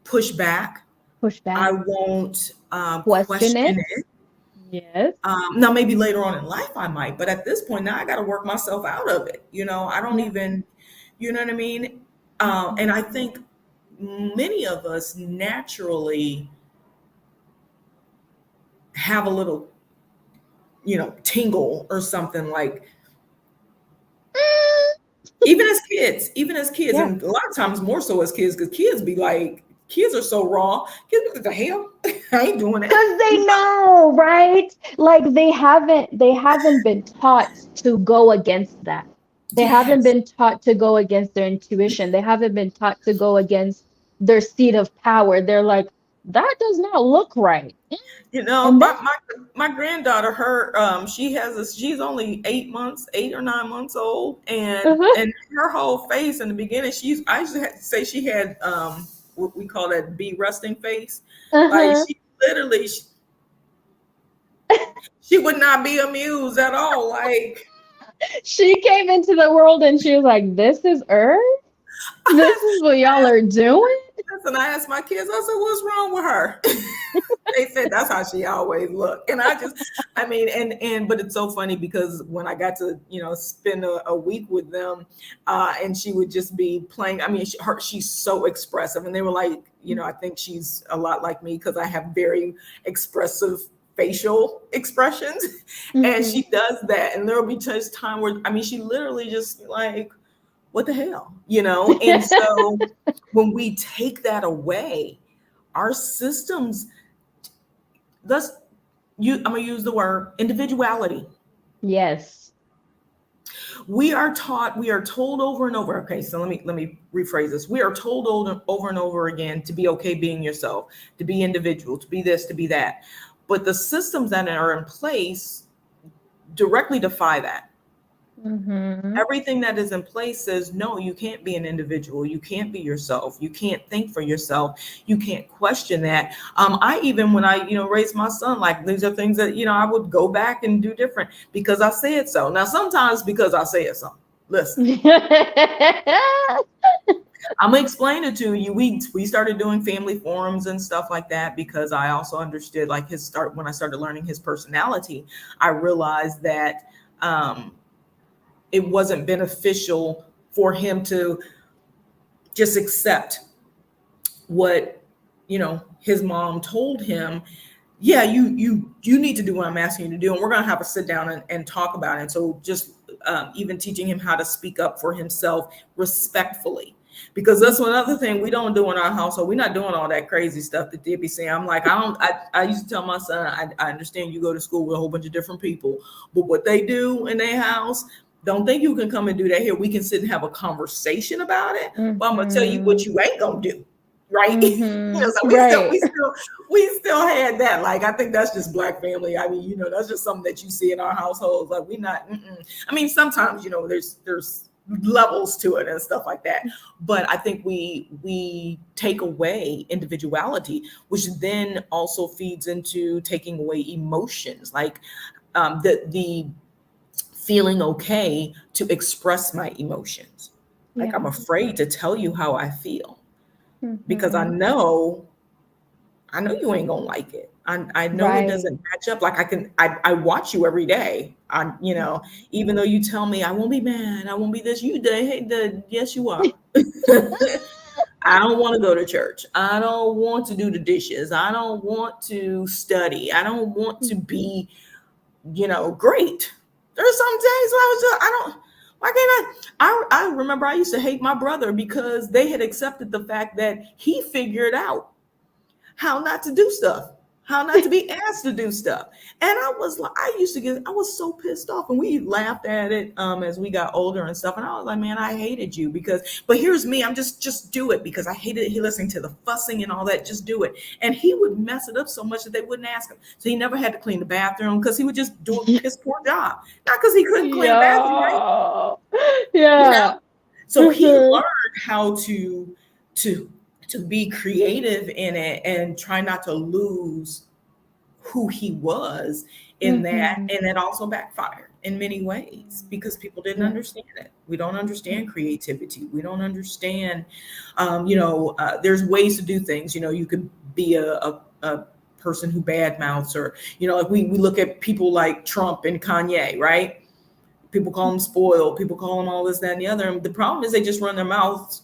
A: push back.
B: Push
A: I
B: back,
A: won't
B: question
A: question
B: it.
A: it.
B: Yes.
A: Now, maybe later on in life I might, but at this point now I got to work myself out of it. I don't
B: Yeah.
A: even, you know what I mean? And I think many of us naturally have a little, tingle or something like,
B: Mm,
A: even as kids,
B: yeah.
A: and a lot of times more so as kids, because kids are so raw. Kids, what the hell? I ain't doing it.
B: Because they know, right? Like they haven't been taught to go against that. They haven't
A: Yes.
B: been taught to go against their intuition. They haven't been taught to go against their seat of power. They're like, that does not look right. And then
A: My granddaughter, she's only 8 months, 8 or 9 months old, and
B: uh-huh,
A: her whole face in the beginning, I used to have to say she had what we call that bee resting face. Like
B: uh-huh.
A: she literally she would not be amused at all. Like
B: She came into the world and she was like, this is Earth? This is what y'all are doing?
A: and I asked my kids, I said, "What's wrong with her?" They said that's how she always looked, and I mean, but it's so funny because when I got to spend a week with them, and she would just be playing. I mean, she's so expressive, and they were like, I think she's a lot like me because I have very expressive facial expressions, and
B: Mhm.
A: she does that, and there'll be just time where I mean, she literally just like, what the hell, and so when we take that away, our systems, let's I'm gonna use the word individuality.
B: Yes.
A: We are told over and over. Okay, so let me rephrase this. We are told over and over again to be okay being yourself, to be individual, to be this, to be that. But the systems that are in place directly defy that.
B: Mm-hmm.
A: Everything that is in place says no, you can't be an individual, you can't be yourself, you can't think for yourself, you can't question that. I even when I raised my son, like these are things that I would go back and do different because I said so. Now sometimes because I said so. Listen, I'm gonna explain it to you. We started doing family forums and stuff like that because I also understood like his start when I started learning his personality. I realized that it wasn't beneficial for him to just accept what his mom told him. Yeah, you need to do what I'm asking you to do, and we're gonna have to sit down and talk about it. So just even teaching him how to speak up for himself respectfully, because that's another thing we don't do in our household. We're not doing all that crazy stuff that they'd be saying. I'm like, I used to tell my son, I understand you go to school with a whole bunch of different people, but what they do in their house, don't think you can come and do that here. We can sit and have a conversation about it, but I'm gonna tell you what you ain't gonna do. Right. So we still had that. Like, I think that's just Black family. I mean, that's just something that you see in our households. Like, we not, I mean, sometimes, there's levels to it and stuff like that. But I think we take away individuality, which then also feeds into taking away emotions, like the feeling okay to express my emotions. Like, I'm afraid to tell you how I feel. Because I know you ain't gonna like it. I know it doesn't match up. Like, I watch you every day. Even though you tell me I won't be mad, I won't be this, yes, you are. I don't want to go to church. I don't want to do the dishes. I don't want to study. I don't want to be, great. There's some days where why can't I remember I used to hate my brother because they had accepted the fact that he figured out how not to do stuff, how not to be asked to do stuff. And I was so pissed off, and we laughed at it as we got older and stuff. And I was like, man, I hated you but here's me, I'm just do it because I hated he listening to the fussing and all that, just do it. And he would mess it up so much that they wouldn't ask him. So he never had to clean the bathroom because he would just do his poor job. Not because he couldn't clean the bathroom, right?
B: Yeah.
A: So he learned how to be creative in it and try not to lose who he was in that. And it also backfired in many ways because people didn't understand it. We don't understand creativity. We don't understand, there's ways to do things. You could be a person who badmouths, or, like we look at people like Trump and Kanye, right? People call them spoiled. People call them all this, that, and the other. And the problem is they just run their mouths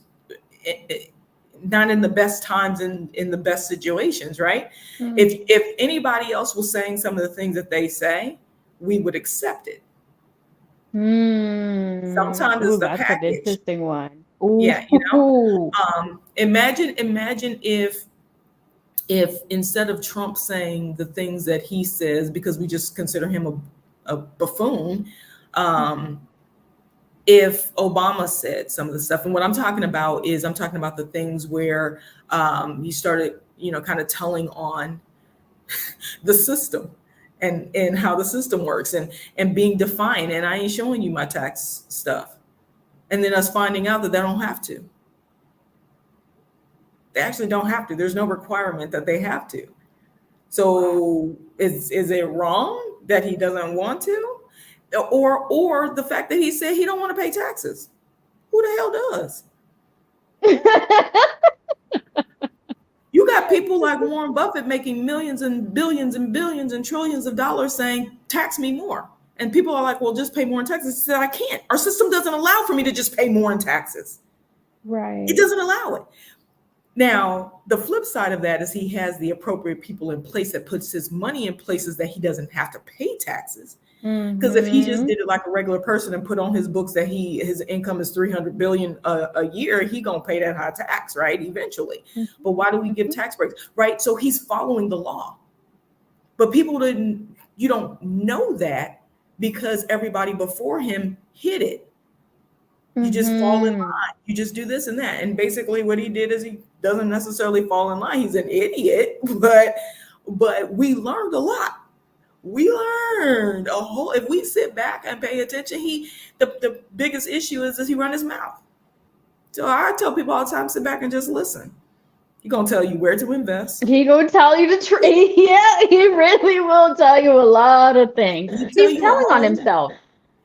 A: not in the best times and in the best situations, right? If anybody else was saying some of the things that they say, we would accept it. Sometimes it's the
B: that's
A: package.
B: An interesting one. Ooh.
A: Yeah, imagine if instead of Trump saying the things that he says because we just consider him a buffoon, if Obama said some of the stuff. And what I'm talking about the things where he started, kind of telling on the system and how the system works and being defiant. And I ain't showing you my tax stuff. And then us finding out that they don't have to. They actually don't have to. There's no requirement that they have to. So is it wrong that he doesn't want to? Or the fact that he said he don't want to pay taxes. Who the hell does? You got people like Warren Buffett making millions and billions and billions and trillions of dollars saying, tax me more. And people are like, well, just pay more in taxes. He said, I can't. Our system doesn't allow for me to just pay more in taxes.
B: Right.
A: It doesn't allow it. Now, the flip side of that is he has the appropriate people in place that puts his money in places that he doesn't have to pay taxes. Because if he just did it like a regular person and put on his books that his income is $300 billion a year, he gonna pay that high tax, right? Eventually. But why do we give tax breaks, right? So he's following the law. But you don't know that because everybody before him hid it. You just fall in line. You just do this and that. And basically what he did is he doesn't necessarily fall in line. He's an idiot, but we learned a lot. We learned a whole, if we sit back and pay attention, the biggest issue is he run his mouth. So I tell people all the time, sit back and just listen. He's going to tell you where to invest.
B: He going to tell you to trade. Yeah, he really will tell you a lot of things. He's telling on himself.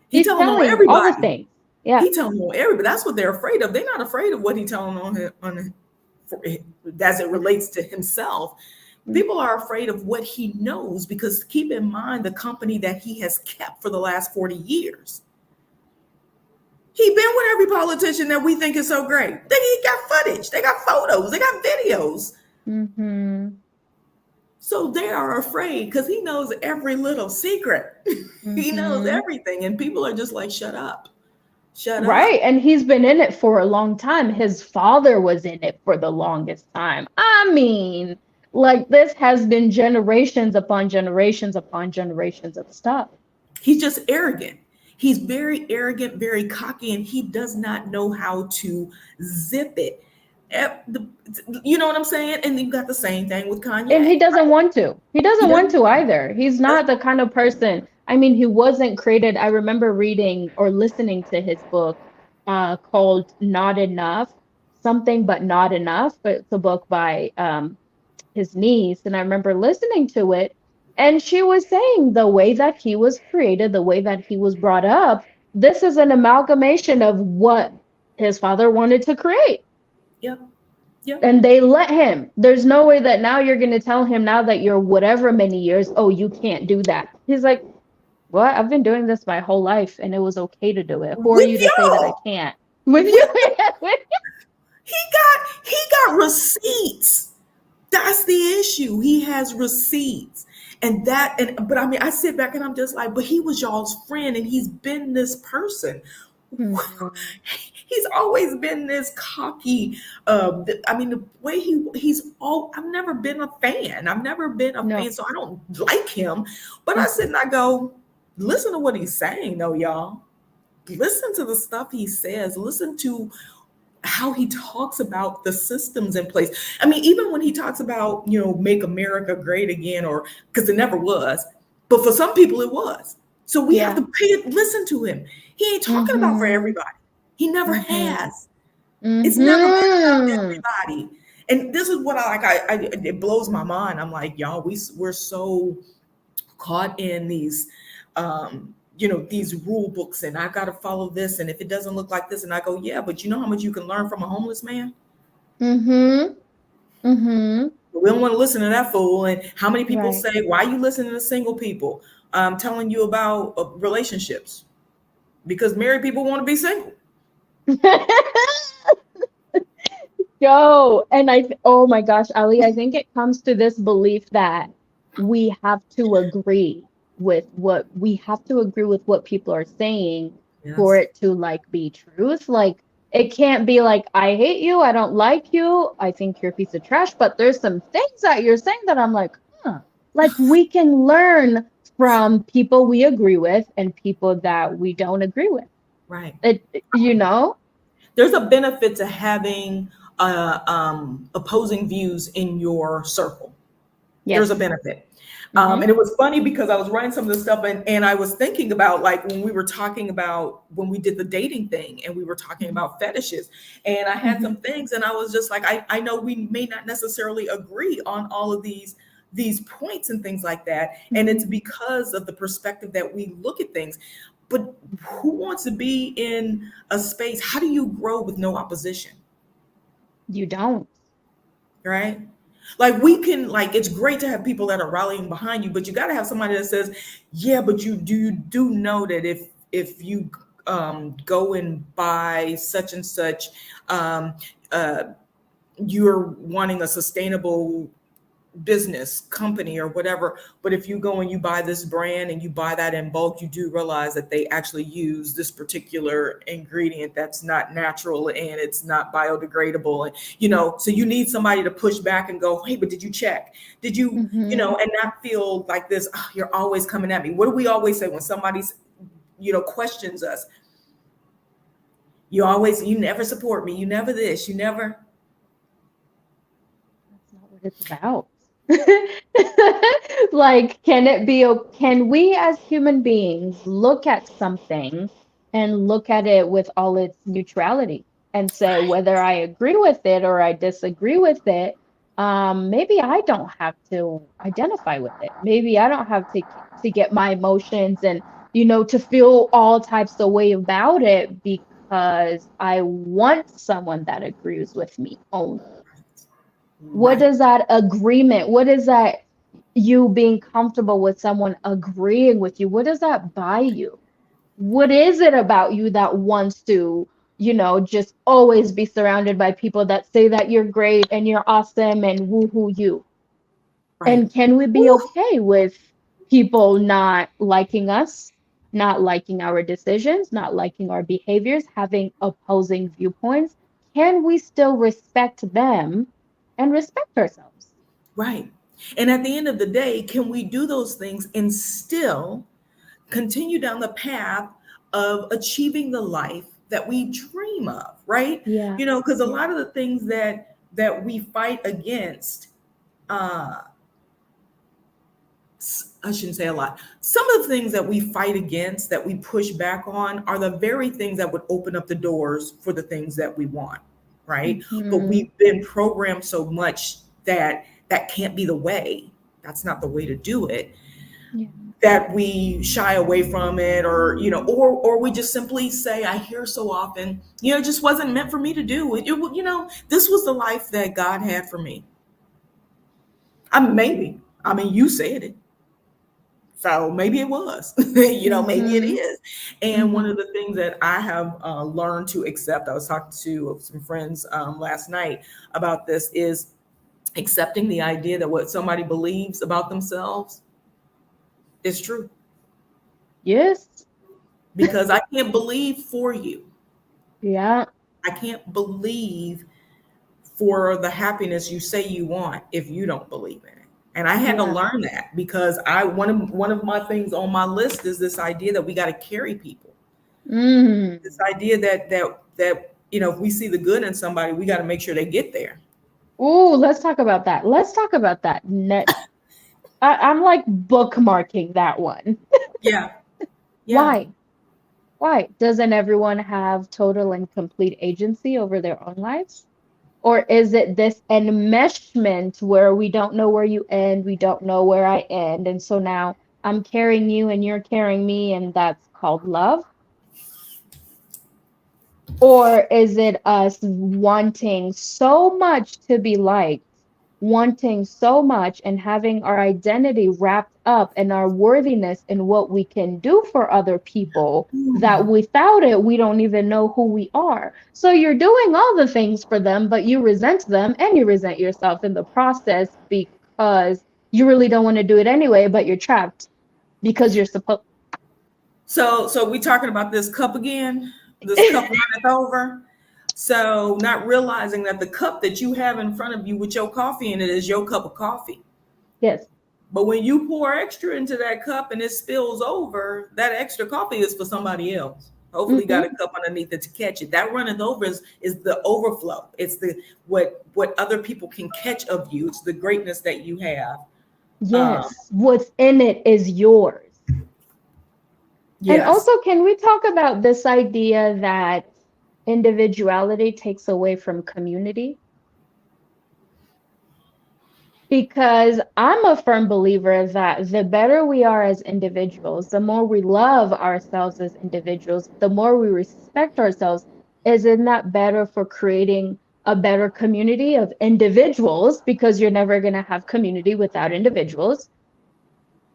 B: He's telling everybody all the things. Yeah.
A: He telling on everybody. That's what they're afraid of. They're not afraid of what he telling on him as it relates to himself. People are afraid of what he knows, because keep in mind the company that he has kept for the last 40 years. He been with every politician that we think is so great. He got footage, they got photos, they got videos.
B: Mm-hmm.
A: So they are afraid because he knows every little secret. He knows everything. And people are just like, shut up. Shut up.
B: Right. And he's been in it for a long time. His father was in it for the longest time. I mean, like, this has been generations upon generations upon generations of stuff.
A: He's just arrogant. He's very arrogant, very cocky, and he does not know how to zip it. You know what I'm saying? And you got the same thing with Kanye.
B: And he doesn't want to. He doesn't want to either. He's not the kind of person. I mean, he wasn't created. I remember reading or listening to his book called Not Enough, something but not enough. But it's a book by his niece. And I remember listening to it. And she was saying the way that he was created, the way that he was brought up, this is an amalgamation of what his father wanted to create.
A: Yep. Yep.
B: And they let him. There's no way that now you're going to tell him, now that you're whatever many years, oh, you can't do that. He's like, what? I've been doing this my whole life, and it was okay to do it. Who are you to say that I can't? With you.
A: He got receipts. That's the issue. He has receipts. But I mean, I sit back and I'm just like, but he was y'all's friend, and he's been this person. He's always been this cocky. I mean, the way I've never been a fan. I've never been a fan, so I don't like him. But I sit and I go, listen to what he's saying, though, y'all. Listen to the stuff he says. Listen to how he talks about the systems in place. I mean, even when he talks about, make America great again, or because it never was, but for some people it was. So we have to listen to him. He ain't talking about for everybody. He never has. It's never been about everybody. And this is what I like. It blows my mind. I'm like, y'all, we're so caught in these these rule books, and I got to follow this, and if it doesn't look like this, and I go, yeah, but you know how much you can learn from a homeless man? We don't want to listen to that fool. And how many people say, why are you listening to single people? I'm telling you about relationships, because married people want to be single.
B: Yo, and oh my gosh, Ali, I think it comes to this belief that we have to agree with what people are saying for it to be truth. Like, it can't be like, I hate you, I don't like you, I think you're a piece of trash, but there's some things that you're saying that I'm like, like, we can learn from people we agree with and people that we don't agree with.
A: Right.
B: There's
A: a benefit to having opposing views in your circle. Yes. There's a benefit. And it was funny because I was writing some of this stuff and I was thinking about, like, when we were talking about when we did the dating thing and we were talking about fetishes, and I had some things, and I was just like, I know we may not necessarily agree on all of these points and things like that. And it's because of the perspective that we look at things. But who wants to be in a space? How do you grow with no opposition?
B: You don't.
A: Right? Like, we can, it's great to have people that are rallying behind you, but you got to have somebody that says, yeah, but you do know that if you go and buy such and such, you're wanting a sustainable business company or whatever, but if you go and you buy this brand and you buy that in bulk, you do realize that they actually use this particular ingredient that's not natural and it's not biodegradable, and so you need somebody to push back and go, hey, but did you check? Did you and not feel like this, you're always coming at me. What do we always say when somebody's questions us? You never support me, you never this, you never.
B: That's not what it's about. Like, can we as human beings look at something and look at it with all its neutrality and say, whether I agree with it or I disagree with it, maybe I don't have to identify with it. Maybe I don't have to get my emotions and, to feel all types of way about it because I want someone that agrees with me only. What
A: Right.
B: does that agreement, what is that you being comfortable with someone agreeing with you? What does that buy you? What is it about you that wants to, just always be surrounded by people that say that you're great and you're awesome and woohoo you?
A: Right.
B: And can we be
A: Woo.
B: okay with people not liking us, not liking our decisions, not liking our behaviors, having opposing viewpoints? Can we still respect them and respect ourselves?
A: Right. And at the end of the day, can we do those things and still continue down the path of achieving the life that we dream of, right?
B: Yeah.
A: Because a
B: Yeah.
A: lot of the things that we fight against, uh, I shouldn't say a lot. Some of the things that we fight against, that we push back on, are the very things that would open up the doors for the things that we want, right? But
B: Mhm.
A: we've been programmed so much that that can't be the way. That's not the way to do it.
B: Yeah.
A: That we shy away from it, or we just simply say, I hear so often, it just wasn't meant for me to do. This was the life that God had for me. Maybe. I mean, you said it. So maybe it was, maybe it
B: Mhm.
A: is. And one
B: Mhm.
A: of the things that I have learned to accept, I was talking to some friends last night about this, is accepting the idea that what somebody believes about themselves is true.
B: Yes.
A: Because I can't believe for you.
B: Yeah.
A: I can't believe for the happiness you say you want if you don't believe in it. And I had to
B: Yeah.
A: learn that, because one of my things on my list is this idea that we got to carry people. This
B: Mm.
A: idea that if we see the good in somebody, we got to make sure they get there.
B: Ooh, let's talk about that. Let's talk about that. I'm like bookmarking that one.
A: Yeah. Yeah.
B: Why? Why? Doesn't everyone have total and complete agency over their own lives? Or is it this enmeshment where we don't know where you end, we don't know where I end, and so now I'm carrying you and you're carrying me, and that's called love? Or is it us wanting so much to be liked, wanting so much and having our identity wrapped up in our worthiness and what we can do for other people that
A: Ooh.
B: without it, we don't even know who we are? So you're doing all the things for them, but you resent them and you resent yourself in the process because you really don't want to do it anyway, but you're trapped because you're supposed.
A: So we talking about this cup again, this cup runneth over. So not realizing that the cup that you have in front of you with your coffee in it is your cup of coffee.
B: Yes.
A: But when you pour extra into that cup and it spills over, that extra coffee is for somebody else. Hopefully, you got a
B: Hmm.
A: cup underneath it to catch it. That runneth over is the overflow. It's the what other people can catch of you. It's the greatness that you have. Um,
B: Yes. What's in it is yours. And
A: yes.
B: also, can we talk about this idea that individuality takes away from community? Because I'm a firm believer that the better we are as individuals, the more we love ourselves as individuals, the more we respect ourselves, isn't that better for creating a better community of individuals? Because you're never going to have community without individuals.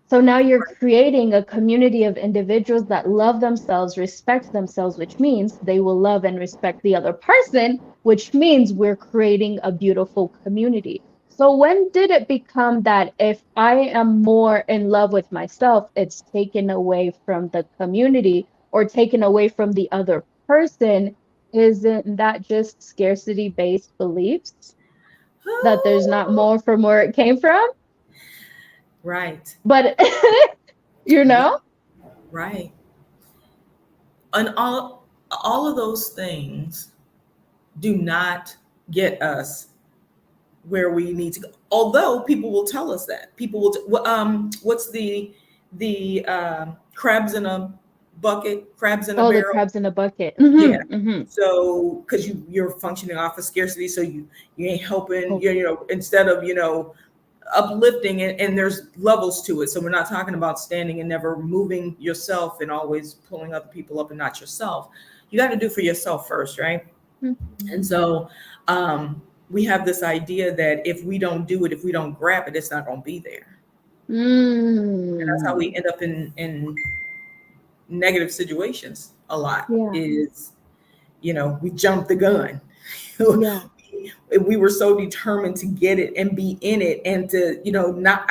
B: So now you're creating a community of individuals that love themselves, respect themselves, which means they will love and respect the other person, which means we're creating a beautiful community. So when did it become that if I am more in love with myself, it's taken away from the community or taken away from the other person? Isn't that just scarcity-based beliefs that there's not more from where it came from?
A: Right.
B: But you
A: Yeah.
B: know?
A: Right. And all of those things do not get us where we need to go. Although people will tell us that. People will what's the crabs in a bucket, crabs in a
B: Oh, the
A: barrel?
B: crabs in a bucket.
A: Yeah.
B: Hmm.
A: So because you're functioning off of scarcity, so you ain't helping,
B: Oh,
A: instead of uplifting it, and there's levels to it. So we're not talking about standing and never moving yourself and always pulling other people up and not yourself. you got to do for yourself first, right? And so we have this idea that if we don't do it, if we don't grab it, it's not going to be there. And that's how we end up in negative situations a lot.
B: Yeah.
A: Is, we jumped the gun.
B: Yeah.
A: We were so determined to get it and be in it, and to, not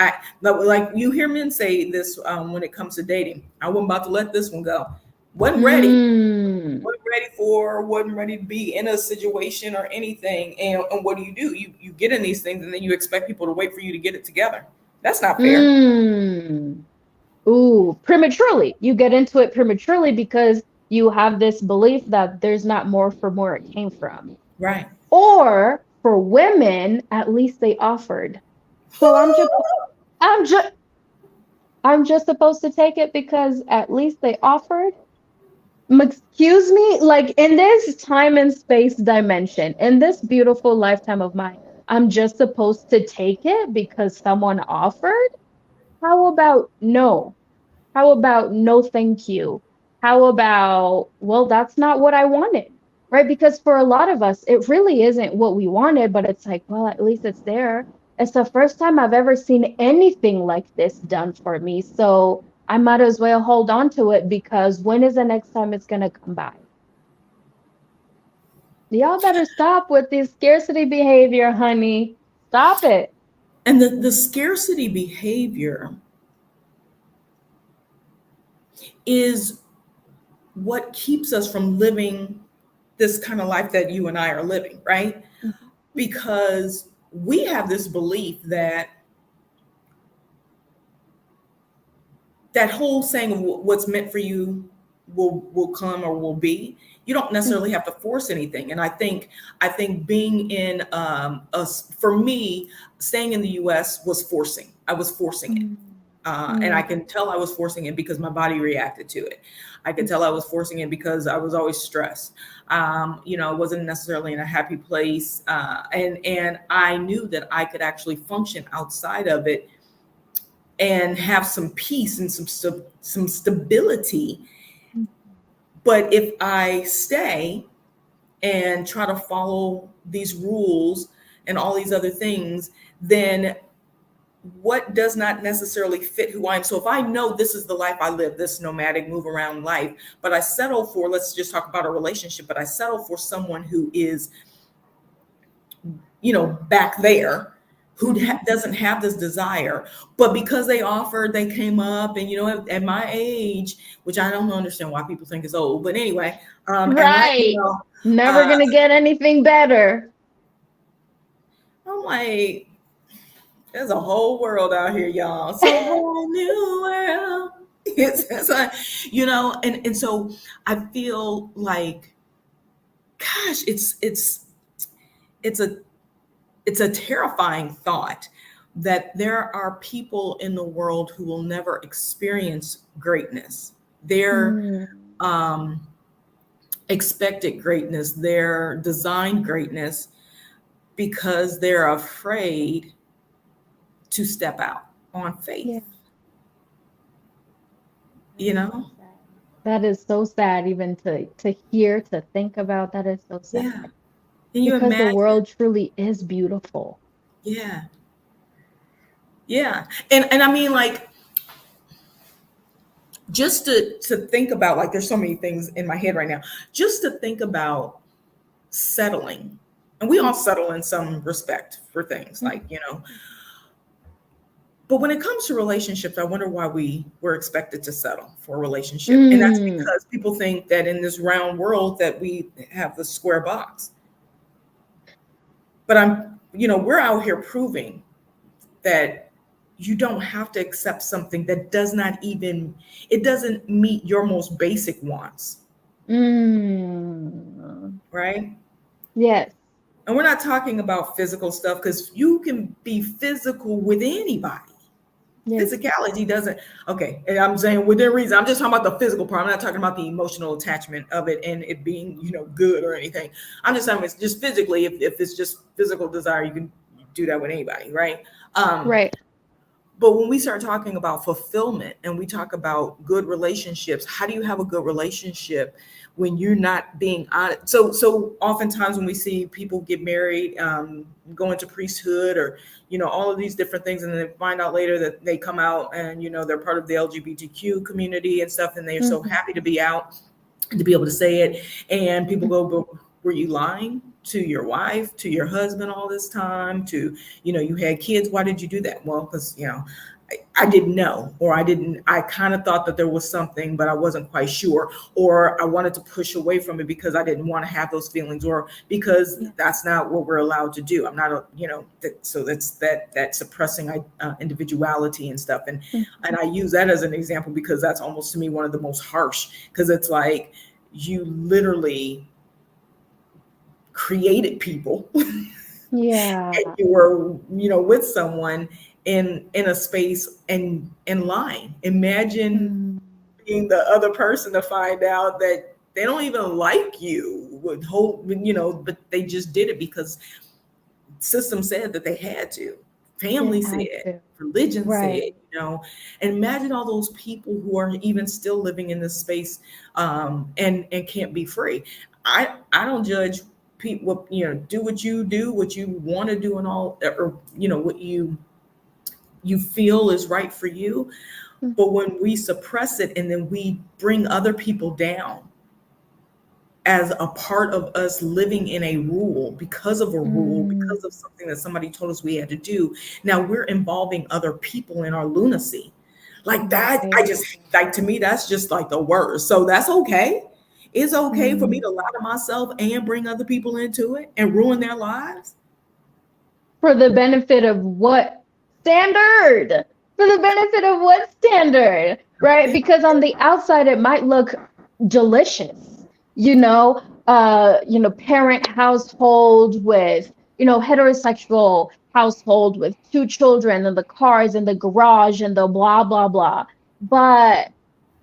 A: like you hear men say this when it comes to dating. I wasn't about to let this one go. Wasn't ready. Wasn't ready to be in a situation or anything. And what do? You get in these things, and then you expect people to wait for you to get it together. That's not fair.
B: Ooh, prematurely. You get into it prematurely because you have this belief that there's not more from where it came from.
A: Right.
B: Or for women, at least they offered. So I'm just supposed to take it because at least they offered. Excuse me, like in this time and space dimension, in this beautiful lifetime of mine, I'm just supposed to take it because someone offered? How about no? How about no, thank you? How about, well, that's not what I wanted, right? Because for a lot of us, it really isn't what we wanted, but it's like, well, at least it's there. It's the first time I've ever seen anything like this done for me. So I might as well hold on to it, because when is the next time it's going to come by? Y'all better stop with this scarcity behavior, honey. Stop it.
A: And the scarcity behavior is what keeps us from living this kind of life that you and I are living, right? Mm-hmm. Because we have this belief that whole saying of what's meant for you will come or will be. You don't necessarily have to force anything. And I think being in for me, staying in the US was forcing. I was forcing it. And I can tell I was forcing it because my body reacted to it. I could tell I was forcing it because I was always stressed. I wasn't necessarily in a happy place. And I knew that I could actually function outside of it and have some peace and some stability. But if I stay and try to follow these rules and all these other things, then what does not necessarily fit who I am. So if I know this is the life I live, this nomadic move around life, but I settle for, let's just talk about a relationship, but I settle for someone who is, back there, who doesn't have this desire, but because they offered, they came up, and at my age, which I don't understand why people think is old, but anyway,
B: right, never gonna get anything better.
A: I'm like, there's a whole world out here, y'all. It's a whole new world. And so I feel like, gosh, it's a terrifying thought that there are people in the world who will never experience greatness. Their expected greatness, their designed greatness, because they're afraid to step out on faith.
B: That is so sad, even to hear, to think about. That is so sad.
A: Yeah. Can you
B: because
A: imagine?
B: The world truly is beautiful.
A: Yeah. And I mean, like, just to think about, like, there's so many things in my head right now, just to think about settling. And we all settle in some respect for things, like, but when it comes to relationships, I wonder why we were expected to settle for a relationship. And that's because people think that in this round world that we have the square box. But we're out here proving that you don't have to accept something that doesn't meet your most basic wants. Right?
B: Yes.
A: And we're not talking about physical stuff, because you can be physical with anybody. Yes. Physicality doesn't, okay. And I'm saying within reason, I'm just talking about the physical part. I'm not talking about the emotional attachment of it and it being, good or anything. I'm just saying it's just physically, if it's just physical desire, you can do that with anybody, right?
B: Right.
A: But when we start talking about fulfillment and we talk about good relationships, how do you have a good relationship when you're not being honest? So oftentimes when we see people get married, go into priesthood, or all of these different things, and then they find out later that they come out and they're part of the LGBTQ community and stuff, and they're so happy to be out and to be able to say it, and people go, but were you lying to your wife, to your husband all this time, to you had kids, why did you do that? Well, because I didn't know, or I kind of thought that there was something, but I wasn't quite sure, or I wanted to push away from it because I didn't want to have those feelings, or because that's not what we're allowed to do. I'm not so that's that suppressing individuality and stuff. And I use that as an example because that's almost to me one of the most harsh, because it's like you literally created people.
B: Yeah.
A: And you were with someone in a space and lying. Imagine being the other person to find out that they don't even like you, would hope, but they just did it because system said that they had to, family said, religion said, and imagine all those people who are even still living in this space and can't be free. I don't judge people, do what you do, what you want to do, and all, or what you feel is right for you. But when we suppress it and then we bring other people down as a part of us living in a rule, because of a rule, because of something that somebody told us we had to do, now we're involving other people in our lunacy. Like that, I just, like, to me, that's just like the worst. So that's okay. It's okay for me to lie to myself and bring other people into it and ruin their lives.
B: For the benefit of what standard? For the benefit of what standard, right? Because on the outside, it might look delicious, parent household with, heterosexual household with 2 children and the cars and the garage and the blah, blah, blah. But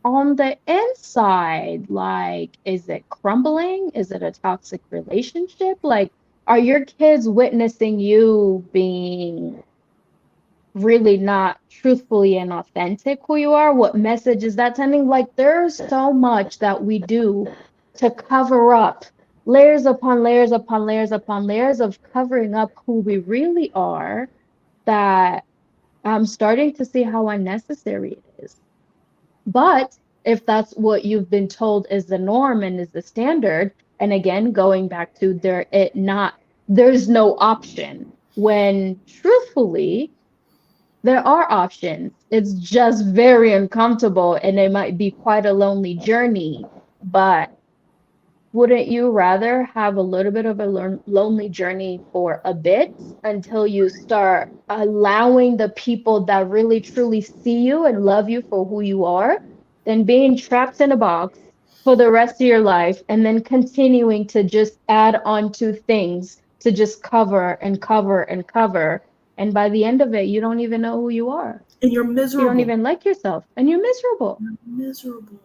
B: on the inside, like, is it crumbling? Is it a toxic relationship? Like, are your kids witnessing you being really not truthfully and authentic who you are? What message is that sending? Like, there's so much that we do to cover up, layers upon layers upon layers upon layers of covering up who we really are, that I'm starting to see how unnecessary it is. But if that's what you've been told is the norm and is the standard, and again, going back to there's no option, when truthfully, there are options. It's just very uncomfortable and it might be quite a lonely journey. But wouldn't you rather have a little bit of a lonely journey for a bit until you start allowing the people that really truly see you and love you for who you are, than being trapped in a box for the rest of your life and then continuing to just add on to things to just cover and cover and cover? And by the end of it, you don't even know who you are.
A: And you're miserable.
B: You don't even like yourself. And you're miserable.
A: You're miserable.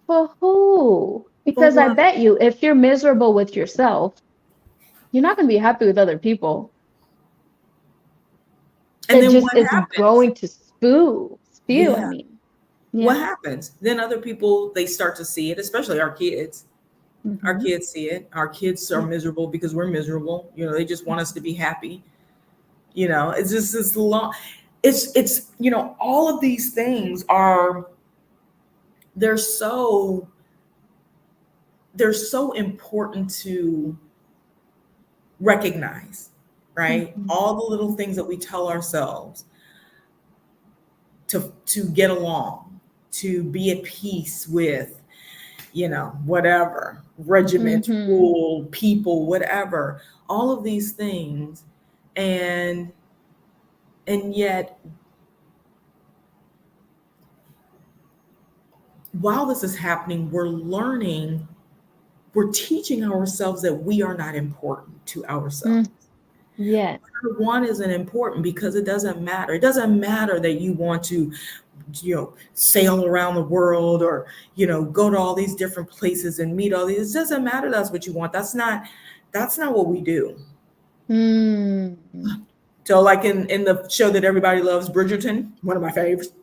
B: For who? Because I bet you, if you're miserable with yourself, you're not going to be happy with other people. And then just is going to spew. Yeah. I mean,
A: what happens? Then other people, they start to see it, especially our kids. Our kids see it. Our kids are miserable because we're miserable. They just want us to be happy. It's just this long. It's all of these things they're so important to recognize, right? All the little things that we tell ourselves to get along, to be at peace with, whatever, regiment, rule, people, whatever, all of these things. And yet, while this is happening, we're teaching ourselves that we are not important to ourselves.
B: Yes.
A: One isn't important because it doesn't matter. It doesn't matter that you want to, sail around the world or, go to all these different places and meet all these. It doesn't matter. That's what you want. That's not what we do. So like in the show that everybody loves, Bridgerton, one of my favorites,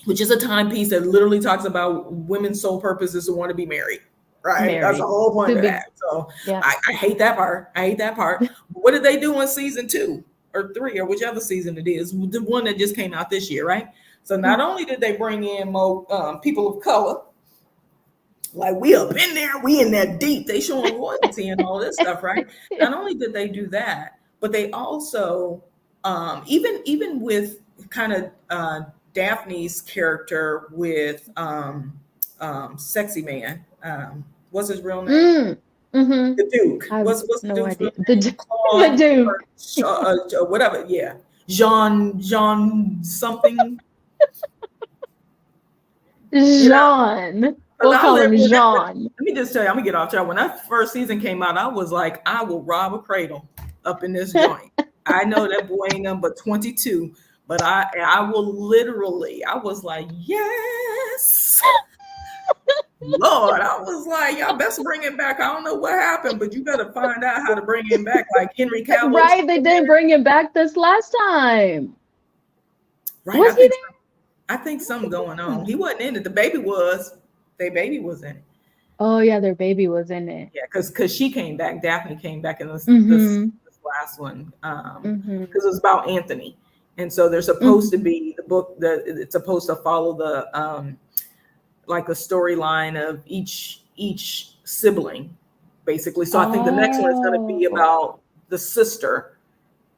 A: which is a timepiece that literally talks about women's sole purpose is to want to be married. Right. That's the
B: Married.
A: whole point
B: To
A: of
B: be,
A: that. So
B: yeah.
A: I hate that part. I hate that part. What did they do in season 2 or 3 or whichever season it is? The one that just came out this year, right? So not only did they bring in more people of color, like we up in there, we in that deep. They showing royalty and all this stuff, right? Not only did they do that, but they also even with kind of Daphne's character with Sexy Man. What's his real name?
B: Mm-hmm.
A: The Duke.
B: I have
A: What's the
B: no
A: Duke's real
B: idea.
A: name?
B: The
A: Claude
B: Duke.
A: or whatever. Yeah, Jean something.
B: Jean. We'll call him Jean.
A: Let me just tell you, I'm gonna get off track. When that first season came out, I was like, I will rob a cradle up in this joint. I know that boy ain't nothing but 22, but I will literally, I was like, yes. Lord, I was like, y'all best bring him back. I don't know what happened, but you better find out how to bring him back. Like Henry Cavill.
B: Right, they didn't bring him back this last time.
A: Right.
B: Was he there?
A: I think something going on. He wasn't in it. The baby was. Their baby was in it.
B: Oh yeah, their baby was in it.
A: Yeah, because she came back. Daphne came back in this last one. Because it was about Anthony. And so there's supposed to be the book that it's supposed to follow the like a storyline of each sibling, basically. So I think the next one is going to be about the sister.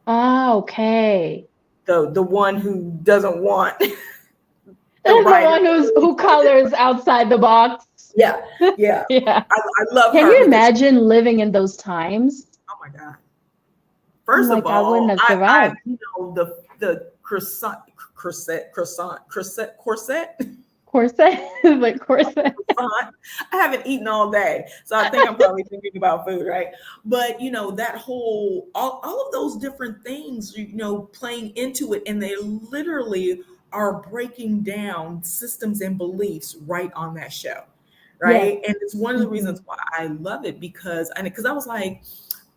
B: Oh, okay.
A: The one who doesn't want
B: the one who colors outside the box.
A: Yeah. Yeah. I love her.
B: Can you imagine living in those times?
A: Oh my God. First of all,
B: I wouldn't have survived.
A: The corset.
B: Like corset.
A: I haven't eaten all day, so I think I'm probably thinking about food, right? But that whole all of those different things, playing into it, and they literally are breaking down systems and beliefs right on that show, right? And it's one of the reasons why I love it because I was like,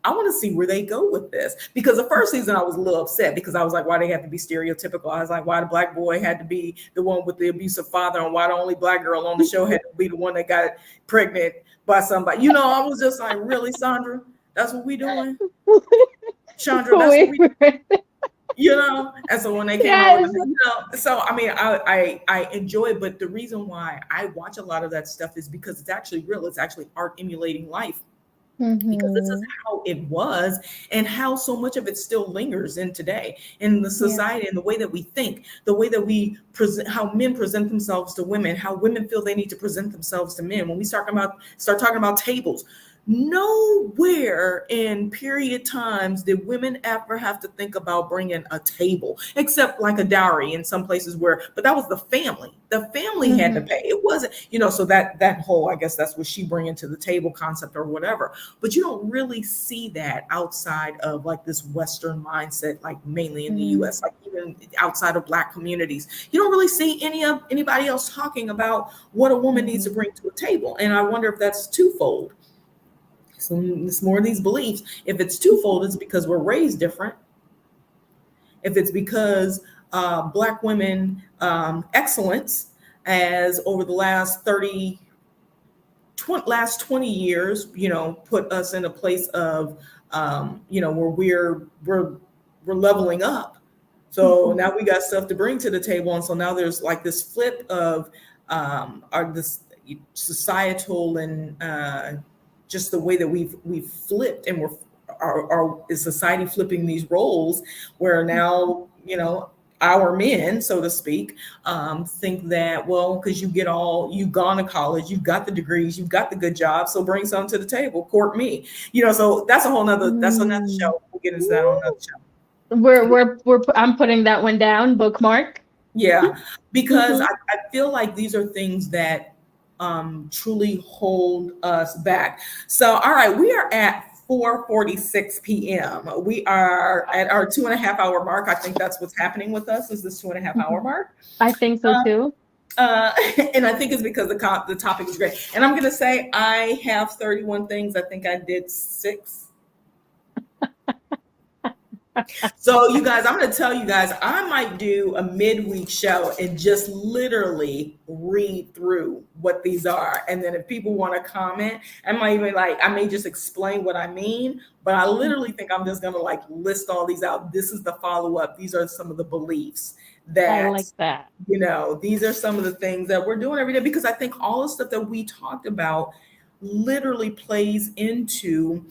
A: I want to see where they go with this. Because the first season I was a little upset because I was like, why they have to be stereotypical? I was like, why the black boy had to be the one with the abusive father, and why the only black girl on the show had to be the one that got pregnant by somebody. I was just like, really, Sandra? That's what we doing? Chandra, that's what we and so when they came out, so I mean, I enjoy it, but the reason why I watch a lot of that stuff is because it's actually real. It's actually art emulating life. Because this is how it was and how so much of it still lingers in today in the society and the way that we think, the way that we present, how men present themselves to women, how women feel they need to present themselves to men. When we start talking about tables, nowhere in period times did women ever have to think about bringing a table, except like a dowry in some places but that was the family. The family had to pay. It wasn't, so that whole, I guess that's what she bringing to the table concept or whatever. But you don't really see that outside of like this Western mindset, like mainly in the US, like even outside of Black communities. You don't really see anybody else talking about what a woman needs to bring to a table. And I wonder if that's twofold. So it's more of these beliefs. If it's twofold, it's because we're raised different. If it's because Black women excellence as over the last 20 years, put us in a place of, where we're leveling up. So now we got stuff to bring to the table. And so now there's like this flip of this societal and just the way that we've flipped, and is society flipping these roles where now, our men, so to speak, think that, well, because you've gone to college, you've got the degrees, you've got the good job, so bring something to the table, court me. So that's that's another show. We'll get into that on another show.
B: I'm putting that one down, bookmark.
A: Yeah, because I feel like these are things that truly hold us back. So, all right, we are at 4:46 p.m. We are at our 2.5 hour mark. I think that's what's happening with us, is this 2.5 hour mark.
B: I think so too.
A: And I think it's because the topic is great. And I'm going to say I have 31 things. I think I did 6. So you guys, I'm going to tell you guys, I might do a midweek show and just literally read through what these are. And then if people want to comment, I might even I may just explain what I mean, but I literally think I'm just going to list all these out. This is the follow up. These are some of the beliefs
B: I
A: that,
B: like that.
A: these are some of the things that we're doing every day, because I think all the stuff that we talked about literally plays into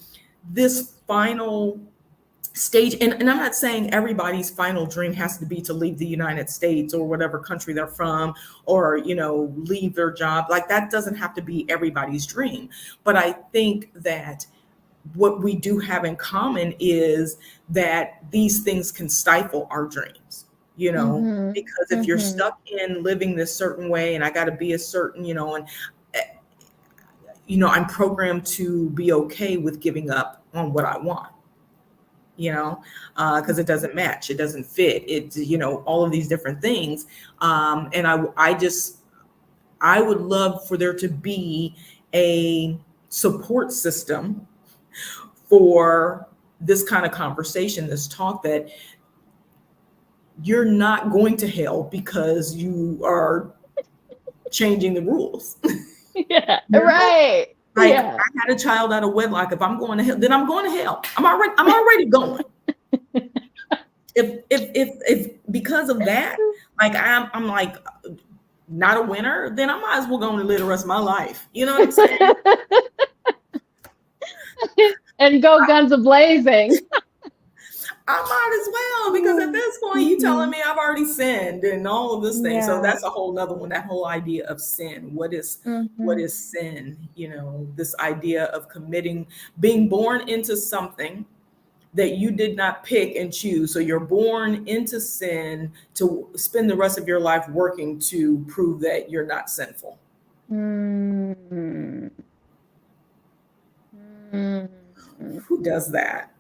A: this final stage. And I'm not saying everybody's final dream has to be to leave the United States or whatever country they're from, or leave their job. That doesn't have to be everybody's dream. But I think that what we do have in common is that these things can stifle our dreams,
B: Mm-hmm.
A: because if you're
B: Mm-hmm.
A: stuck in living this certain way, and I got to be a certain, and I'm programmed to be okay with giving up on what I want, because it doesn't match, it doesn't fit, it's, all of these different things. And I would love for there to be a support system for this kind of conversation, this talk, that you're not going to hell because you are changing the rules.
B: Yeah,
A: You know?
B: right. Yeah.
A: I had a child out of wedlock. If I'm going to hell, then I'm going to hell. I'm already going. If because of that, I'm not a winner, then I might as well go and live the rest of my life. You know what I'm saying?
B: And go guns a blazing.
A: I might as well, because at this point, you telling me I've already sinned and all of this thing. So
B: Yeah.
A: that's a whole nother one. That whole idea of sin. What is sin? This idea of being born into something that you did not pick and choose. So you're born into sin to spend the rest of your life working to prove that you're not sinful.
B: Mm-hmm.
A: Who does that?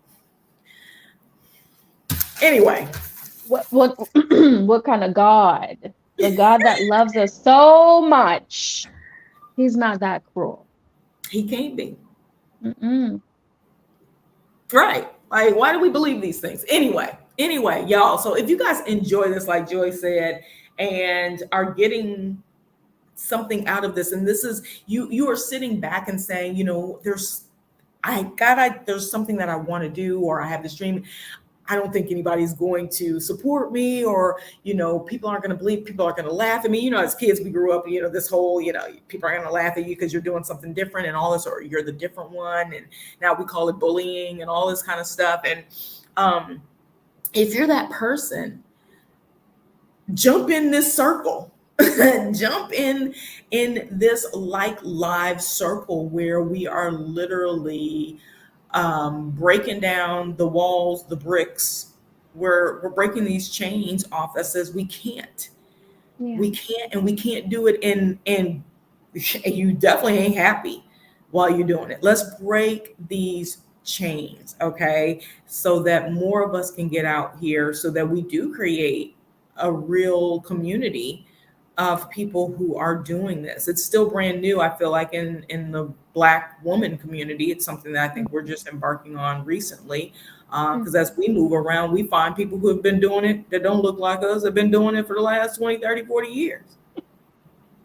A: Anyway,
B: what kind of God? The God that loves us so much. He's not that cruel.
A: he can't be.
B: Mm-mm.
A: Right. Why do we believe these things? Anyway, y'all. So if you guys enjoy this, like Joy said, and are getting something out of this, and this is you are sitting back and saying, there's something that I want to do, or I have this dream. I don't think anybody's going to support me, or, people aren't going to believe, people are going to laugh at me. As kids, we grew up, this whole, people are going to laugh at you because you're doing something different and all this, or you're the different one. And now we call it bullying and all this kind of stuff. And if you're that person, jump in this circle. Jump in this live circle where we are literally breaking down the walls, the bricks. We're breaking these chains off that says we can't.
B: Yeah.
A: We can't, and we can't do it. And you definitely ain't happy while you're doing it. Let's break these chains, okay? So that more of us can get out here, so that we do create a real community of people who are doing this. It's still brand new, I feel like, in the Black woman community. It's something that I think we're just embarking on recently, because as we move around, we find people who have been doing it that don't look like us, have been doing it for the last 20, 30, 40 years.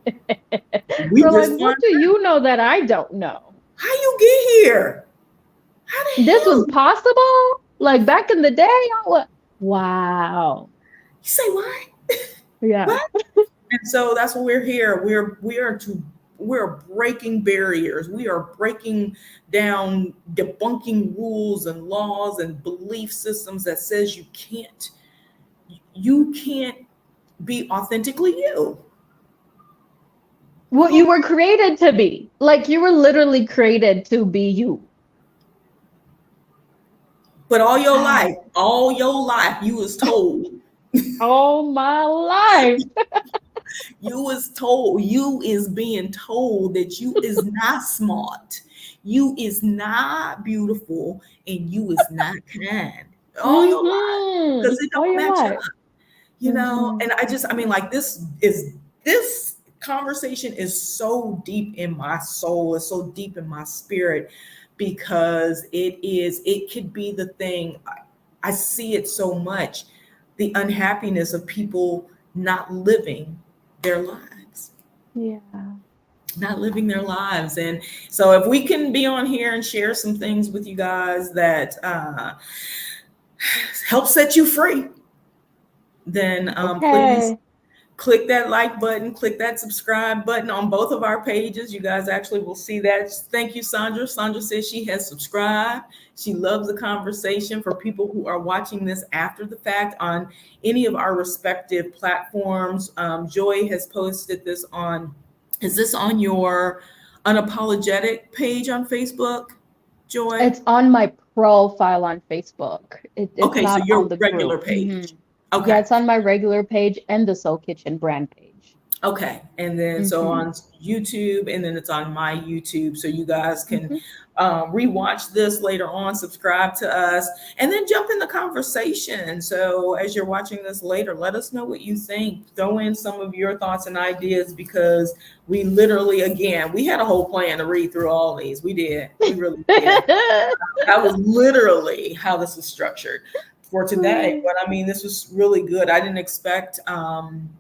B: What do you know that I don't know?
A: How you get here?
B: This was possible? Like back in the day? Wow.
A: You say what?
B: Yeah.
A: What? And so that's what we're here. We're breaking barriers. We are breaking down, debunking rules and laws and belief systems that says you can't be authentically you.
B: What you were created to be. Like you were literally created to be you.
A: But all your life, you was told.
B: All my life.
A: You is being told that you is not smart, you is not beautiful, and you is not kind. All your life, because it don't match up. And this conversation is so deep in my soul, it's so deep in my spirit, because it could be the thing. I see it so much, the unhappiness of people not living their lives.
B: Yeah.
A: Not living their lives. And so if we can be on here and share some things with you guys that help set you free, then please
B: Okay.
A: click that like button, click that subscribe button on both of our pages. You guys actually will see that. Thank you, Sandra. Sandra says she has subscribed. She loves the conversation. For people who are watching this after the fact on any of our respective platforms, Joy has posted this on, is this on your unapologetic page on Facebook, Joy?
B: It's on my profile on Facebook. It's
A: Okay, so
B: not on
A: your
B: the
A: regular
B: group.
A: page.
B: Yeah,
A: Okay.
B: it's on my regular page and the Soul Kitchen brand page.
A: Okay. And then so
B: Mhm.
A: on YouTube, and then it's on my YouTube. So you guys can
B: Mhm.
A: rewatch this later on, subscribe to us, and then jump in the conversation. So as you're watching this later, let us know what you think. Throw in some of your thoughts and ideas, because we literally, again, we had a whole plan to read through all these. We did. We really did. That was literally how this is structured for today. But I mean, this was really good. I didn't expect um,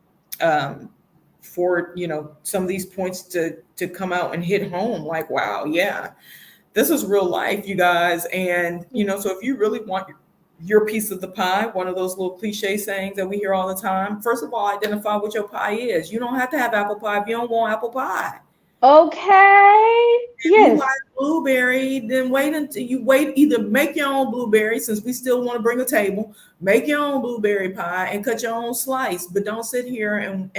A: for some of these points to come out and hit home. Like, wow, yeah, this is real life, you guys. And so if you really want your piece of the pie, one of those little cliche sayings that we hear all the time, first of all, identify what your pie is. You don't have to have apple pie if you don't want apple pie.
B: Okay.
A: You like
B: Yes.
A: blueberry, then wait until either make your own blueberry, since we still want to bring a table, make your own blueberry pie and cut your own slice, but don't sit here and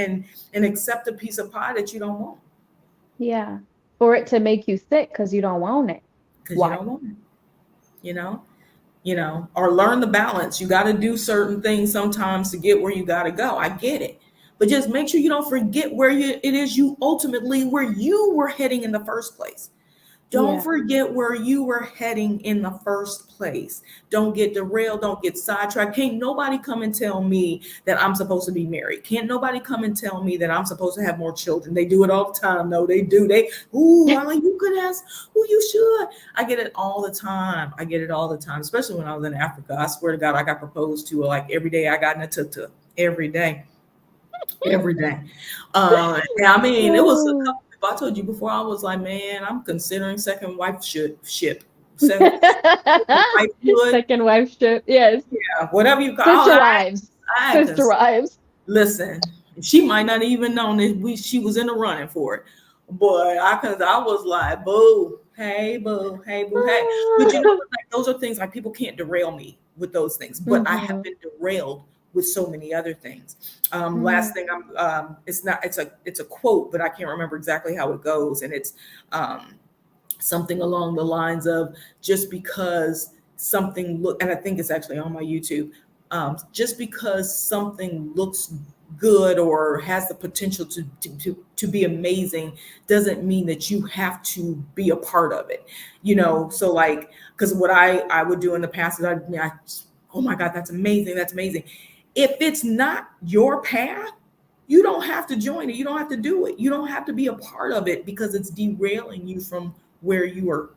A: accept a piece of pie that you don't want,
B: Yeah. For it to make you sick because you don't want it.
A: because you
B: Why?
A: don't want it, you know or learn the balance. You got to do certain things sometimes to get where you got to go. I get it, but just make sure you don't forget it is you ultimately, where you were heading in the first place. Don't
B: Yeah.
A: forget where you were heading in the first place. Don't get derailed. Don't get sidetracked. Can't nobody come and tell me that I'm supposed to be married. Can't nobody come and tell me that I'm supposed to have more children. They do it all the time. No, they do. Wally, you could ask who you should. I get it all the time. I get it all the time, especially when I was in Africa. I swear to God, I got proposed to like every day. I got in a tuk-tuk every day. Every day. I mean, it was a couple people. I told you before, I was like, man, I'm considering second wife ship. Wifehood.
B: Second wifeship. Yes.
A: Yeah, whatever you call
B: Sister
A: it.
B: wives.
A: I
B: Sister wives.
A: listen, she might not even know that she was in the running for it. But I was like, boo, hey, boo, hey, boo, hey. But like, those are things like people can't derail me with those things. But I have been derailed with so many other things. Last thing, it's a quote, but I can't remember exactly how it goes. And it's something along the lines of, just because and I think it's actually on my YouTube, just because something looks good or has the potential to be amazing doesn't mean that you have to be a part of it. So like, because what I would do in the past is oh my God, that's amazing, that's amazing. If it's not your path, you don't have to join it. You don't have to do it. You don't have to be a part of it, because it's derailing you from where you are,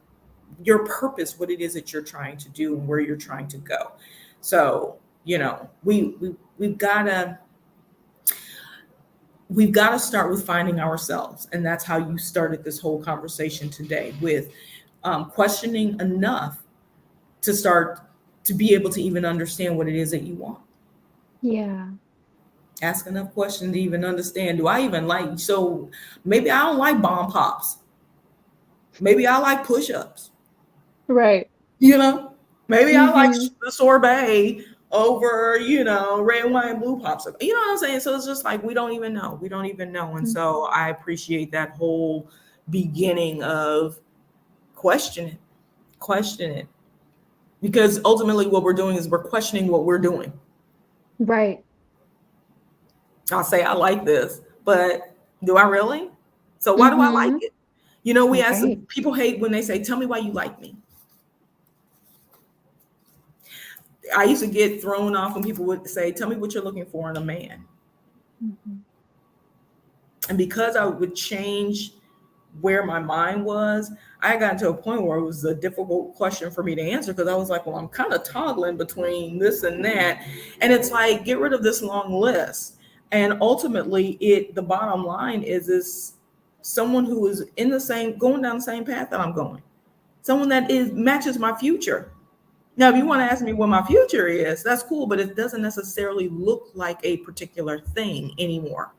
A: your purpose, what it is that you're trying to do and where you're trying to go. So, we've got to start with finding ourselves. And that's how you started this whole conversation today, with questioning enough to start to be able to even understand what it is that you want.
B: Yeah.
A: Ask enough questions to even understand. Do I even like, so maybe I don't like bomb pops. Maybe I like push-ups.
B: Right.
A: Maybe I like the sorbet over, red, white, and blue pops. You know what I'm saying? So it's just like, we don't even know. We don't even know. And so I appreciate that whole beginning of question it. Because ultimately what we're doing is we're questioning what we're doing.
B: Right.
A: I'll say, I like this, but do I really? So why do I like it? We ask, people hate when they say, tell me why you like me. I used to get thrown off when people would say, tell me what you're looking for in a man. And because I would change where my mind was, I got to a point where it was a difficult question for me to answer because I was like, well, I'm kind of toggling between this and that. And it's like, get rid of this long list. And ultimately, the bottom line is someone who is going down the same path that I'm going, someone that matches my future. Now, if you want to ask me what my future is, that's cool, but it doesn't necessarily look like a particular thing anymore.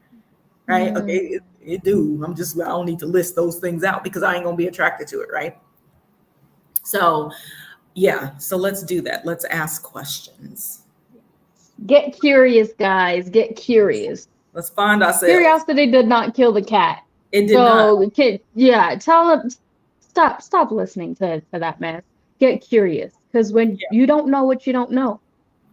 A: Right?
B: Mm.
A: Okay, it do. I don't need to list those things out because I ain't gonna be attracted to it, right? So yeah, so let's do that. Let's ask questions.
B: Get curious, guys. Get curious.
A: Let's find ourselves.
B: Curiosity did not kill the cat.
A: It did not.
B: Yeah, tell them stop listening to that mess. Get curious, because when you don't know what you don't know,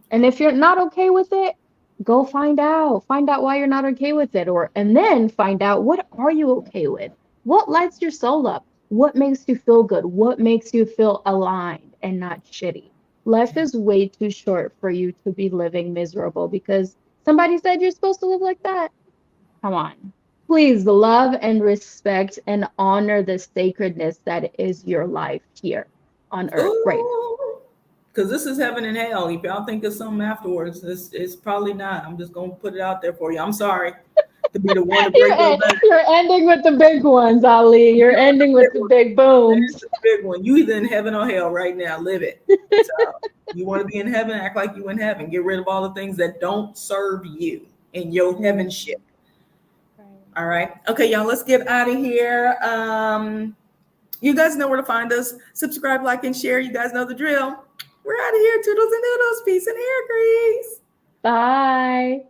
B: and if you're not okay with it, go find out. Find out why you're not okay with it, and then find out what are you okay with. What lights your soul up? What makes you feel good? What makes you feel aligned and not shitty? Life is way too short for you to be living miserable because somebody said you're supposed to live like that. Come on. Please love and respect and honor the sacredness that is your life here on earth right now.
A: Because this is heaven and hell. If y'all think it's something afterwards, it's probably not. I'm just going to put it out there for you. I'm sorry to be the one to break those.
B: You're ending with the big ones, Ali. You're ending with the big booms.
A: That's the big one. You either in heaven or hell right now. Live it. So you want to be in heaven, act like you in heaven. Get rid of all the things that don't serve you in your heaven ship. All right. Okay, y'all, let's get out of here. You guys know where to find us. Subscribe, like, and share. You guys know the drill. We're out of here. Toodles and noodles. Peace and hair grease.
B: Bye.